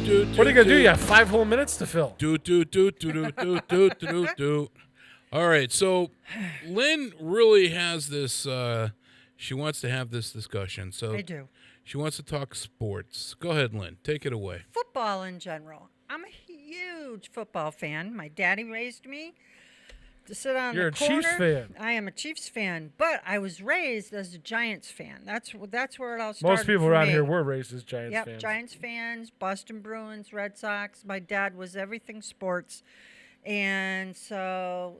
What are you gonna do? You have 5 whole minutes to fill. All right, so Lynn really has this. She wants to have this discussion. So I do. She wants to talk sports. Go ahead, Lynn. Take it away. Football in general. I'm a huge football fan. My daddy raised me to sit on You're the corner. a Chiefs fan. I am a Chiefs fan, but I was raised as a Giants fan. That's where it all started. Most people for around me. here were raised as Giants Yep, fans. Giants fans, Boston Bruins, Red Sox. My dad was everything sports. And so,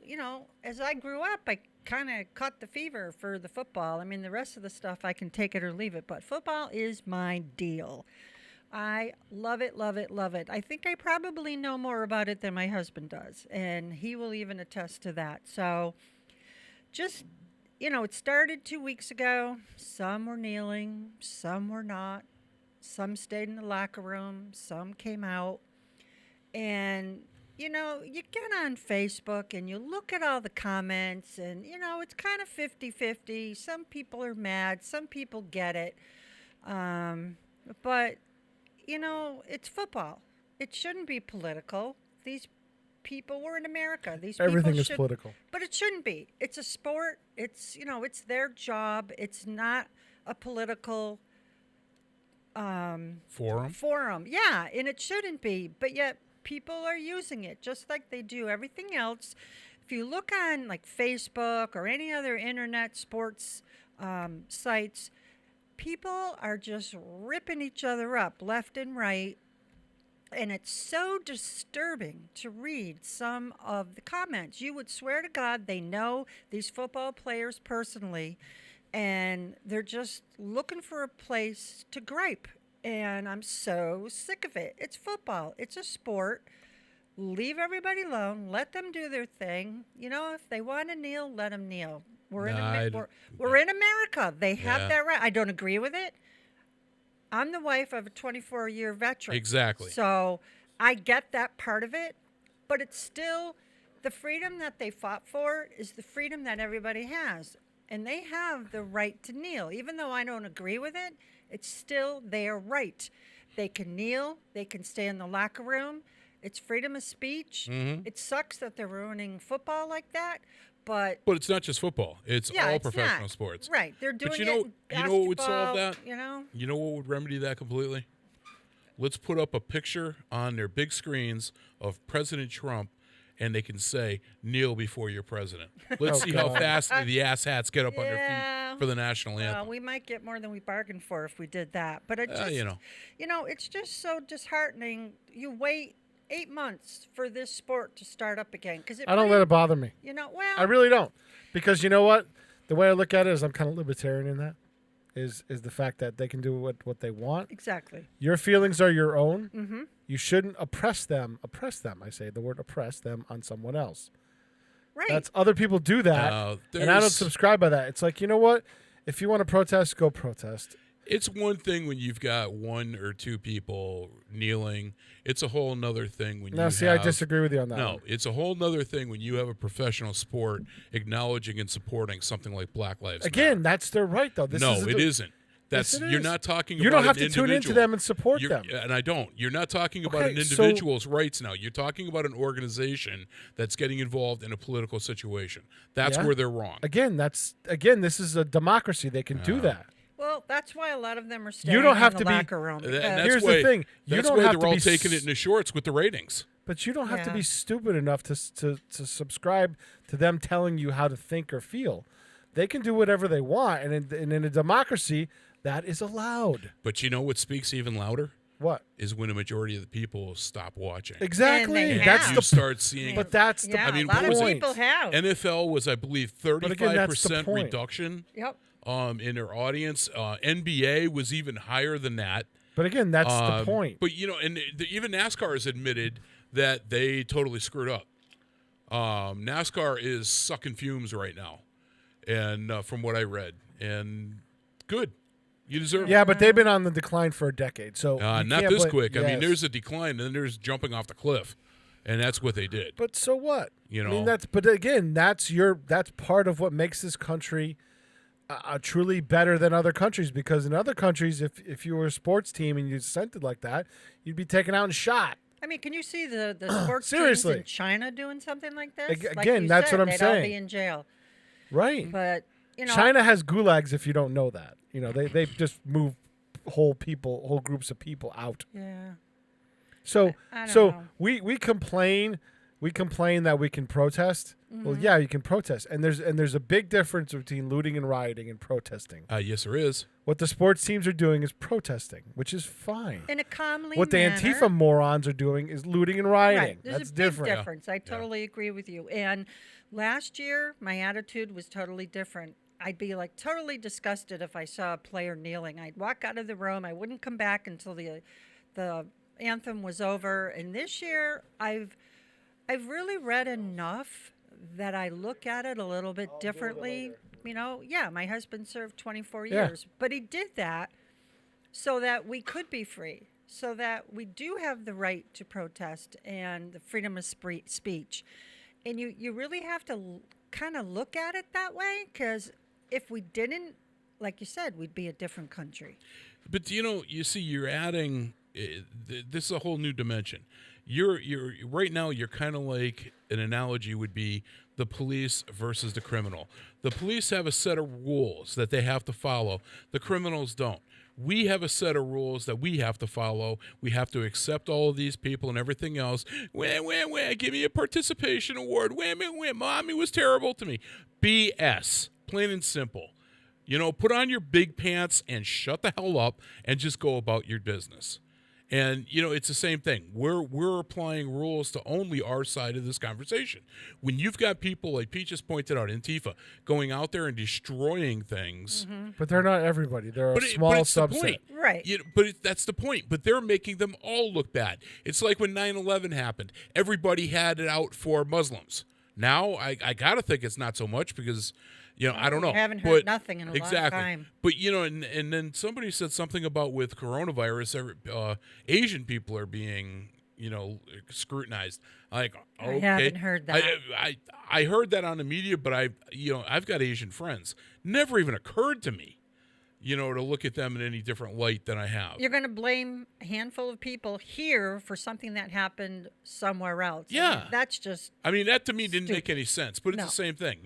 as I grew up, I kind of caught the fever for the football. I mean, the rest of the stuff, I can take it or leave it, but football is my deal. I love it, love it, love it. I think I probably know more about it than my husband does, and he will even attest to that. So just, it started 2 weeks ago. Some were kneeling, some were not. Some stayed in the locker room, some came out. And you get on Facebook and you look at all the comments and, it's kind of 50-50. Some people are mad. Some people get it. But, it's football. It shouldn't be political. These people, we're in America. Everything is political. But it shouldn't be. It's a sport. It's, it's their job. It's not a political forum. Yeah, and it shouldn't be. But yet, people are using it just like they do everything else. If you look on like Facebook or any other internet sports sites, people are just ripping each other up left and right. And it's so disturbing to read some of the comments. You would swear to God they know these football players personally, and they're just looking for a place to gripe. And I'm so sick of it. It's football. It's a sport. Leave everybody alone. Let them do their thing. If they want to kneel, let them kneel. We're in America. They have that right. I don't agree with it. I'm the wife of a 24-year veteran. Exactly. So I get that part of it, but it's still the freedom that they fought for is the freedom that everybody has. And they have the right to kneel. Even though I don't agree with it, it's still their right. They can kneel. They can stay in the locker room. It's freedom of speech. Mm-hmm. It sucks that they're ruining football like that, but it's not just football. It's all it's professional not. sports. Right. They're doing but it in you know what would solve that? basketball, You know what would remedy that completely? Let's put up a picture on their big screens of President Trump, and they can say, kneel before your president. Let's see how fast the asshats get up on their feet for the national anthem. We might get more than we bargained for if we did that. But it just, it's just so disheartening. You wait 8 months for this sport to start up again. I don't let it bother me. I really don't. Because you know what? The way I look at it is I'm kind of libertarian in that. Is the fact that they can do what they want. Exactly. Your feelings are your own. Mm-hmm. You shouldn't oppress them. I say the word oppress them on someone else. Right. That's other people do that, and I don't subscribe by that. It's like, you know what? If you want to protest, go protest. It's one thing when you've got one or two people kneeling. It's a whole nother thing when I disagree with you on that. No, it's a whole nother thing when you have a professional sport acknowledging and supporting something like Black Lives Matter. Again, that's their right, though. It isn't. Yes, it you're is. not talking You about don't have an to tune into individual. them and support them. And I don't. You're not talking about Okay, an individual's rights now. You're talking about an organization that's getting involved in a political situation. That's Yeah. where they're wrong. Again, this is a democracy. They can do that. Well, that's why a lot of them are staying You don't have in to the be. locker room. Here's the thing. You That's don't why have they're to all be taking it in the shorts with the ratings. But you don't have to Yeah. be stupid enough to subscribe to them telling you how to think or feel. They can do whatever they want, and in a democracy, that is allowed. But you know what speaks even louder? What? Is when a majority of the people stop watching. Exactly. And That's you the start seeing. But that's the. Yeah, I mean, a lot what of was it? people have. NFL was, I believe, But again, that's the 35% point. reduction. Yep. In their audience. NBA was even higher than that. But again, that's the point. But even NASCAR has admitted that they totally screwed up. NASCAR is sucking fumes right now, and from what I read, and good, you deserve. Yeah, it. but they've been on the decline for a decade, so you Not can't this blame- quick. I mean, yes. there's a decline, and then there's jumping off the cliff, and that's what they did. But so what? You I mean, know. but again, that's part of what makes this country truly better than other countries, because in other countries, if you were a sports team and you dissented like that, you'd be taken out and shot. I mean, can you see the sports teams Seriously. in China doing something like this? Again, Like you that's said, what I'm they'd all saying. be in jail. Right. But, China has gulags if you don't know that. They just move whole groups of people out. Yeah. So I don't know. we complain that we can protest. Well, Mhm. yeah, you can protest, and there's a big difference between looting and rioting and protesting. Yes, there is. What the sports teams are doing is protesting, which is fine. In a calmly What the manner. Antifa morons are doing is looting and rioting. Right. There's That's a big different. difference. I totally agree with you. And last year, my attitude was totally different. I'd be like totally disgusted if I saw a player kneeling. I'd walk out of the room. I wouldn't come back until the anthem was over. And this year, I've really read enough that I look at it a little bit differently. My husband served 24 Yeah. years, but he did that so that we could be free, so that we do have the right to protest and the freedom of speech. And you really have to kind of look at it that way, because if we didn't, like you said, we'd be a different country. But you see, you're adding this is a whole new dimension. You're right now. You're kind of like, an analogy would be the police versus the criminal. The police have a set of rules that they have to follow. The criminals don't. We have a set of rules that we have to follow. We have to accept all of these people and everything else. Wah, give me a participation award. Wah, mommy was terrible to me. BS, plain and simple. Put on your big pants and shut the hell up and just go about your business. And, it's the same thing. We're applying rules to only our side of this conversation. When you've got people, like Pete just pointed out, Antifa, going out there and destroying things. But they're not everybody. They're a small but it's the subset. point. Right. That's the point. But they're making them all look bad. It's like when 9/11 happened. Everybody had it out for Muslims. Now, I got to think it's not so much because... I don't know. We haven't heard nothing in a long time. But, and then somebody said something about with coronavirus, Asian people are being, scrutinized. Like, okay. I haven't heard that. I heard that on the media, but I've got Asian friends. Never even occurred to me, to look at them in any different light than I have. You're going to blame a handful of people here for something that happened somewhere else. Yeah. That's just... that to me didn't make any sense, but it's No. the same thing,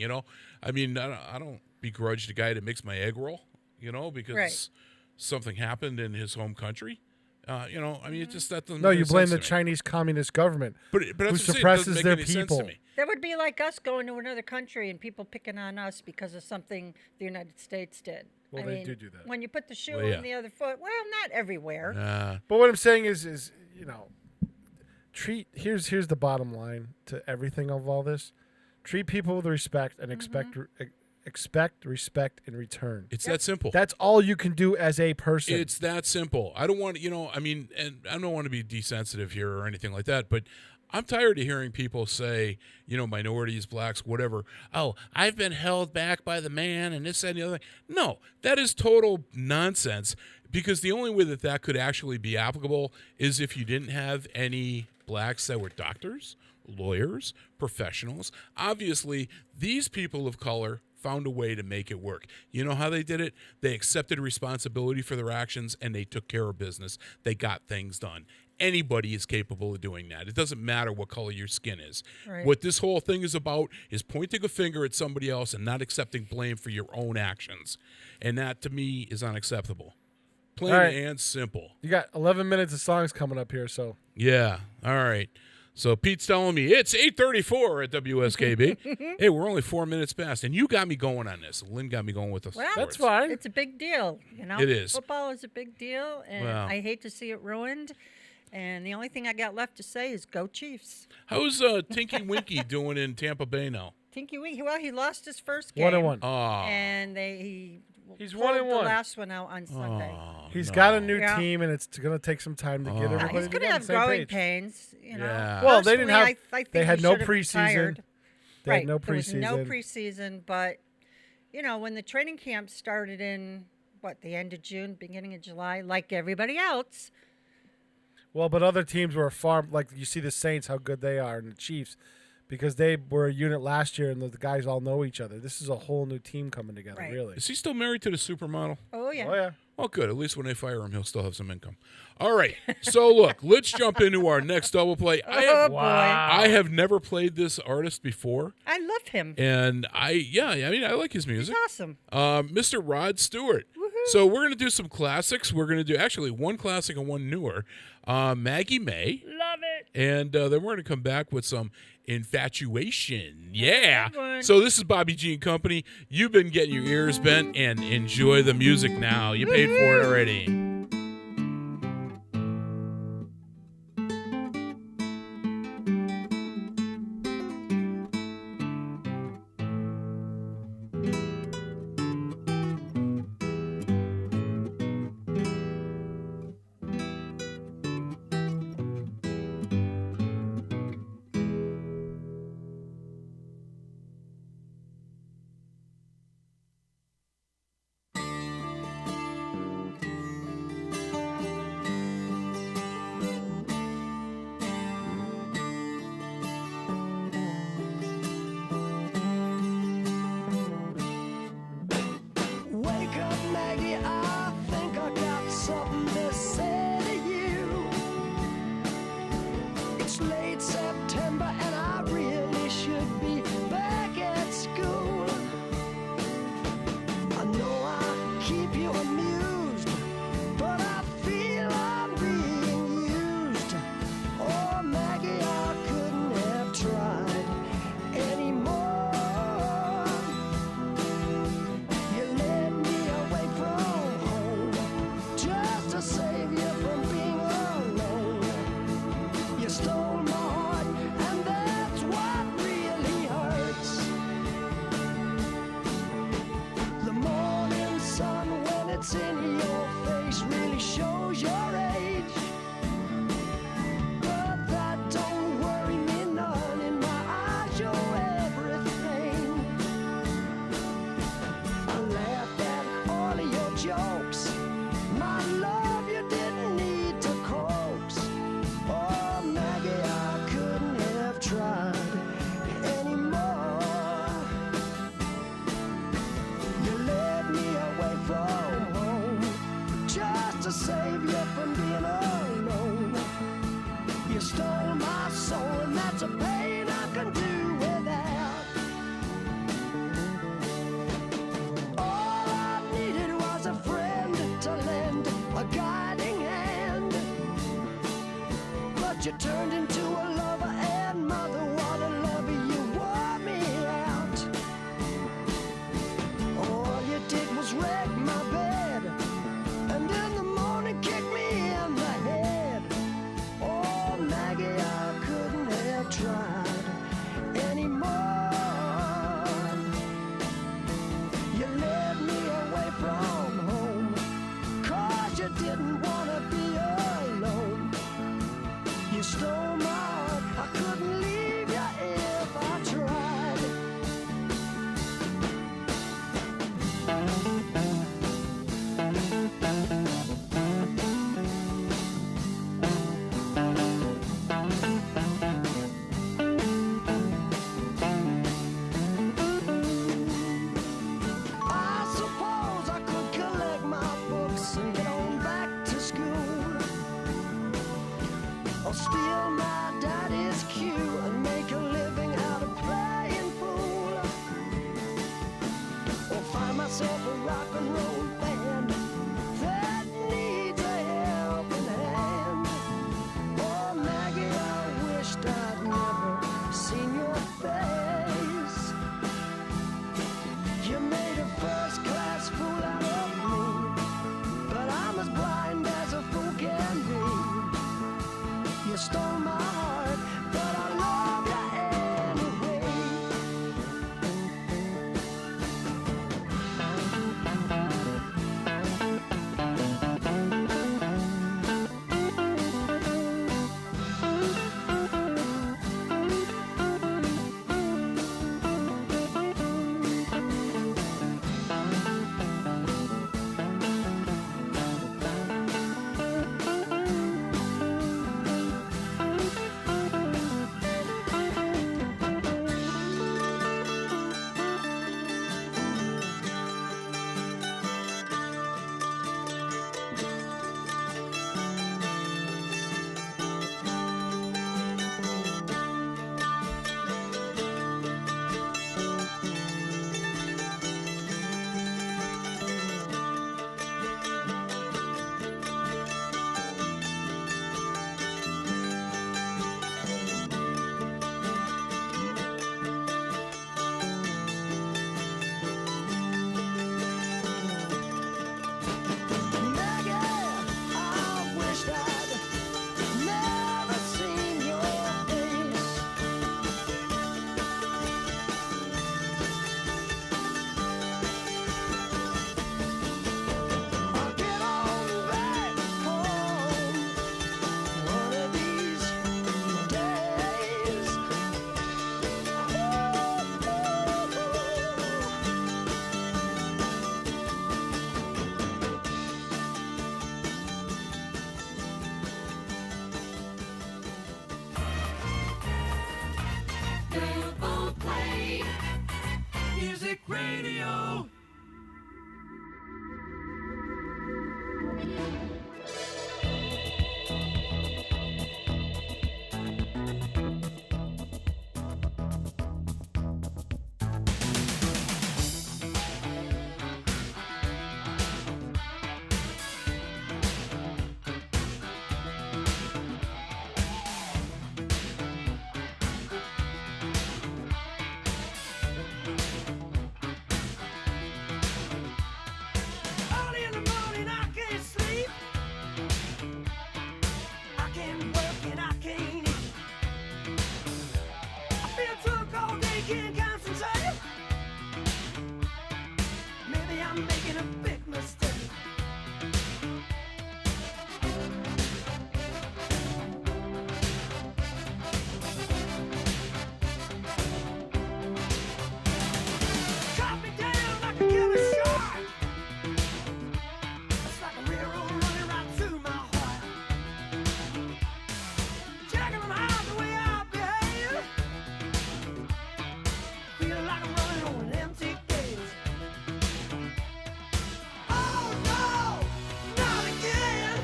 I don't begrudge the guy that makes my egg roll, because Right. something happened in his home country. It just that doesn't No, make you any blame sense the to me. Chinese communist government But who that's what I'm saying, it doesn't suppresses make their any sense to people. me. That would be like us going to another country and people picking on us because of something the United States did. Well, they do that. When you put the shoe Well, yeah. on the other foot, well, not everywhere. But what I'm saying is here's the bottom line to everything of all this: treat people with respect and expect respect in return. It's that simple. That's all you can do as a person. It's that simple. I don't want, and I don't want to be desensitive here or anything like that, but I'm tired of hearing people say, minorities, blacks, whatever, oh, I've been held back by the man and this, that, and the other thing. No, that is total nonsense, because the only way that could actually be applicable is if you didn't have any blacks that were doctors, lawyers, professionals. Obviously, these people of color found a way to make it work. You know how they did it? They accepted responsibility for their actions and they took care of business. They got things done. Anybody is capable of doing that. It doesn't matter what color your skin is. Right. What this whole thing is about is pointing a finger at somebody else and not accepting blame for your own actions. And that, to me, is unacceptable. Plain All right. and simple. You got 11 minutes of songs coming up here, so. Yeah. All right. So Pete's telling me it's 8:34 at WSKB. Hey, we're only 4 minutes past, and you got me going on this. Lynn got me going with us. Well, That's fine. It's a big deal, It is. Football is a big deal, and Well. I hate to see it ruined. And the only thing I got left to say is go Chiefs. How's Tinky Winky doing in Tampa Bay now? Tinky Winky, well, he lost his first game. 1-1. Oh. And he's pulled pulled the 1-1. last one out on Sunday. He's got a new Yeah. team, and it's going to take some time to get everybody He's going to on have the same growing page. pains, Yeah. Well, they didn't Personally, have. I think They had he no should have preseason. retired. They Right. had no There was no preseason. preseason, but when the training camp started in the end of June, beginning of July, like everybody else. Well, but other teams were far, like you see the Saints, how good they are, and the Chiefs. because they were a unit last year and the guys all know each other. This is a whole new team coming together, Right. really. Is he still married to the supermodel? Oh, yeah. Oh, yeah. Oh, good. At least when they fire him, he'll still have some income. All right. So, look, let's jump into our next double play. I have never played this artist before. I love him. And I like his music. He's awesome. Mr. Rod Stewart. So we're going to do some classics. We're going to do actually one classic and one newer. Maggie May. Love it. And then we're going to come back with some Infatuation. Yeah. Good one. So this is Bobby G and Company. You've been getting your ears bent, and enjoy the music now. You paid for it already. Wake up, Maggie, I think I got something to say to you. It's late September and I really should be back at school. I know I keep you amused, but I feel I'm being used. Oh, Maggie, I couldn't have tried anymore. You led me away from home just to save you from being alone. You stole my heart, and that's what really hurts. The morning sun, when it's in your face, really shows your age. But that don't worry me none. In my eyes, you're everything. I laughed at all of your jokes. My love, you didn't need to coax. Oh, Maggie, I couldn't have tried anymore. You led me away from home just to save you from being alone. You stole my soul, and that's a pain I can do without. All I needed was a friend to lend a guiding hand. But you turned into a lover and mother. What a lover, you wore me out. All you did was wreck my bed, and in the morning kick me in the head. Oh, Maggie, I couldn't have tried anymore. You led me away from home, 'cause you didn't want to be alone. You stole can't concentrate. Maybe I'm making a big mistake. Chop me down like a killer shark. It's like a railroad running right through my heart. Jacking them high the way I behave. Feel like I'm running on an empty cage. Oh no, not again.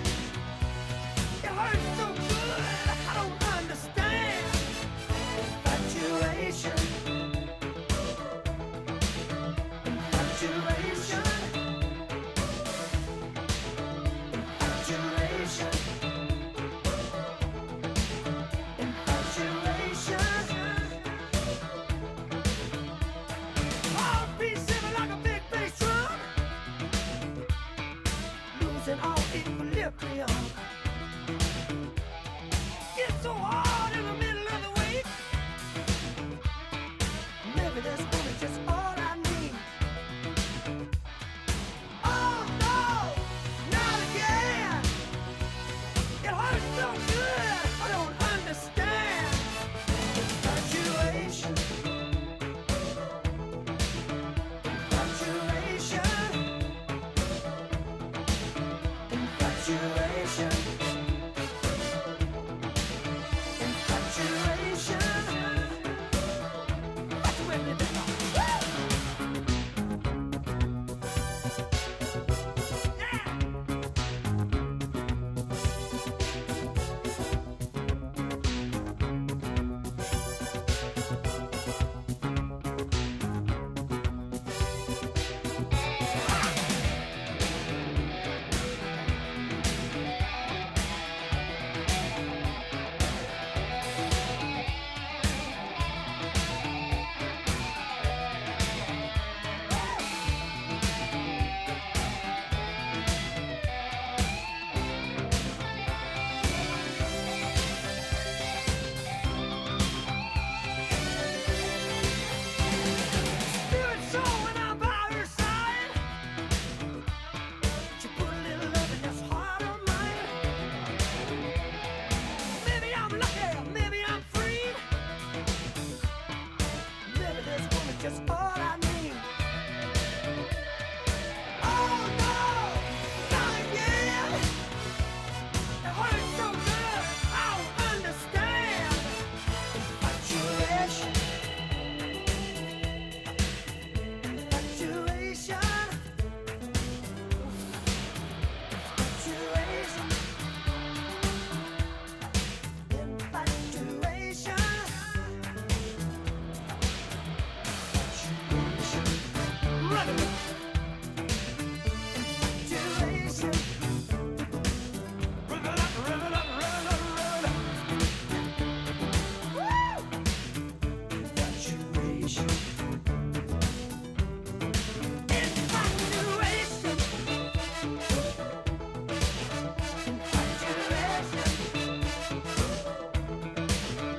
It hurts so good, I don't understand. Infatuation. Infatuation. Infatuation. Heart beats heavy like a big bass drum. Losing all equilibrium. It's so hard in the middle of the week. Maybe this one is just all I need. Oh no, not again. It hurts so good, I don't understand. Infatuation. Infatuation. Infatuation. Infatuation. Infatuation. Spirit soul when I'm by your side. You put a little love in this heart of mine. Maybe I'm lucky, maybe I'm free. Maybe this woman's just all I need. Oh no, not again. It hurts so good, I don't understand. Infatuation. Infatuation. Infatuation. Infatuation. Run it. Infatuation. Run it up, run it up, run it up, run it up. Woo! Infatuation. Infatuation.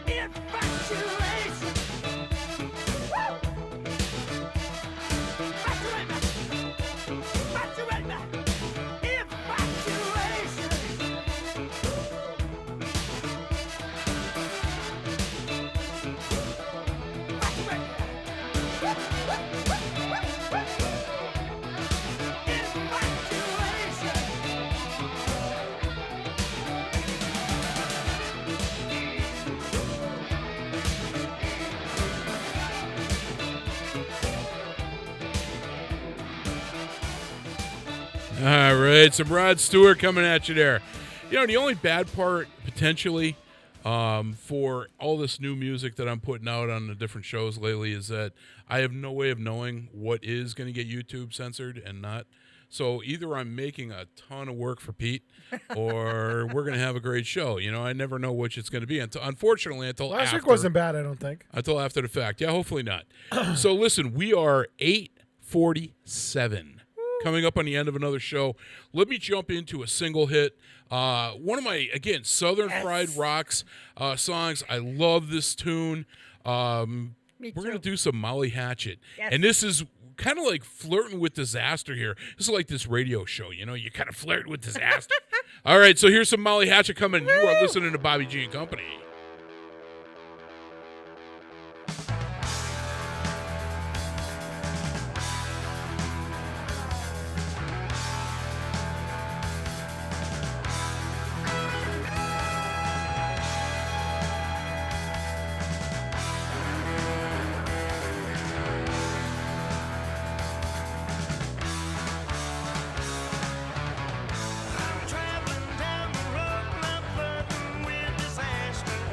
Infatuation. Woo! Infatuate me. Infatuate me. Infatuation. All right, so Rod Stewart coming at you there. You know, the only bad part, potentially, for all this new music that I'm putting out on the different shows lately is that I have no way of knowing what is going to get YouTube censored and not. So either I'm making a ton of work for Pete or we're going to have a great show. You know, I never know which it's going to be. Unfortunately, until Last after. week wasn't bad, I don't think. Until after the fact. Yeah, hopefully not. So listen, we are 8:47. Coming up on the end of another show. Let me jump into a single hit. One of my, again, Southern Fried Rocks songs. I love this tune. Me We're going to too. do some Molly Hatchet. Yes. And this is kind of like flirting with disaster here. This is like this radio show, you know, you kind of flirt with disaster. All right, so here's some Molly Hatchet coming. You are listening to Bobby G and Company. Traveling down the road, not flirting with disaster.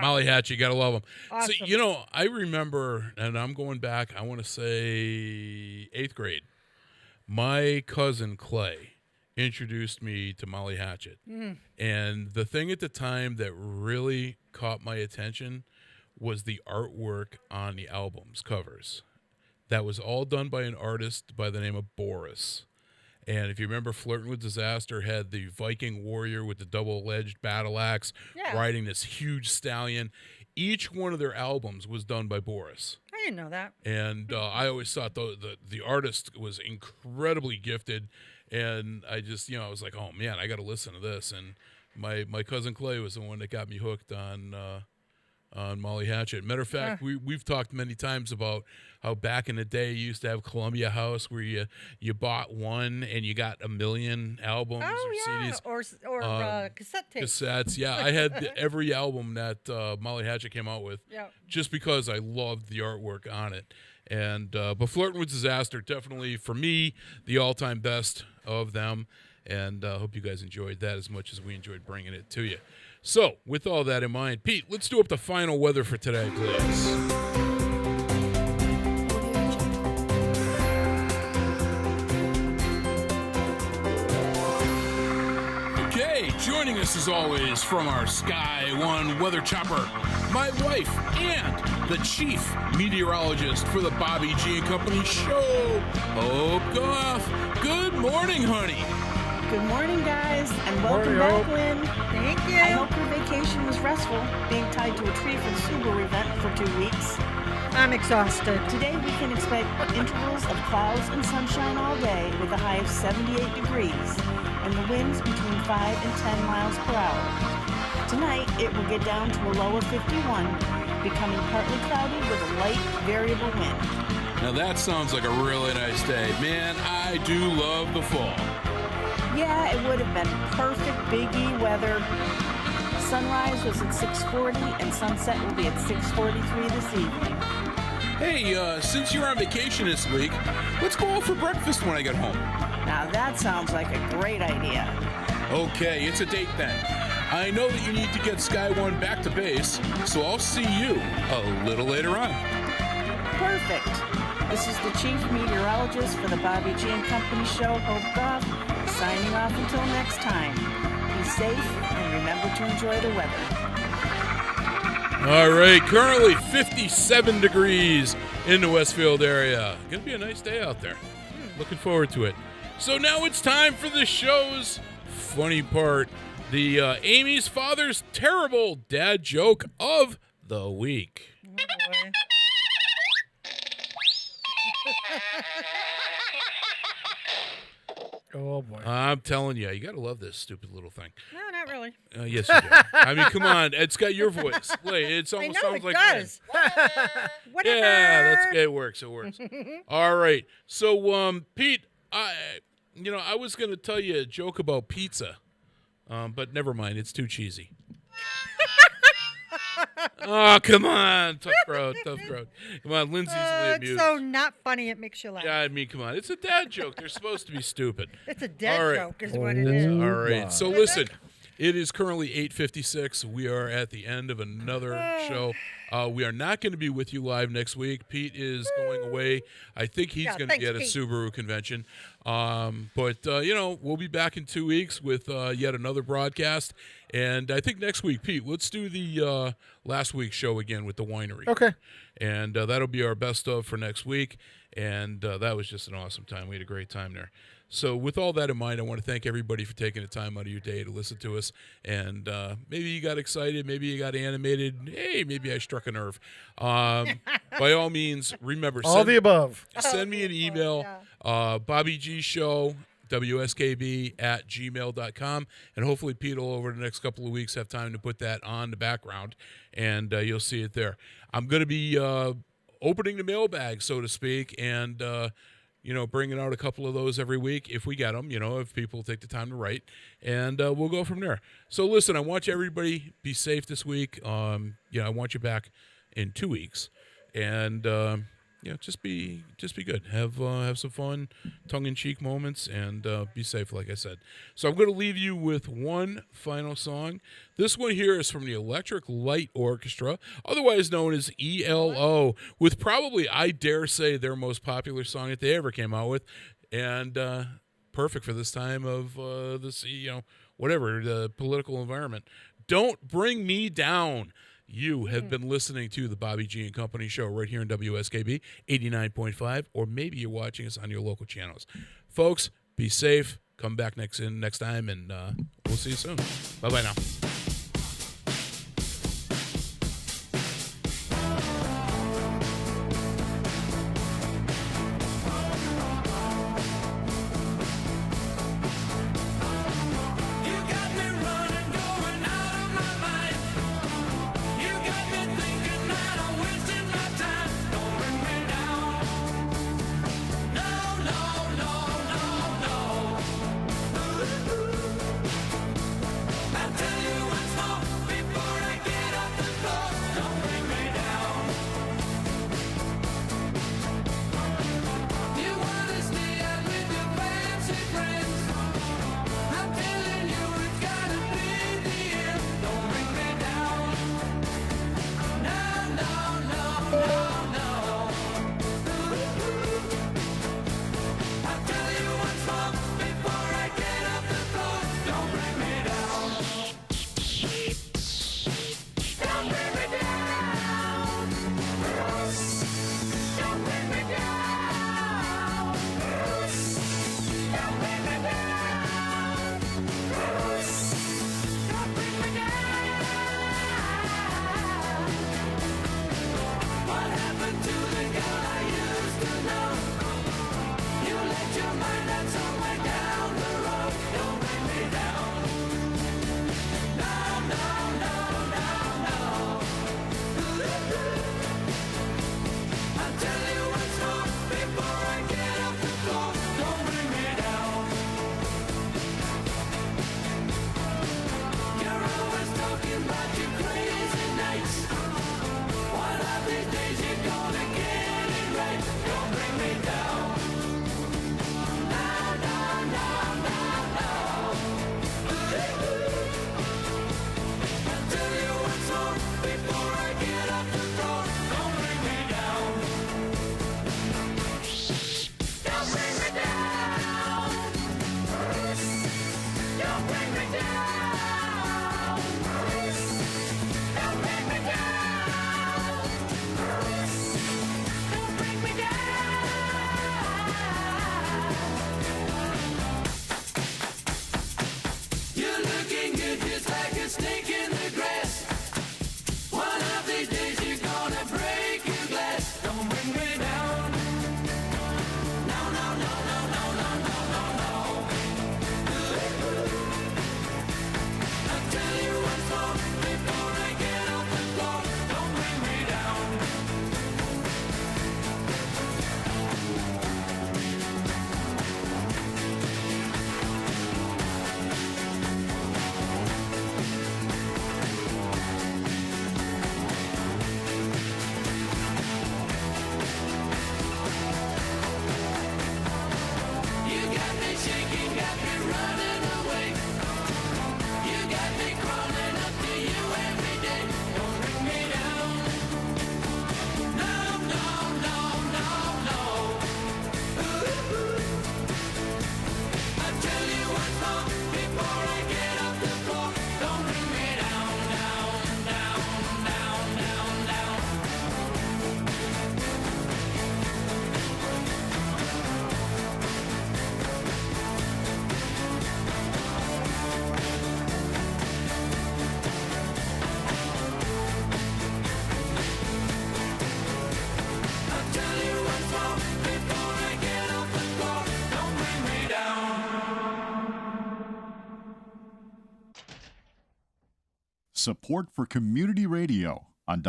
Molly Hatch, you gotta love them. Awesome. So, you know, I remember, and I'm going back, I want to say 8th grade. My cousin Clay introduced me to Molly Hatchet. And the thing at the time that really caught my attention was the artwork on the album's covers. That was all done by an artist by the name of Boris. And if you remember, Flirting with Disaster had the Viking warrior with the double-edged battle axe riding this huge stallion. Each one of their albums was done by Boris. I didn't know that. And I always thought the artist was incredibly gifted. And I just, I was like, oh, man, I got to listen to this. And my cousin Clay was the one that got me hooked on Molly Hatchet. Matter of fact, we've talked many times about how back in the day you used to have Columbia House where you bought one and you got a million albums or CDs. Or cassette tapes. Cassettes, yeah. I had every album that Molly Hatchet came out with just because I loved the artwork on it. And but Flirting with Disaster, definitely, for me, the all-time best of them. And I hope you guys enjoyed that as much as we enjoyed bringing it to you. So, with all that in mind, Pete, let's do up the final weather for today, please. Okay, joining us as always from our Sky One weather chopper, my wife and the chief meteorologist for the Bobby G and Company show, Hope Goff. Good morning, honey. Good morning, guys, and welcome back, Lynn. Thank you. I hope your vacation was restful, being tied to a tree for the Subaru event for 2 weeks. I'm exhausted. Today, we can expect intervals of clouds and sunshine all day with a high of 78 degrees and the winds between 5 and 10 miles per hour. Tonight, it will get down to a low of 51, becoming partly cloudy with a light variable wind. Now that sounds like a really nice day. Man, I do love the fall. Yeah, it would have been perfect Big E weather. Sunrise was at 6:40 and sunset will be at 6:43 this evening. Hey, since you're on vacation this week, let's go out for breakfast when I get home. Now that sounds like a great idea. Okay, it's a date then. I know that you need to get Sky One back to base, so I'll see you a little later on. Perfect. This is the chief meteorologist for the Bobby G and Company show, Hope Goff, signing off until next time. Be safe and remember to enjoy the weather. All right, currently 57 degrees in the Westfield area. Going to be a nice day out there. Looking forward to it. So now it's time for the show's funny part, the Amy's father's terrible dad joke of the week. Oh, boy. I'm telling you, you got to love this stupid little thing. No, not really. Yes, you do. I mean, come on. It's got your voice. It almost I know sounds it like does. Whatever. Yeah, it works. It works. All right. So, Pete, I was going to tell you a joke about pizza, but never mind. It's too cheesy. Oh, come on. Tough crowd. Come on, Lindsay's easily amused. It's so not funny, it makes you laugh. Yeah, I mean, come on. It's a dad joke. They're supposed to be stupid. It's a dad All right. joke is what it is. All right. So listen, it is currently 8:56. We are at the end of another show. We are not going to be with you live next week. Pete is going away. I think he's going to get a Subaru convention. But we'll be back in 2 weeks with yet another broadcast. And I think next week, Pete, let's do the last week's show again with the winery. Okay. And that'll be our best of for next week. And that was just an awesome time. We had a great time there. So with all that in mind, I want to thank everybody for taking the time out of your day to listen to us. And maybe you got excited. Maybe you got animated. Hey, maybe I struck a nerve. By all means, remember. All the above. Send me an email, Bobby G Show, WSKB@gmail.com. And hopefully Pete will, over the next couple of weeks, have time to put that on the background. And you'll see it there. I'm going to be opening the mailbag, so to speak, and bringing out a couple of those every week if we get them, if people take the time to write, and we'll go from there. So listen, I want you everybody be safe this week. I want you back in 2 weeks, and just be good. Have some fun, tongue-in-cheek moments, and be safe, like I said. So I'm going to leave you with one final song. This one here is from the Electric Light Orchestra, otherwise known as ELO, with probably, I dare say, their most popular song that they ever came out with, and perfect for this time of this, whatever, the political environment. Don't Bring Me Down. You have been listening to the Bobby G and Company show right here in WSKB 89.5, or maybe you're watching us on your local channels. Folks, be safe. Come back next time, and we'll see you soon. Bye-bye now. Support for community radio on